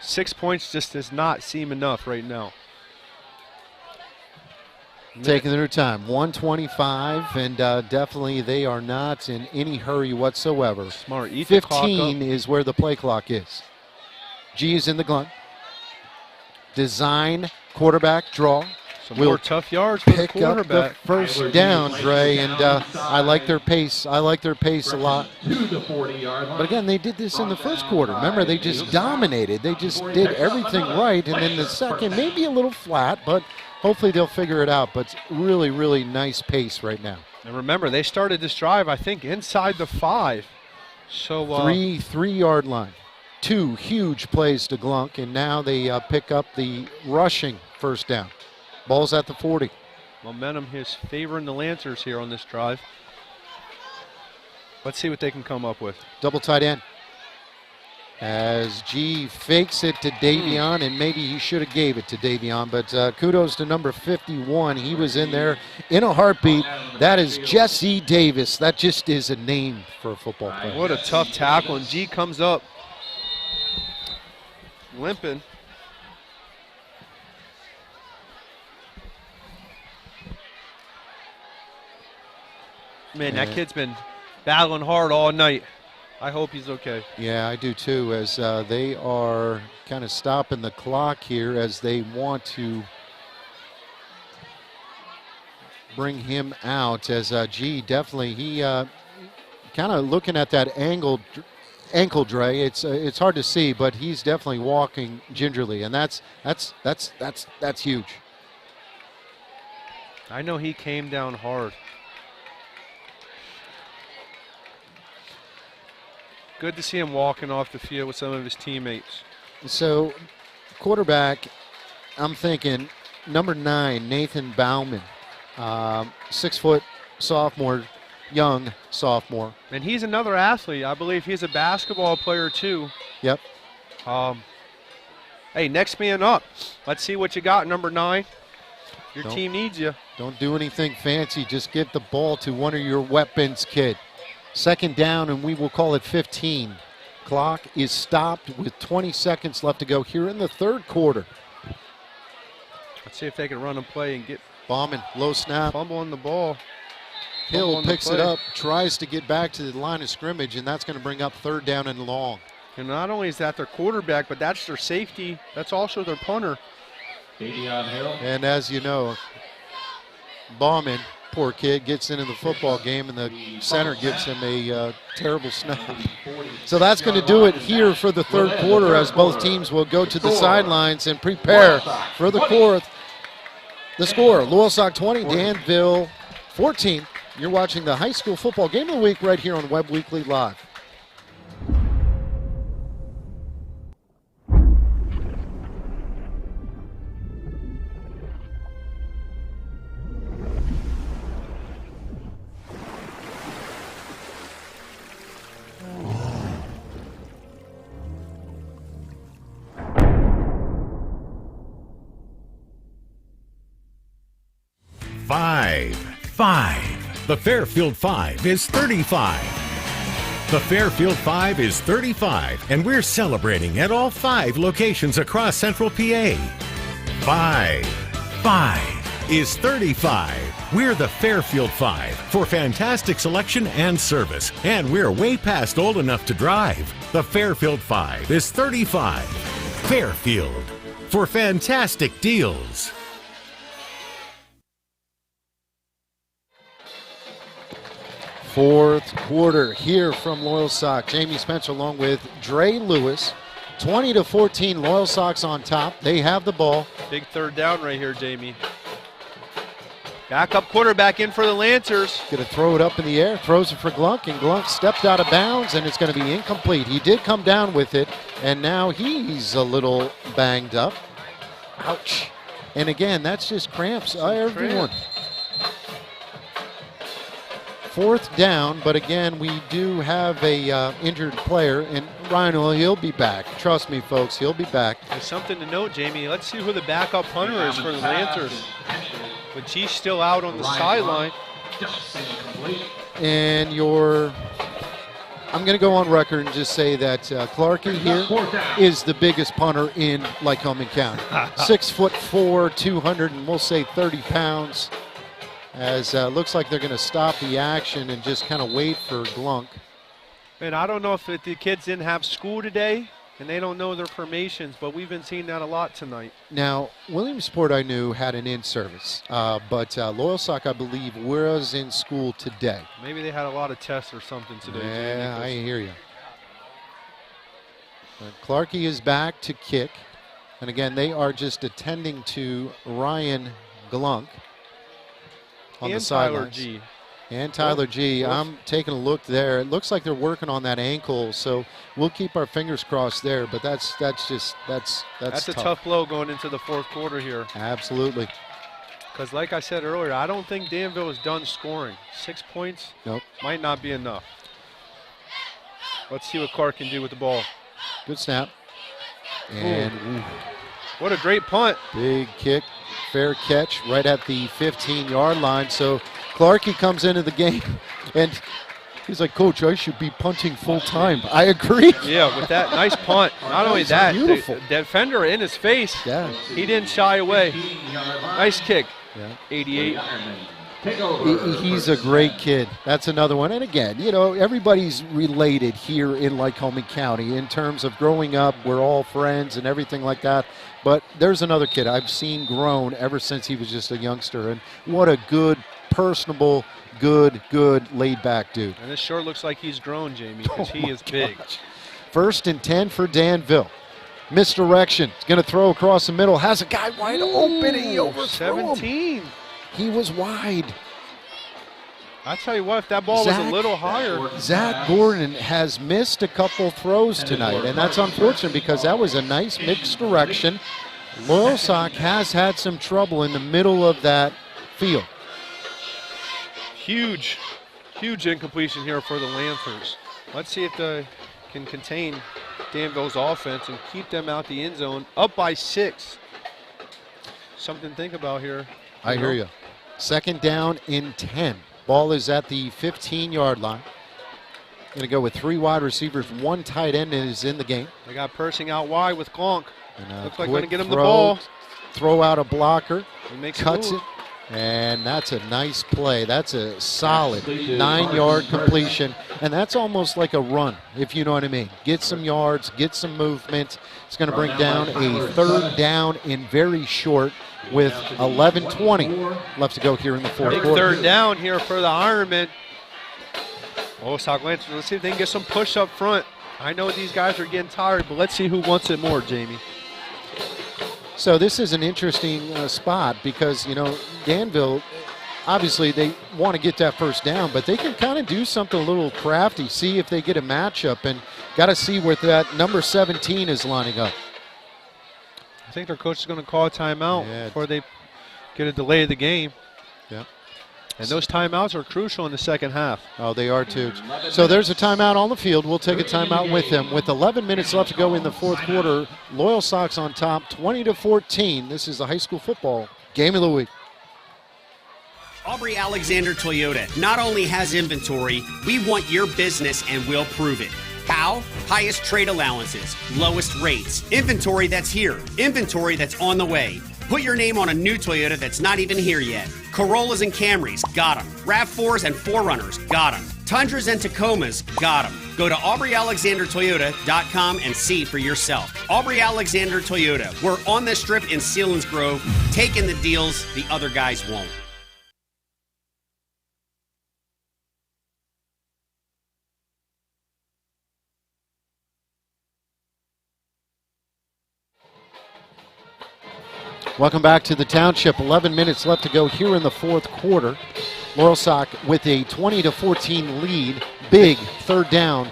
S2: 6 points just does not seem enough right now.
S1: Taking their time, 1:25, and definitely they are not in any hurry whatsoever.
S2: Smart. Eat the clock up.
S1: 15 is where the play clock is. G is in the gun. Design, quarterback, draw.
S2: Some more tough yards for the
S1: Pick up the
S2: quarterback.
S1: first down, Dre, and I like their pace. I like their pace a lot. But again, they did this in the first quarter. Remember, they just dominated. They just did everything right, and then the second, maybe a little flat, but hopefully they'll figure it out. But really, really nice pace right now.
S2: And remember, they started this drive, I think, inside the 5. So
S1: 3-yard line. 2 huge plays to Glunk, and now they pick up the rushing first down. Ball's at the 40.
S2: Momentum is favoring the Lancers here on this drive. Let's see what they can come up with.
S1: Double tight end. As G fakes it to Davion, and maybe he should have gave it to Davion, but kudos to number 51. He was in there in a heartbeat. That is Jesse Davis. That just is a name for a football player.
S2: What a tough tackle, and G comes up limping. Man, that kid's been battling hard all night. I hope he's okay.
S1: Yeah, I do too, as they are kind of stopping the clock here as they want to bring him out. As G definitely, he kind of looking at that ankle, Dre. It's hard to see, but he's definitely walking gingerly, and that's huge.
S2: I know he came down hard. Good to see him walking off the field with some of his teammates.
S1: So, quarterback, I'm thinking number 9, Nathan Bauman, 6-foot sophomore, young sophomore.
S2: And he's another athlete. I believe he's a basketball player too.
S1: Yep.
S2: Hey, next man up. Let's see what you got, number 9. Your team needs you.
S1: Don't do anything fancy. Just give the ball to one of your weapons, kid. Second down, and we will call it 15. Clock is stopped with 20 seconds left to go here in the third quarter.
S2: Let's see if they can run and play and get
S1: Bauman, low snap.
S2: Fumbling the ball.
S1: Hill picks it up, tries to get back to the line of scrimmage, and that's going to bring up third down and long.
S2: And not only is that their quarterback, but that's their safety. That's also their punter.
S1: And as you know, Bauman, poor kid, gets into the football game, and the center gives him a terrible snap. So that's going to do it here for the third quarter, as both teams will go to the sidelines and prepare for the fourth. The score, Loyalsock 20, Danville 14. You're watching the high school football game of the week right here on Web Weekly Live.
S3: Five. The Fairfield 5 is 35. The Fairfield 5 is 35, and we're celebrating at all 5 locations across Central PA. 5 is 35. We're the Fairfield 5 for fantastic selection and service, and we're way past old enough to drive. The Fairfield 5 is 35. Fairfield for fantastic deals.
S1: Fourth quarter here from Loyalsock. Jamie Spencer along with Dre Lewis. 20-14, Loyalsock's on top. They have the ball.
S2: Big third down right here, Jamie. Backup quarterback in for the Lancers.
S1: Going to throw it up in the air, throws it for Glunk, and Glunk stepped out of bounds, and it's going to be incomplete. He did come down with it, and now he's a little banged up. Ouch. And again, that's just cramps. Everyone. 4th down, but again, we do have a injured player, and Ryan, he'll be back. Trust me, folks, he'll be back.
S2: There's something to note, Jamie. Let's see who the backup punter is for the Lancers. But she's still out on the sideline.
S1: And I'm going to go on record and just say that Clarkey here is the biggest punter in Lycoming County. 6'4", 200, and we'll say 30 pounds. As looks like they're going to stop the action and just kind of wait for Glunk.
S2: And I don't know if the kids didn't have school today and they don't know their formations, but we've been seeing that a lot tonight.
S1: Now, Williamsport, I knew, had an in-service, but Loyalsock, I believe, was in school today.
S2: Maybe they had a lot of tests or something today.
S1: Yeah, I hear you. Clarkey is back to kick. And again, they are just attending to Ryan Glunk on the sidelines.
S2: Tyler G.
S1: And Tyler G. I'm taking a look there. It looks like they're working on that ankle, so we'll keep our fingers crossed there. But that's
S2: a tough blow going into the 4th quarter here.
S1: Absolutely.
S2: Because like I said earlier, I don't think Danville is done scoring. 6 points might not be enough. Let's see what Clark can do with the ball.
S1: Good snap. And
S2: what a great punt.
S1: Big kick, fair catch right at the 15-yard line. So Clarkey comes into the game, and he's like, Coach, I should be punting full time. I agree.
S2: Yeah, with that nice punt. Not only that, the defender in his face.
S1: Yeah.
S2: He didn't shy away. Nice kick.
S1: Yeah.
S2: 88.
S1: He's a great kid. That's another one. And again, you know, everybody's related here in Lycoming County in terms of growing up. We're all friends and everything like that. But there's another kid I've seen grown ever since he was just a youngster. And what a good, personable, good, laid-back dude.
S2: And this sure looks like he's grown, Jamie, because he is big.
S1: 1st and 10 for Danville. Misdirection. He's going to throw across the middle. Has a guy wide open. He overthrew
S2: 17.
S1: him. He was wide.
S2: I tell you what, if that ball was a little higher.
S1: Zach Gordon has missed a couple throws tonight, and that's unfortunate because that was a nice mixed direction. Loyalsock has had some trouble in the middle of that field.
S2: Huge incompletion here for the Lancers. Let's see if they can contain Danville's offense and keep them out the end zone. Up by 6. Something to think about here.
S1: I hear you. 2nd down and 10. Ball is at the 15-yard line. Going to go with 3 wide receivers. 1 tight end is in the game.
S2: They got Persing out wide with Glunk. Looks like going to get him the
S1: throw,
S2: ball.
S1: Throw out a blocker.
S2: He makes
S1: cuts it. And that's a nice play. That's a solid 9-yard completion. And that's almost like a run, if you know what I mean. Get some yards, get some movement. It's going to bring down a 3rd down in very short with 11:20 left to go here in the 4th
S2: Big
S1: quarter.
S2: 3rd down here for the Ironmen. Loyalsock Lancers, let's see if they can get some push up front. I know these guys are getting tired, but let's see who wants it more, Jamie.
S1: So this is an interesting spot because, you know, Danville, obviously they want to get that 1st down, but they can kind of do something a little crafty, see if they get a matchup, and got to see where that number 17 is lining up.
S2: I think their coach is going to call a timeout before they get a delay of the game.
S1: Yeah.
S2: And those timeouts are crucial in the 2nd half.
S1: Oh, they are too. So there's a timeout on the field. We'll take a timeout with them. With 11 minutes left to go in the 4th quarter, Loyalsock's on top, 20-14. This is the high school football game of the week.
S13: Aubrey Alexander Toyota not only has inventory, we want your business and we'll prove it. How? Highest trade allowances, lowest rates, inventory that's here, inventory that's on the way. Put your name on a new Toyota that's not even here yet. Corollas and Camrys, got them. RAV4s and 4Runners, got them. Tundras and Tacomas, got them. Go to AubreyAlexanderToyota.com and see for yourself. Aubrey Alexander Toyota, we're on the strip in Selinsgrove, taking the deals the other guys won't.
S1: Welcome back to the Township. 11 minutes left to go here in the 4th quarter. Loyalsock with a 20-14 lead. Big 3rd down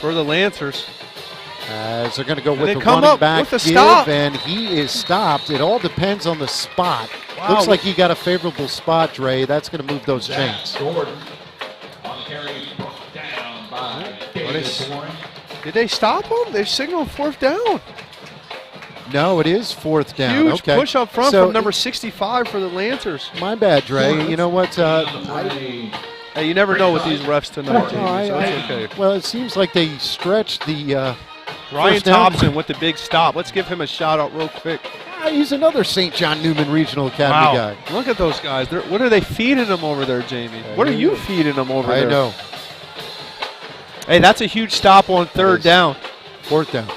S2: for the Lancers.
S1: As they're going to go with the
S2: come
S1: running
S2: up
S1: back
S2: with the
S1: give,
S2: stop.
S1: and he is stopped. It all depends on the spot.
S2: Wow.
S1: Looks like you got a favorable spot, Dre. That's going to move those chains.
S2: Did they stop him? They signaled 4th down.
S1: No, it is 4th down.
S2: Huge
S1: okay.
S2: push up front
S1: So,
S2: from number 65 for the Lancers.
S1: My bad, Dre. You know what?
S2: Hey, you never know with these refs tonight, Jamie, so it's okay.
S1: Well, it seems like they stretched the
S2: Ryan
S1: first down.
S2: Thompson with the big stop. Let's give him a shout out real quick.
S1: He's another St. John Newman Regional Academy guy.
S2: Look at those guys. What are they feeding them over there, Jamie? What are you feeding them over there?
S1: I know.
S2: Hey, that's a huge stop on 3rd down.
S1: 4th down.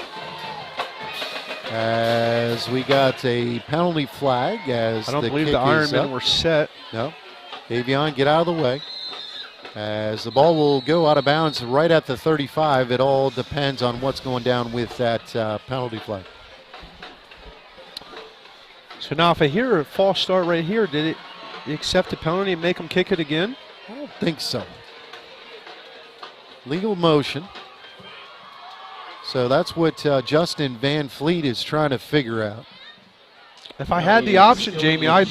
S1: As we got a penalty flag as
S2: I don't
S1: the
S2: believe
S1: kick
S2: the
S1: is
S2: Ironmen
S1: up.
S2: were set.
S1: No. Davion, get out of the way. As the ball will go out of bounds right at the 35. It all depends on what's going down with that penalty flag.
S2: So now if I hear a false start right here, did it accept the penalty and make them kick it again?
S1: I don't think so. Legal motion. So that's what Justin Van Fleet is trying to figure out.
S2: If I had the option, Jamie, I'd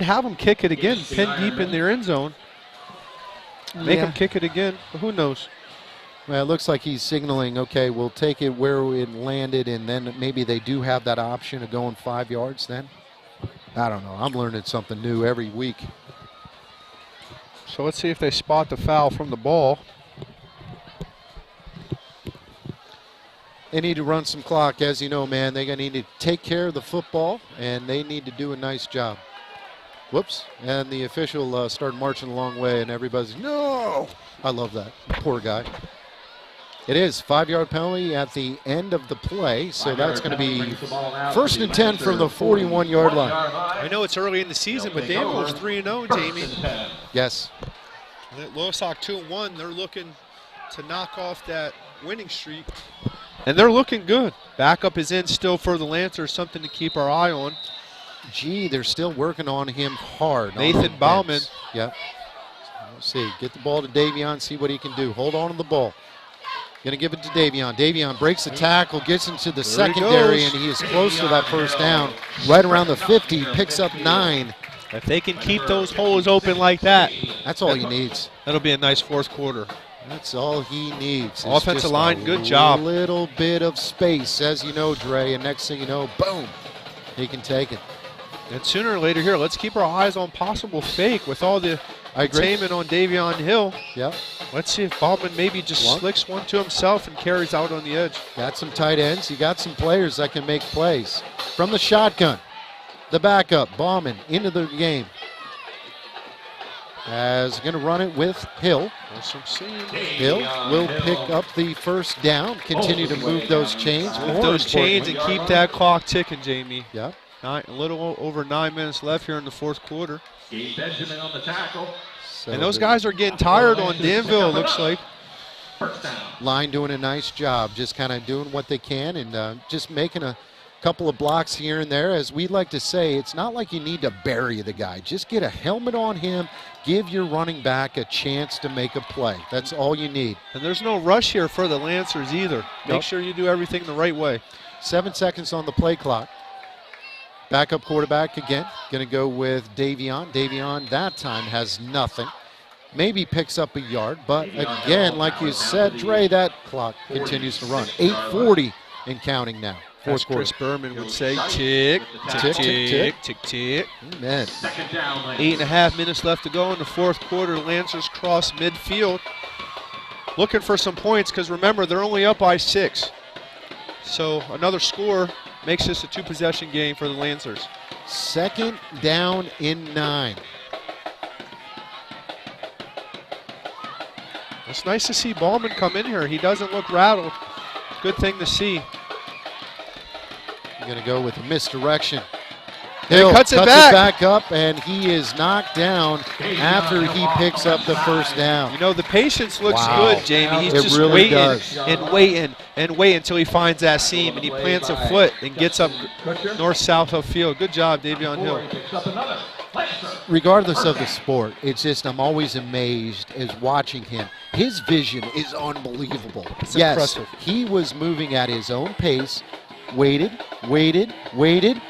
S2: have them kick it again, pin deep in their end zone. Make them kick it again, but who knows?
S1: Well, it looks like he's signaling, okay, we'll take it where it landed, and then maybe they do have that option of going 5 yards then. I don't know. I'm learning something new every week.
S2: So let's see if they spot the foul from the ball.
S1: They need to run some clock, as you know, man. They're going to need to take care of the football, and they need to do a nice job. Whoops. And the official started marching a long way, and everybody's, no! I love that. Poor guy. It is 5-yard penalty at the end of the play, so that's going to be 1st and 10 from the 41-yard line.
S2: I know it's early in the season, but Danville's 3-0, Jamie.
S1: Yes.
S2: Loyalsock 2-1. They're looking to knock off that winning streak. And they're looking good. Backup is in still for the Lancers, something to keep our eye on.
S1: Gee, they're still working on him hard.
S2: Nathan Bauman.
S1: Yep. Let's see. Get the ball to Davion, see what he can do. Hold on to the ball. Going to give it to Davion. Davion breaks the tackle, gets into the secondary, and he is close to that 1st down. Right around the 50, picks up 9.
S2: If they can keep those holes open like that,
S1: that's all he needs.
S2: That'll be a nice 4th quarter.
S1: That's all he needs.
S2: Offensive line, good job.
S1: A little bit of space, as you know, Dre, and next thing you know, boom, he can take it.
S2: And sooner or later here, let's keep our eyes on possible fake with all the entertainment on Davion Hill.
S1: Yep.
S2: Let's see if Bauman maybe just slicks one to himself and carries out on the edge.
S1: Got some tight ends. You got some players that can make plays. From the shotgun, the backup, Bauman into the game. As going to run it with Hill. Hill will pick up the 1st down, continue to move those chains.
S2: Move those chains and keep that clock ticking, Jamie.
S1: Yep.
S2: A little over 9 minutes left here in the 4th quarter.
S5: Benjamin on the tackle.
S2: And those guys are getting tired on Danville, it looks like.
S1: Line doing a nice job, just kind of doing what they can and just making a couple of blocks here and there. As we like to say, it's not like you need to bury the guy. Just get a helmet on him, give your running back a chance to make a play. That's all you need.
S2: And there's no rush here for the Lancers either. Make sure you do everything the right way.
S1: 7 seconds on the play clock. Backup quarterback again, going to go with Davion. Davion that time has nothing. Maybe picks up a yard, but again, like you said, Dre, that clock continues to run. 8:40 and counting now.
S2: As Chris Berman would say, tick, tick, tick, tick, tick.
S1: Amen.
S2: 8.5 minutes left to go in the 4th quarter. Lancers cross midfield. Looking for some points because remember, they're only up by 6. So another score makes this a 2-possession game for the Lancers.
S1: 2nd down in 9.
S2: It's nice to see Bauman come in here. He doesn't look rattled. Good thing to see.
S1: Going to go with a misdirection.
S2: Hill cuts it back
S1: up, and he is knocked down after he picks up the 1st down.
S2: You know, the patience looks good, Jamie. He's just
S1: really
S2: waiting
S1: does.
S2: and waiting and waiting until he finds that seam, and he plants a foot and gets up north-south of field. Good job, Davion Hill.
S1: Regardless of the sport, it's just I'm always amazed as watching him. His vision is unbelievable.
S2: It's
S1: yes,
S2: impressive.
S1: He was moving at his own pace, waited,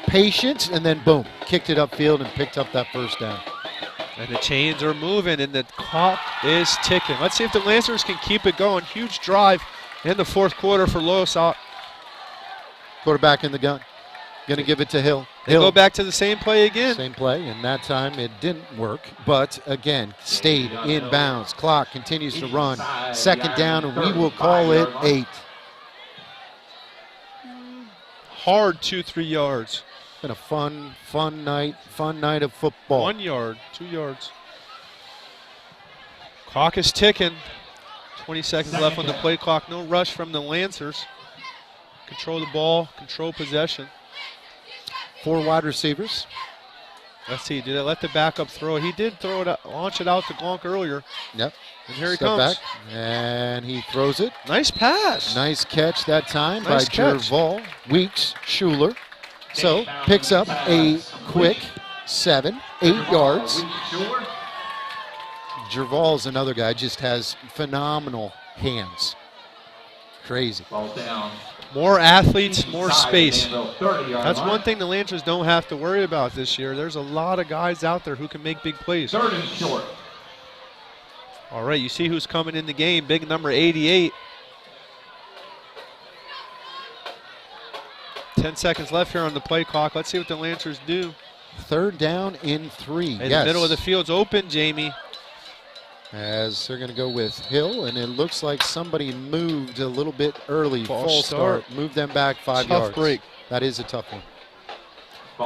S1: patience, and then boom, kicked it upfield and picked up that 1st down.
S2: And the chains are moving, and the clock is ticking. Let's see if the Lancers can keep it going. Huge drive in the fourth quarter for Loyalsock.
S1: Quarterback in the gun. Going to give it to Hill.
S2: They go back to the same play again.
S1: Same play, and that time it didn't work. But again, stayed in bounds. Clock continues to run. Second down, and we will call it 8.
S2: Hard 2-3 yards.
S1: Been a fun night of football.
S2: 1 yard, 2 yards. Clock is ticking. 20 seconds left on the play clock. No rush from the Lancers. Control the ball, control possession.
S1: 4 wide receivers.
S2: Let's see, did they let the backup throw it? He did throw it, launch it out to Glonk earlier.
S1: Yep.
S2: And here he
S1: Step
S2: comes.
S1: back, and he throws it.
S2: Nice pass.
S1: Nice catch that time
S2: Nice
S1: by
S2: catch.
S1: Jerval Weeks Schuler. So picks up a quick 8 yards. Jerval's another guy, just has phenomenal hands. Crazy.
S2: More athletes, more space. That's one thing the Lancers don't have to worry about this year. There's a lot of guys out there who can make big plays.
S5: 3rd and short.
S2: All right, you see who's coming in the game. Big number 88. 10 seconds left here on the play clock. Let's see what the Lancers do.
S1: 3rd down in 3.
S2: Hey, the middle of the field's open, Jamie.
S1: As they're going to go with Hill, and it looks like somebody moved a little bit early. False start. Move them back 5 yards.
S2: Tough break.
S1: That is a tough one.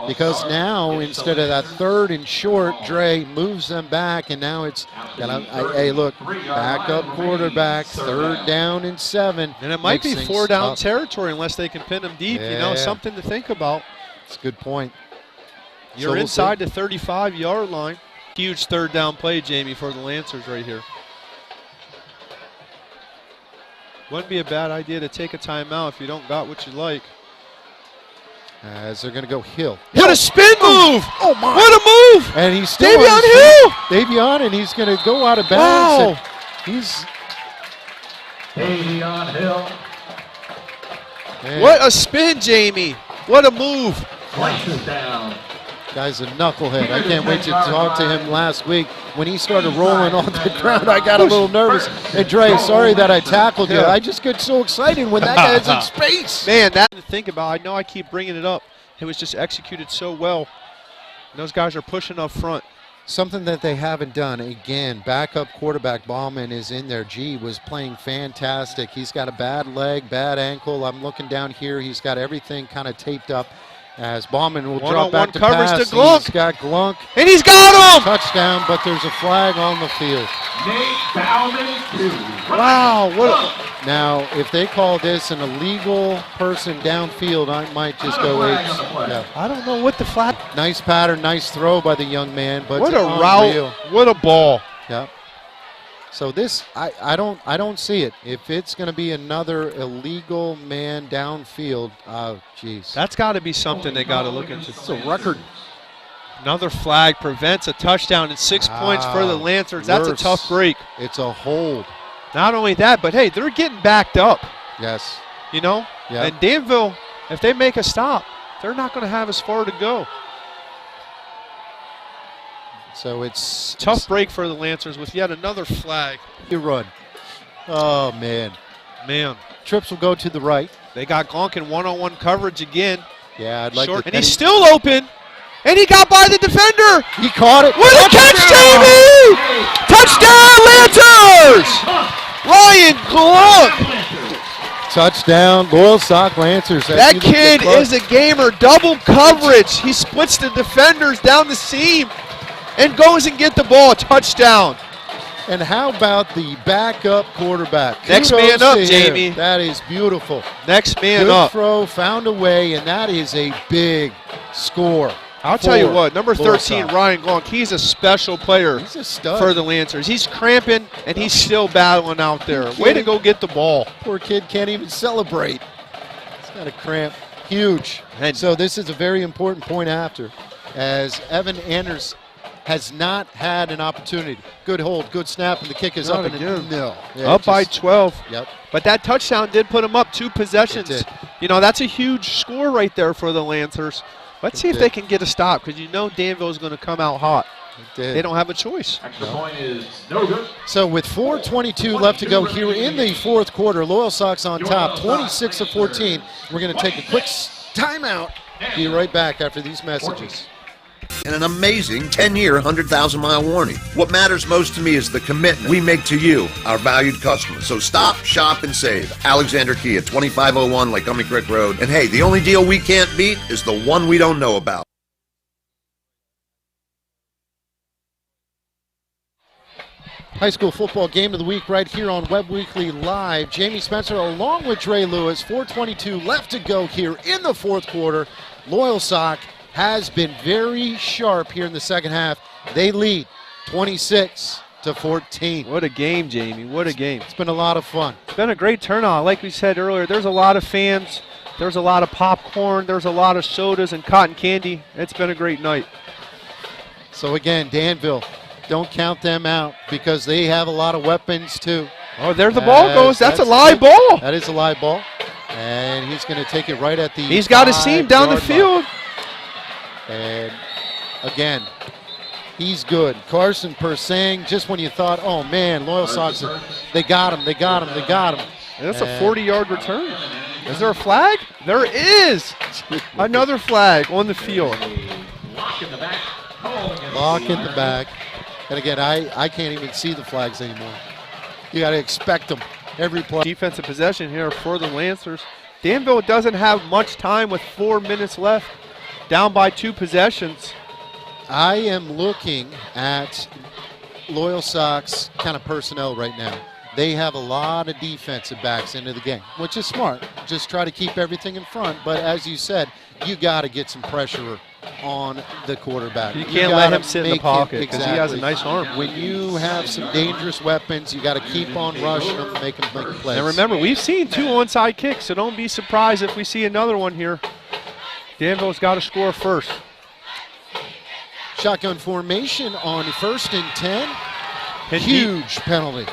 S1: Because now, instead of that 3rd and short, Dre moves them back, and now it's, hey, look, backup quarterback, 3rd down and 7.
S2: And it might be 4 down territory unless they can pin them deep. You know, something to think about.
S1: That's a good point.
S2: You're inside the 35-yard line. Huge 3rd down play, Jamie, for the Lancers right here. Wouldn't be a bad idea to take a timeout if you don't got what you like.
S1: As they're going to go Hill.
S2: What a spin move!
S1: Oh, my.
S2: What a move!
S1: And he's still
S2: Davion Hill!
S1: Davion, and he's going to go out of bounds.
S2: Wow.
S1: He's
S5: Davion Hill.
S2: What a spin, Jamie. What a move.
S5: Slices down.
S1: Guy's a knucklehead. I can't wait to talk to him last week. When he started rolling on the ground, I got a little nervous. And Dre, sorry that I tackled you. I just get so excited when that guy's in space.
S2: Man, that to think about. I know I keep bringing it up. It was just executed so well. And those guys are pushing up front.
S1: Something that they haven't done. Again, backup quarterback Bauman is in there. G was playing fantastic. He's got a bad leg, bad ankle. I'm looking down here. He's got everything kind of taped up. As Bauman will drop back to
S2: coverage
S1: pass.
S2: to Glonk.
S1: He's got Glonk.
S2: And he's got him!
S1: Touchdown, but there's a flag on the field.
S5: Nate Bauman, 2.
S2: Wow.
S1: Now, if they call this an illegal person downfield, I might just go apes. Yeah.
S2: I don't know what the flag.
S1: Nice pattern, nice throw by the young man. But
S2: what a
S1: unreal.
S2: route. What a ball.
S1: Yeah. So this, I don't see it. If it's going to be another illegal man downfield, oh, geez.
S2: That's got to be something they got to look into.
S1: It's a record.
S2: Another flag prevents a touchdown and 6 points for the Lancers. That's a tough break.
S1: It's a hold.
S2: Not only that, but hey, they're getting backed up.
S1: Yes.
S2: You know?
S1: Yeah.
S2: And Danville, if they make a stop, they're not going to have as far to go.
S1: So it's
S2: tough break for the Lancers with yet another flag.
S1: You run. Oh, man.
S2: Trips
S1: will go to the right.
S2: They got Glonk in one-on-one coverage again.
S1: Yeah, I'd like
S2: Short,
S1: to.
S2: and he's still open. And he got by the defender.
S1: He caught it.
S2: What a catch, Jamie! Touchdown, Lancers! Ryan Glonk.
S1: Touchdown, Loyalsock Lancers.
S2: That kid is a gamer. Double coverage. He splits the defenders down the seam and goes and get the ball. Touchdown.
S1: And how about the backup quarterback?
S2: Next
S1: Kudos
S2: man up,
S1: to him.
S2: Jamie.
S1: That is beautiful.
S2: Next man
S1: Good
S2: up.
S1: throw, found a way, and that is a big score.
S2: I'll tell you what, number 13,
S1: Loyalsock.
S2: Ryan Glonk, he's a special player
S1: He's a stud.
S2: for the Lancers. He's cramping, and he's still battling out there. Way to go get the ball.
S1: Poor kid can't even celebrate. He's got a cramp. Huge.
S2: And
S1: so this is a very important point after, as Evan Anders has not had an opportunity. Good hold, good snap, and the kick is
S2: Not
S1: up.
S2: again.
S1: And no.
S2: Up by 12.
S1: Yep.
S2: But that touchdown did put him up 2 possessions.
S1: It did.
S2: You know, that's a huge score right there for the Lancers. Let's see if they can get a stop, because you know Danville is going to come out hot. They don't have a choice.
S5: Extra point is no good.
S1: So with 4:22 left to go here in the fourth quarter, Loyalsock's on top, 26-14. We're going to take a quick timeout. Be right back after these messages.
S6: And an amazing 10-year, 100,000-mile warranty. What matters most to me is the commitment we make to you, our valued customers. So stop, shop, and save. Alexander Kia, 2501 Lycoming Creek Road. And hey, the only deal we can't beat is the one we don't know about.
S1: High school football game of the week right here on Web Weekly Live. Jamie Spencer along with Dre Lewis. 4:22 left to go here in the fourth quarter. Loyalsock has been very sharp here in the second half. They lead 26-14.
S2: What a game, Jamie. What a game.
S1: It's been a lot of fun.
S2: It's been a great turnout. Like we said earlier, there's a lot of fans. There's a lot of popcorn. There's a lot of sodas and cotton candy. It's been a great night.
S1: So again, Danville, don't count them out because they have a lot of weapons too.
S2: Oh, there the ball goes. That's a live ball.
S1: That is a live ball. And he's going to take it right at the
S2: He's got his seam down the field.
S1: And again, he's good. Carson Persang, just when you thought, oh man, Loyalsock, they got him.
S2: And that's a 40-yard return. Is there a flag? There is. Another flag on the field.
S5: Lock in the back.
S1: Lock in the back. And again, I can't even see the flags anymore. You got to expect them every play.
S2: Defensive possession here for the Lancers. Danville doesn't have much time with 4 minutes left. Down by 2 possessions.
S1: I am looking at Loyalsock's kind of personnel right now. They have a lot of defensive backs into the game, which is smart. Just try to keep everything in front. But as you said, you got to get some pressure on the quarterback.
S2: You can't let him sit in the pocket because he has a nice arm.
S1: When you have some dangerous weapons, you got to keep on rushing them, make them make plays.
S2: And remember, we've seen 2 onside kicks, so don't be surprised if we see another one here. Danville's got to score first.
S1: Shotgun formation on 1st and 10. Huge penalty.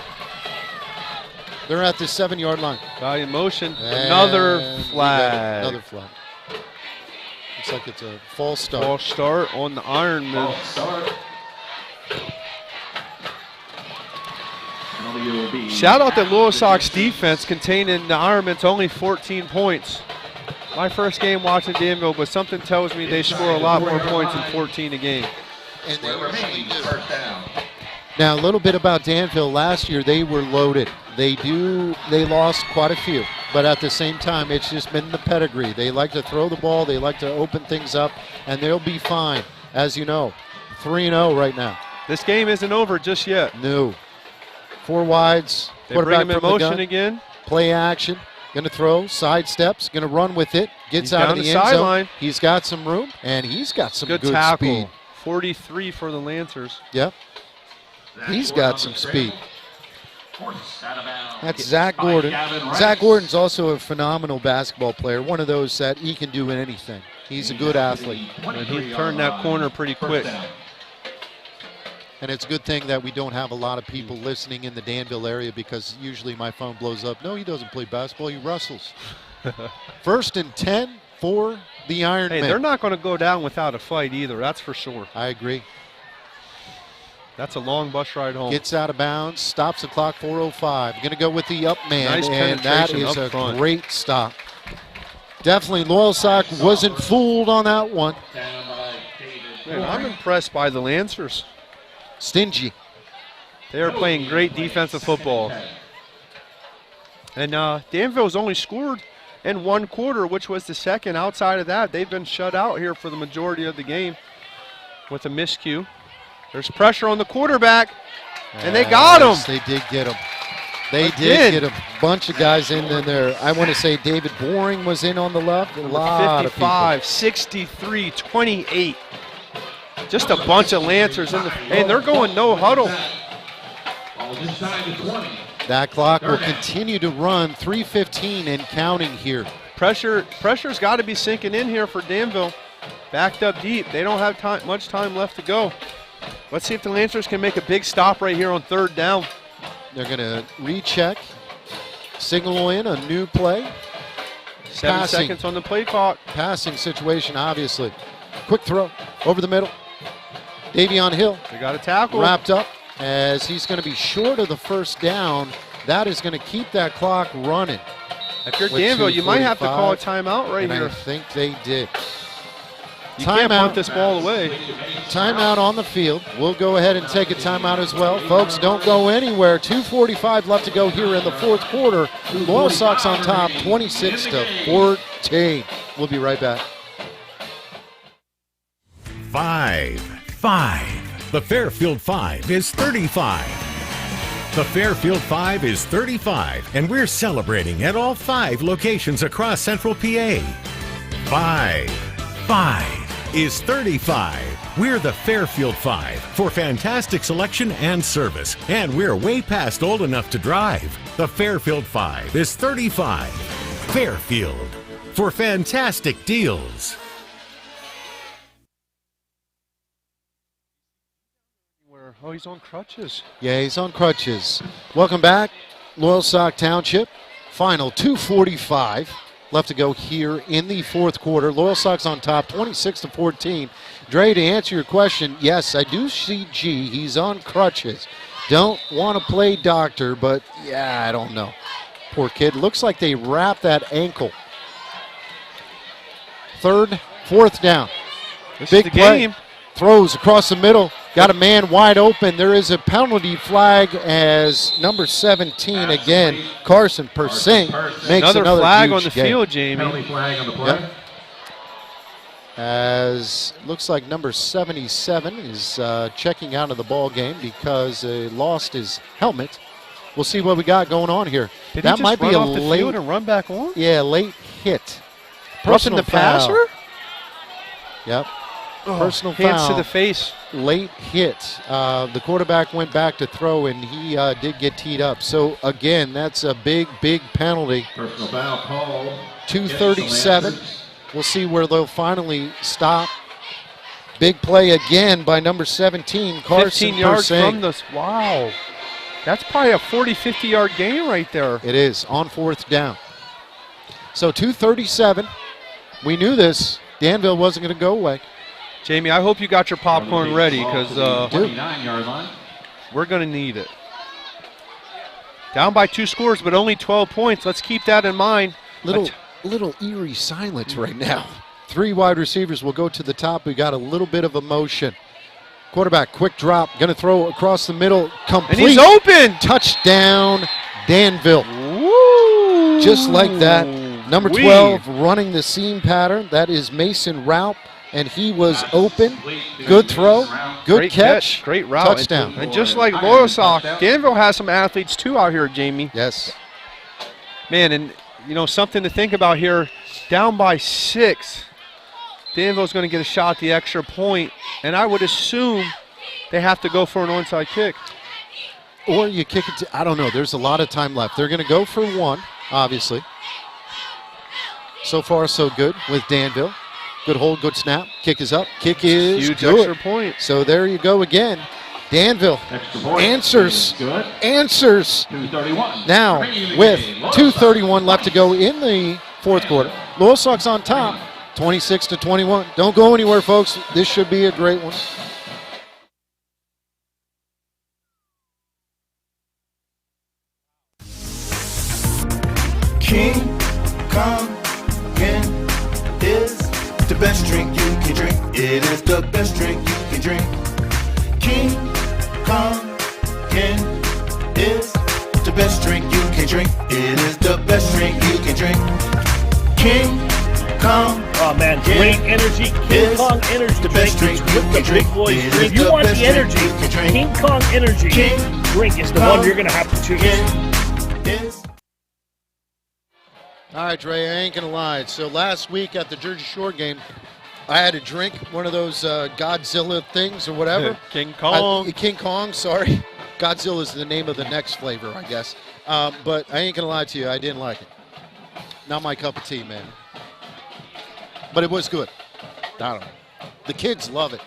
S1: They're at the 7-yard line.
S2: Guy in motion. Another flag.
S1: Another flag. Looks like it's a false start.
S2: False start on the Ironmen. Shout out to Loyalsock's defense containing the Ironmen to only 14 points. My first game watching Danville, but something tells me they score a lot more points than 14 a game.
S1: And they really do. Now, a little bit about Danville. Last year, they were loaded. They lost quite a few, but at the same time, it's just been the pedigree. They like to throw the ball. They like to open things up, and they'll be fine. As you know, 3-0 right now.
S2: This game isn't over just yet.
S1: No. 4 wides.
S2: They bring him in motion again.
S1: Play action. Going to throw, side steps, going to run with it, gets out of the end zone. He's got some room, and he's got some good
S2: tackle.
S1: speed.
S2: 43 for the Lancers.
S1: Yep. He's got some speed. That's Zach Gordon. Zach Gordon's also a phenomenal basketball player, one of those that he can do anything. He's a good athlete.
S2: And he turned that corner pretty quick.
S1: And it's a good thing that we don't have a lot of people listening in the Danville area because usually my phone blows up. No, he doesn't play basketball. He wrestles. 1st and 10 for the Ironmen.
S2: Hey, they're not going to go down without a fight either. That's for sure.
S1: I agree.
S2: That's a long bus ride home.
S1: Gets out of bounds, stops the clock, 4:05. Going to go with the up man,
S2: nice
S1: and that is a
S2: front.
S1: great stop. Definitely, Loyalsock wasn't fooled on that one.
S2: Man, I'm impressed by the Lancers.
S1: Stingy.
S2: They are playing great defensive football. And Danville's only scored in 1 quarter, which was the second. Outside of that, they've been shut out here for the majority of the game with a miscue. There's pressure on the quarterback, and they got him.
S1: They did get him. They did get a bunch of guys in there. I want to say David Boring was in on the left. A lot
S2: 55, 63, 28. Just a bunch of Lancers in the, and they're going no huddle.
S1: That clock will continue to run. 3:15 and counting here.
S2: Pressure's got to be sinking in here for Danville. Backed up deep. They don't have much time left to go. Let's see if the Lancers can make a big stop right here on 3rd down.
S1: They're going to recheck, signal in a new play.
S2: 7 seconds on the play clock.
S1: Passing situation, obviously. Quick throw over the middle. Davion Hill.
S2: They got a tackle.
S1: Wrapped up as he's going to be short of the first down. That is going to keep that clock running.
S2: If you're Danville, you might have to call a timeout right here.
S1: I think they did.
S2: You can't punt this ball away.
S1: Timeout on the field. We'll go ahead and take a timeout as well. Folks, don't go anywhere. 2:45 left to go here in the fourth quarter. Loyalsock on top, 26-14. We'll be right back.
S3: 5. The Fairfield 5 is 35. The Fairfield 5 is 35, and we're celebrating at all 5 locations across Central PA. 5 is 35. We're the Fairfield 5 for fantastic selection and service, and we're way past old enough to drive. The Fairfield 5 is 35. Fairfield for fantastic deals.
S2: Oh, he's on crutches.
S1: Yeah, he's on crutches. Welcome back, Loyalsock Township. Final 2:45 left to go here in the fourth quarter. Loyalsock's on top, 26-14. Dre, to answer your question, yes, I do see G. He's on crutches. Don't want to play doctor, but yeah, I don't know. Poor kid. Looks like they wrapped that ankle. Fourth down. Big play.
S2: Game.
S1: Throws across the middle. Got a man wide open. There is a penalty flag as number 17 again, Carson Persing, makes another
S2: flag
S1: huge
S2: on the
S1: game.
S2: field, Jamie.
S5: Penalty flag on the play.
S1: Yep. As looks like number 77 is checking out of the ball game because he lost his helmet. We'll see what we got going on here.
S2: Did
S1: that
S2: he just
S1: might
S2: run
S1: be a
S2: off the
S1: late
S2: field and run back on?
S1: Yeah, late hit.
S2: Roughing the passer?
S1: Yep.
S2: Oh,
S1: Personal
S2: hands
S1: foul.
S2: to the face.
S1: Late hit. The quarterback went back to throw, and he did get teed up. So, again, that's a big, big penalty.
S5: Personal foul call.
S1: 2:37. We'll see where they'll finally stop. Big play again by number 17, Carson
S2: 15 yards
S1: Persing.
S2: from this. Wow. That's probably a 40, 50-yard gain right there.
S1: It is, on fourth down. So 2:37. We knew this. Danville wasn't going to go away.
S2: Jamie, I hope you got your popcorn ready because
S5: 29-yard line.
S2: we're going to need it. Down by 2 scores, but only 12 points. Let's keep that in mind.
S1: Little eerie silence right now. 3 wide receivers will go to the top. We got a little bit of emotion. Quarterback, quick drop, going to throw across the middle. Complete.
S2: And he's open.
S1: Touchdown, Danville.
S2: Woo.
S1: Just like that. Number 12 running the seam pattern. That is Mason Raup, and he was open. Good throw. Good
S2: Great
S1: catch.
S2: Great route.
S1: Touchdown.
S2: And just like Loyalsock, Danville has some athletes too out here, Jamie.
S1: Yes.
S2: Man, and you know, something to think about here. Down by 6. Danville's going to get a shot at the extra point, and I would assume they have to go for an onside kick.
S1: Or you kick it to, I don't know. There's a lot of time left. They're going to go for 1, obviously. So far, so good with Danville. Good hold, good snap. Kick is up. Kick is
S2: huge
S1: good.
S2: extra point.
S1: So there you go again. Danville answers.
S5: 2:31.
S1: Now with 2:31 left to go in the fourth quarter. Loyalsock's on top, 26-21. Don't go anywhere, folks. This should be a great one.
S10: King Kong is the best drink you can drink. It is the best drink you can drink. King Kong is the best drink you can drink. It is the best drink you can drink. King Kong.
S11: Oh man, great energy. King Kong Energy
S10: the best drink you
S11: with
S10: can
S11: the big
S10: drink.
S11: boys
S10: It
S11: drink.
S10: is
S11: If you
S10: the
S11: want
S10: best
S11: the
S10: drink
S11: energy,
S10: you can drink.
S11: King Kong Energy
S10: King
S11: drink is the
S10: Kong
S11: one you're going to have to choose.
S10: Is
S1: All right, Dre, I ain't going to lie. So last week at the Jersey Shore game, I had to drink one of those Godzilla things or whatever.
S2: King Kong.
S1: King Kong, sorry. Godzilla is the name of the next flavor, I guess. But I ain't going to lie to you. I didn't like it. Not my cup of tea, man. But it was good. I don't know. The kids love it.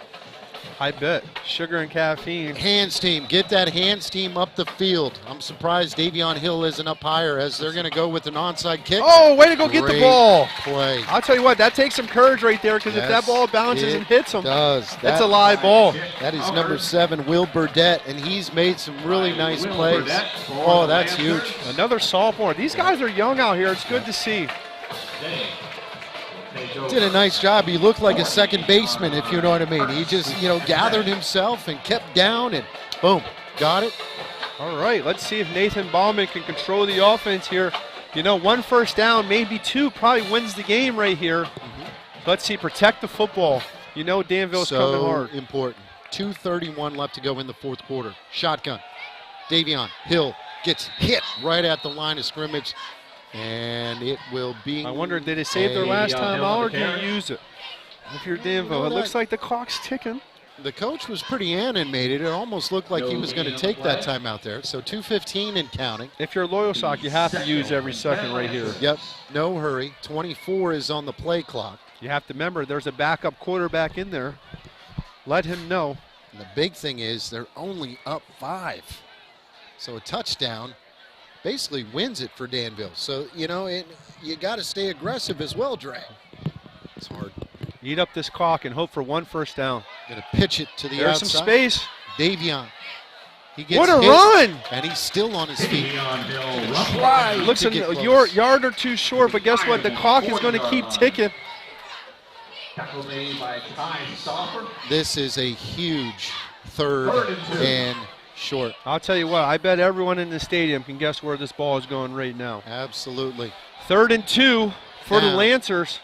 S2: I bet. Sugar and caffeine.
S1: Hands team, get that hands team up the field. I'm surprised Davion Hill isn't up higher as they're going to go with an onside kick.
S2: Oh, way to go get the ball.
S1: Play.
S2: I'll tell you what, that takes some courage right there because if that ball bounces and hits him, that's a live ball.
S1: That is number 7, Will Burdett, and he's made some really nice plays. Oh, that's huge.
S2: Another sophomore. These guys are young out here. It's good to see.
S1: Did a nice job. He looked like a second baseman, if you know what I mean. He just, gathered himself and kept down and boom, got it.
S2: All right, let's see if Nathan Bauman can control the offense here. 1 first down, maybe 2, probably wins the game right here. Let's see, protect the football. Danville's coming hard.
S1: So important. 2:31 left to go in the fourth quarter. Shotgun. Davion Hill gets hit right at the line of scrimmage. And it will be.
S2: I wonder, did they save their last time out or do you use it? If you're Danville, it looks like the clock's ticking.
S1: The coach was pretty animated. It almost looked like he was going to take that time out there. So 2:15 and counting.
S2: If you're Loyalsock, you have to use every second right here.
S1: Yep, no hurry. 24 is on the play clock.
S2: You have to remember there's a backup quarterback in there. Let him know.
S1: And the big thing is they're only up 5. So a touchdown basically wins it for Danville. So, you got to stay aggressive as well, Dre. It's hard.
S2: Eat up this clock and hope for 1 first down.
S1: Going to pitch it to the outside.
S2: There's some space.
S1: Davion. He gets
S2: what a
S1: hit,
S2: run!
S1: And he's still on his feet.
S2: Looks a yard or 2 short, but guess what? The clock is going to keep ticking.
S1: This is a huge third and short.
S2: I'll tell you what, I bet everyone in the stadium can guess where this ball is going right now.
S1: Absolutely.
S2: 3rd and 2 for the Lancers.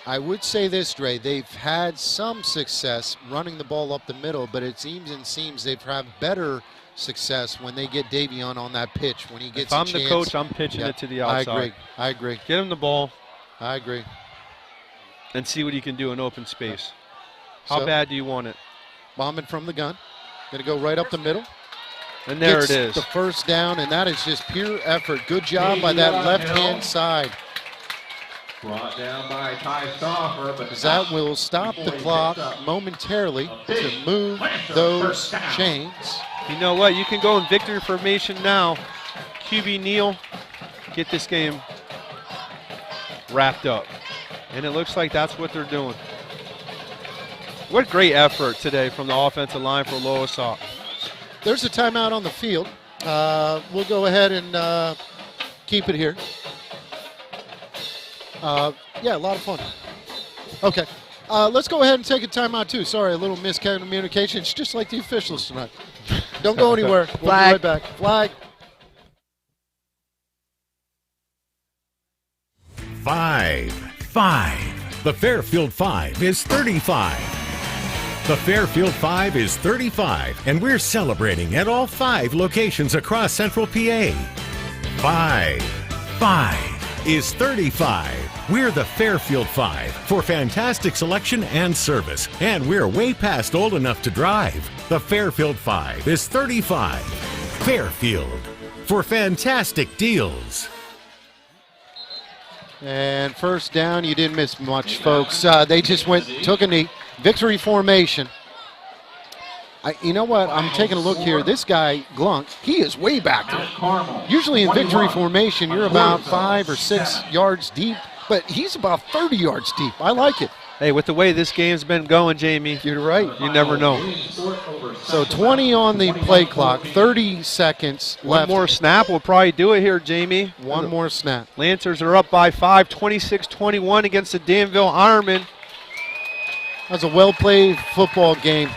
S1: I would say this, Dre, they've had some success running the ball up the middle, but it seems they've had better success when they get Davion on that pitch, when he gets
S2: a chance.
S1: If
S2: I'm the coach, I'm pitching it to the outside.
S1: I agree.
S2: Get him the ball.
S1: I agree.
S2: And see what he can do in open space. How bad do you want it?
S1: Bauman from the gun. Going to go right up the middle.
S2: And there
S1: Gets
S2: it is.
S1: The first down, and that is just pure effort. Good job by that left-hand side.
S5: Brought down by Ty Stauffer, but
S1: that will stop the clock momentarily to move those chains.
S2: You know what? You can go in victory formation now. QB kneel. Get this game wrapped up. And it looks like that's what they're doing. What great effort today from the offensive line for Loyalsock.
S1: There's a timeout on the field. We'll go ahead and keep it here. Yeah, a lot of fun. Okay. Let's go ahead and take a timeout, too. Sorry, a little miscommunication. It's just like the officials tonight. Don't go anywhere. We'll be right back. Flag.
S3: 5. The Fairfield 5 is 35. The Fairfield 5 is 35, and we're celebrating at all 5 locations across Central PA. 5 is 35. We're the Fairfield 5 for fantastic selection and service, and we're way past old enough to drive. The Fairfield 5 is 35. Fairfield for fantastic deals.
S1: And first down, you didn't miss much, folks. They just took a knee. Victory formation. You know what? I'm taking a look here. This guy, Glunk, he is way back there. Usually in victory formation, you're about 5 or 6 yards deep, but he's about 30 yards deep. I like it.
S2: Hey, with the way this game's been going, Jamie,
S1: you're right.
S2: You never know.
S1: So 20 on the play clock, 30 seconds left.
S2: One more snap will probably do it here, Jamie.
S1: One more snap.
S2: Lancers are up by 5, 26-21 against the Danville Ironmen.
S1: That's a well-played football game.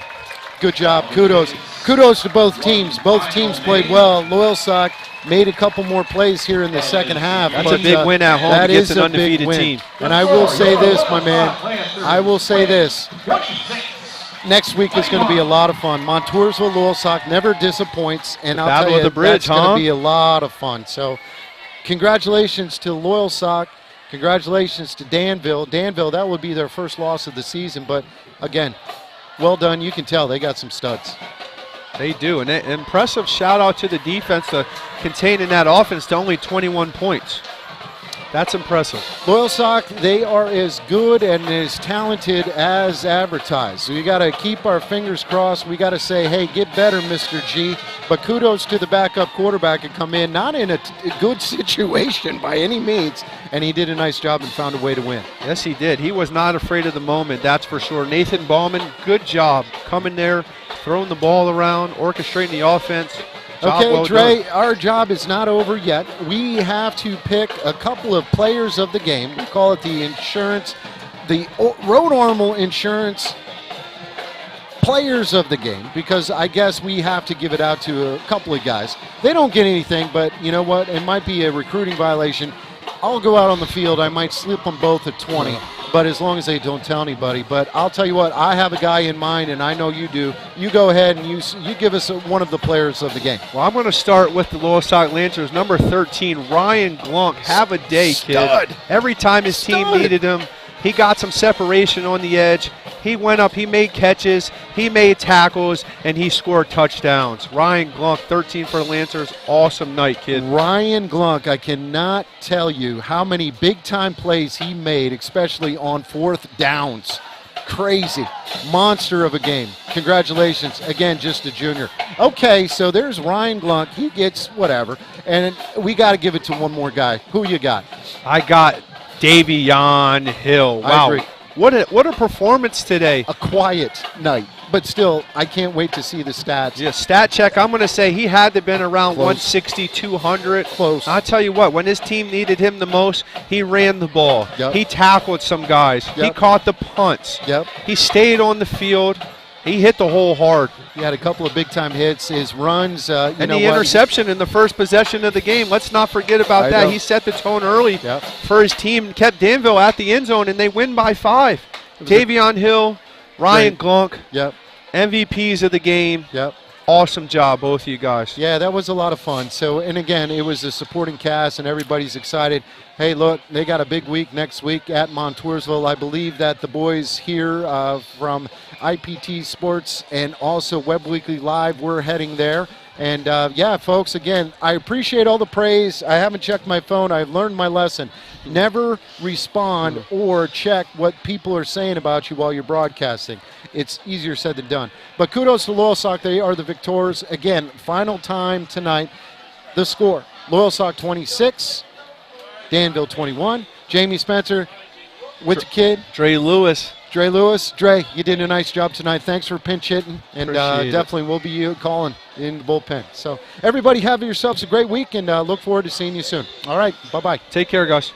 S1: Good job. Kudos. Kudos to both teams. Both teams played well. Loyalsock made a couple more plays here in the second half.
S2: That's a big win at home against an undefeated team.
S1: And I will say this, my man. I will say this. Next week is going to be a lot of fun. Montoursville Loyalsock never disappoints, and I'll tell you, that's going to be a lot of fun. So congratulations to Loyalsock. Congratulations to Danville. Danville, that would be their first loss of the season, but again, well done. You can tell they got some studs.
S2: They do, and an impressive shout-out to the defense containing that offense to only 21 points. That's impressive.
S1: Loyalsock, they are as good and as talented as advertised. So you got to keep our fingers crossed. We got to say, hey, get better, Mr. G. But kudos to the backup quarterback who come in, not in a good situation by any means, and he did a nice job and found a way to win.
S2: Yes, he did. He was not afraid of the moment, that's for sure. Nathan Bauman, good job coming there, throwing the ball around, orchestrating the offense.
S1: Okay,
S2: well
S1: Dre,
S2: done.
S1: our job is not over yet. We have to pick a couple of players of the game. We call it the insurance, the Road Armor Insurance players of the game, because I guess we have to give it out to a couple of guys. They don't get anything, but you know what? It might be a recruiting violation. I'll go out on the field. I might slip them both at 20, but as long as they don't tell anybody. But I'll tell you what, I have a guy in mind, and I know you do. You go ahead and you give us one of the players of the game.
S2: Well, I'm going to start with the Loyalsock Lancers, number 13, Ryan Glunk. Have a day, kid.
S1: Stud.
S2: Every time his team needed him, he got some separation on the edge. He went up, he made catches, he made tackles, and he scored touchdowns. Ryan Glunk, 13 for the Lancers. Awesome night, kid.
S1: Ryan Glunk, I cannot tell you how many big-time plays he made, especially on 4th downs. Crazy. Monster of a game. Congratulations. Again, just a junior. Okay, so there's Ryan Glunk. He gets whatever. And we got to give it to one more guy. Who you got?
S2: I got Davion Hill. Wow.
S1: I agree.
S2: What a performance today.
S1: A quiet night. But still, I can't wait to see the stats.
S2: Yeah, stat check, I'm going to say he had to have been around
S1: Close.
S2: 160, 200.
S1: Close.
S2: I'll tell you what, when his team needed him the most, he ran the ball.
S1: Yep.
S2: He tackled some guys.
S1: Yep.
S2: He caught the punts.
S1: Yep.
S2: He stayed on the field. He hit the hole hard.
S1: He had a couple of big-time hits. His runs,
S2: and the interception in the first possession of the game. Let's not forget about that. He set the tone early for his team, kept Danville at the end zone, and they win by 5. Davion Hill, Ryan Glunk, MVPs of the game. Awesome job, both of you guys.
S1: Yeah, that was a lot of fun. So, and again, it was a supporting cast, and everybody's excited. Hey, look, they got a big week next week at Montoursville. I believe that the boys here from IPT Sports and also Web Weekly Live, we're heading there. And, yeah, folks, again, I appreciate all the praise. I haven't checked my phone. I've learned my lesson. Never respond or check what people are saying about you while you're broadcasting. It's easier said than done. But kudos to Loyalsock. They are the victors. Again, final time tonight. The score, Loyalsock 26, Danville 21. Jamie Spencer with the kid.
S2: Dre Lewis.
S1: Dre, you did a nice job tonight. Thanks for pinch hitting. And
S2: Appreciate
S1: definitely we'll be calling in the bullpen. So everybody have yourselves a great week, and look forward to seeing you soon. All right, bye-bye.
S2: Take care, guys.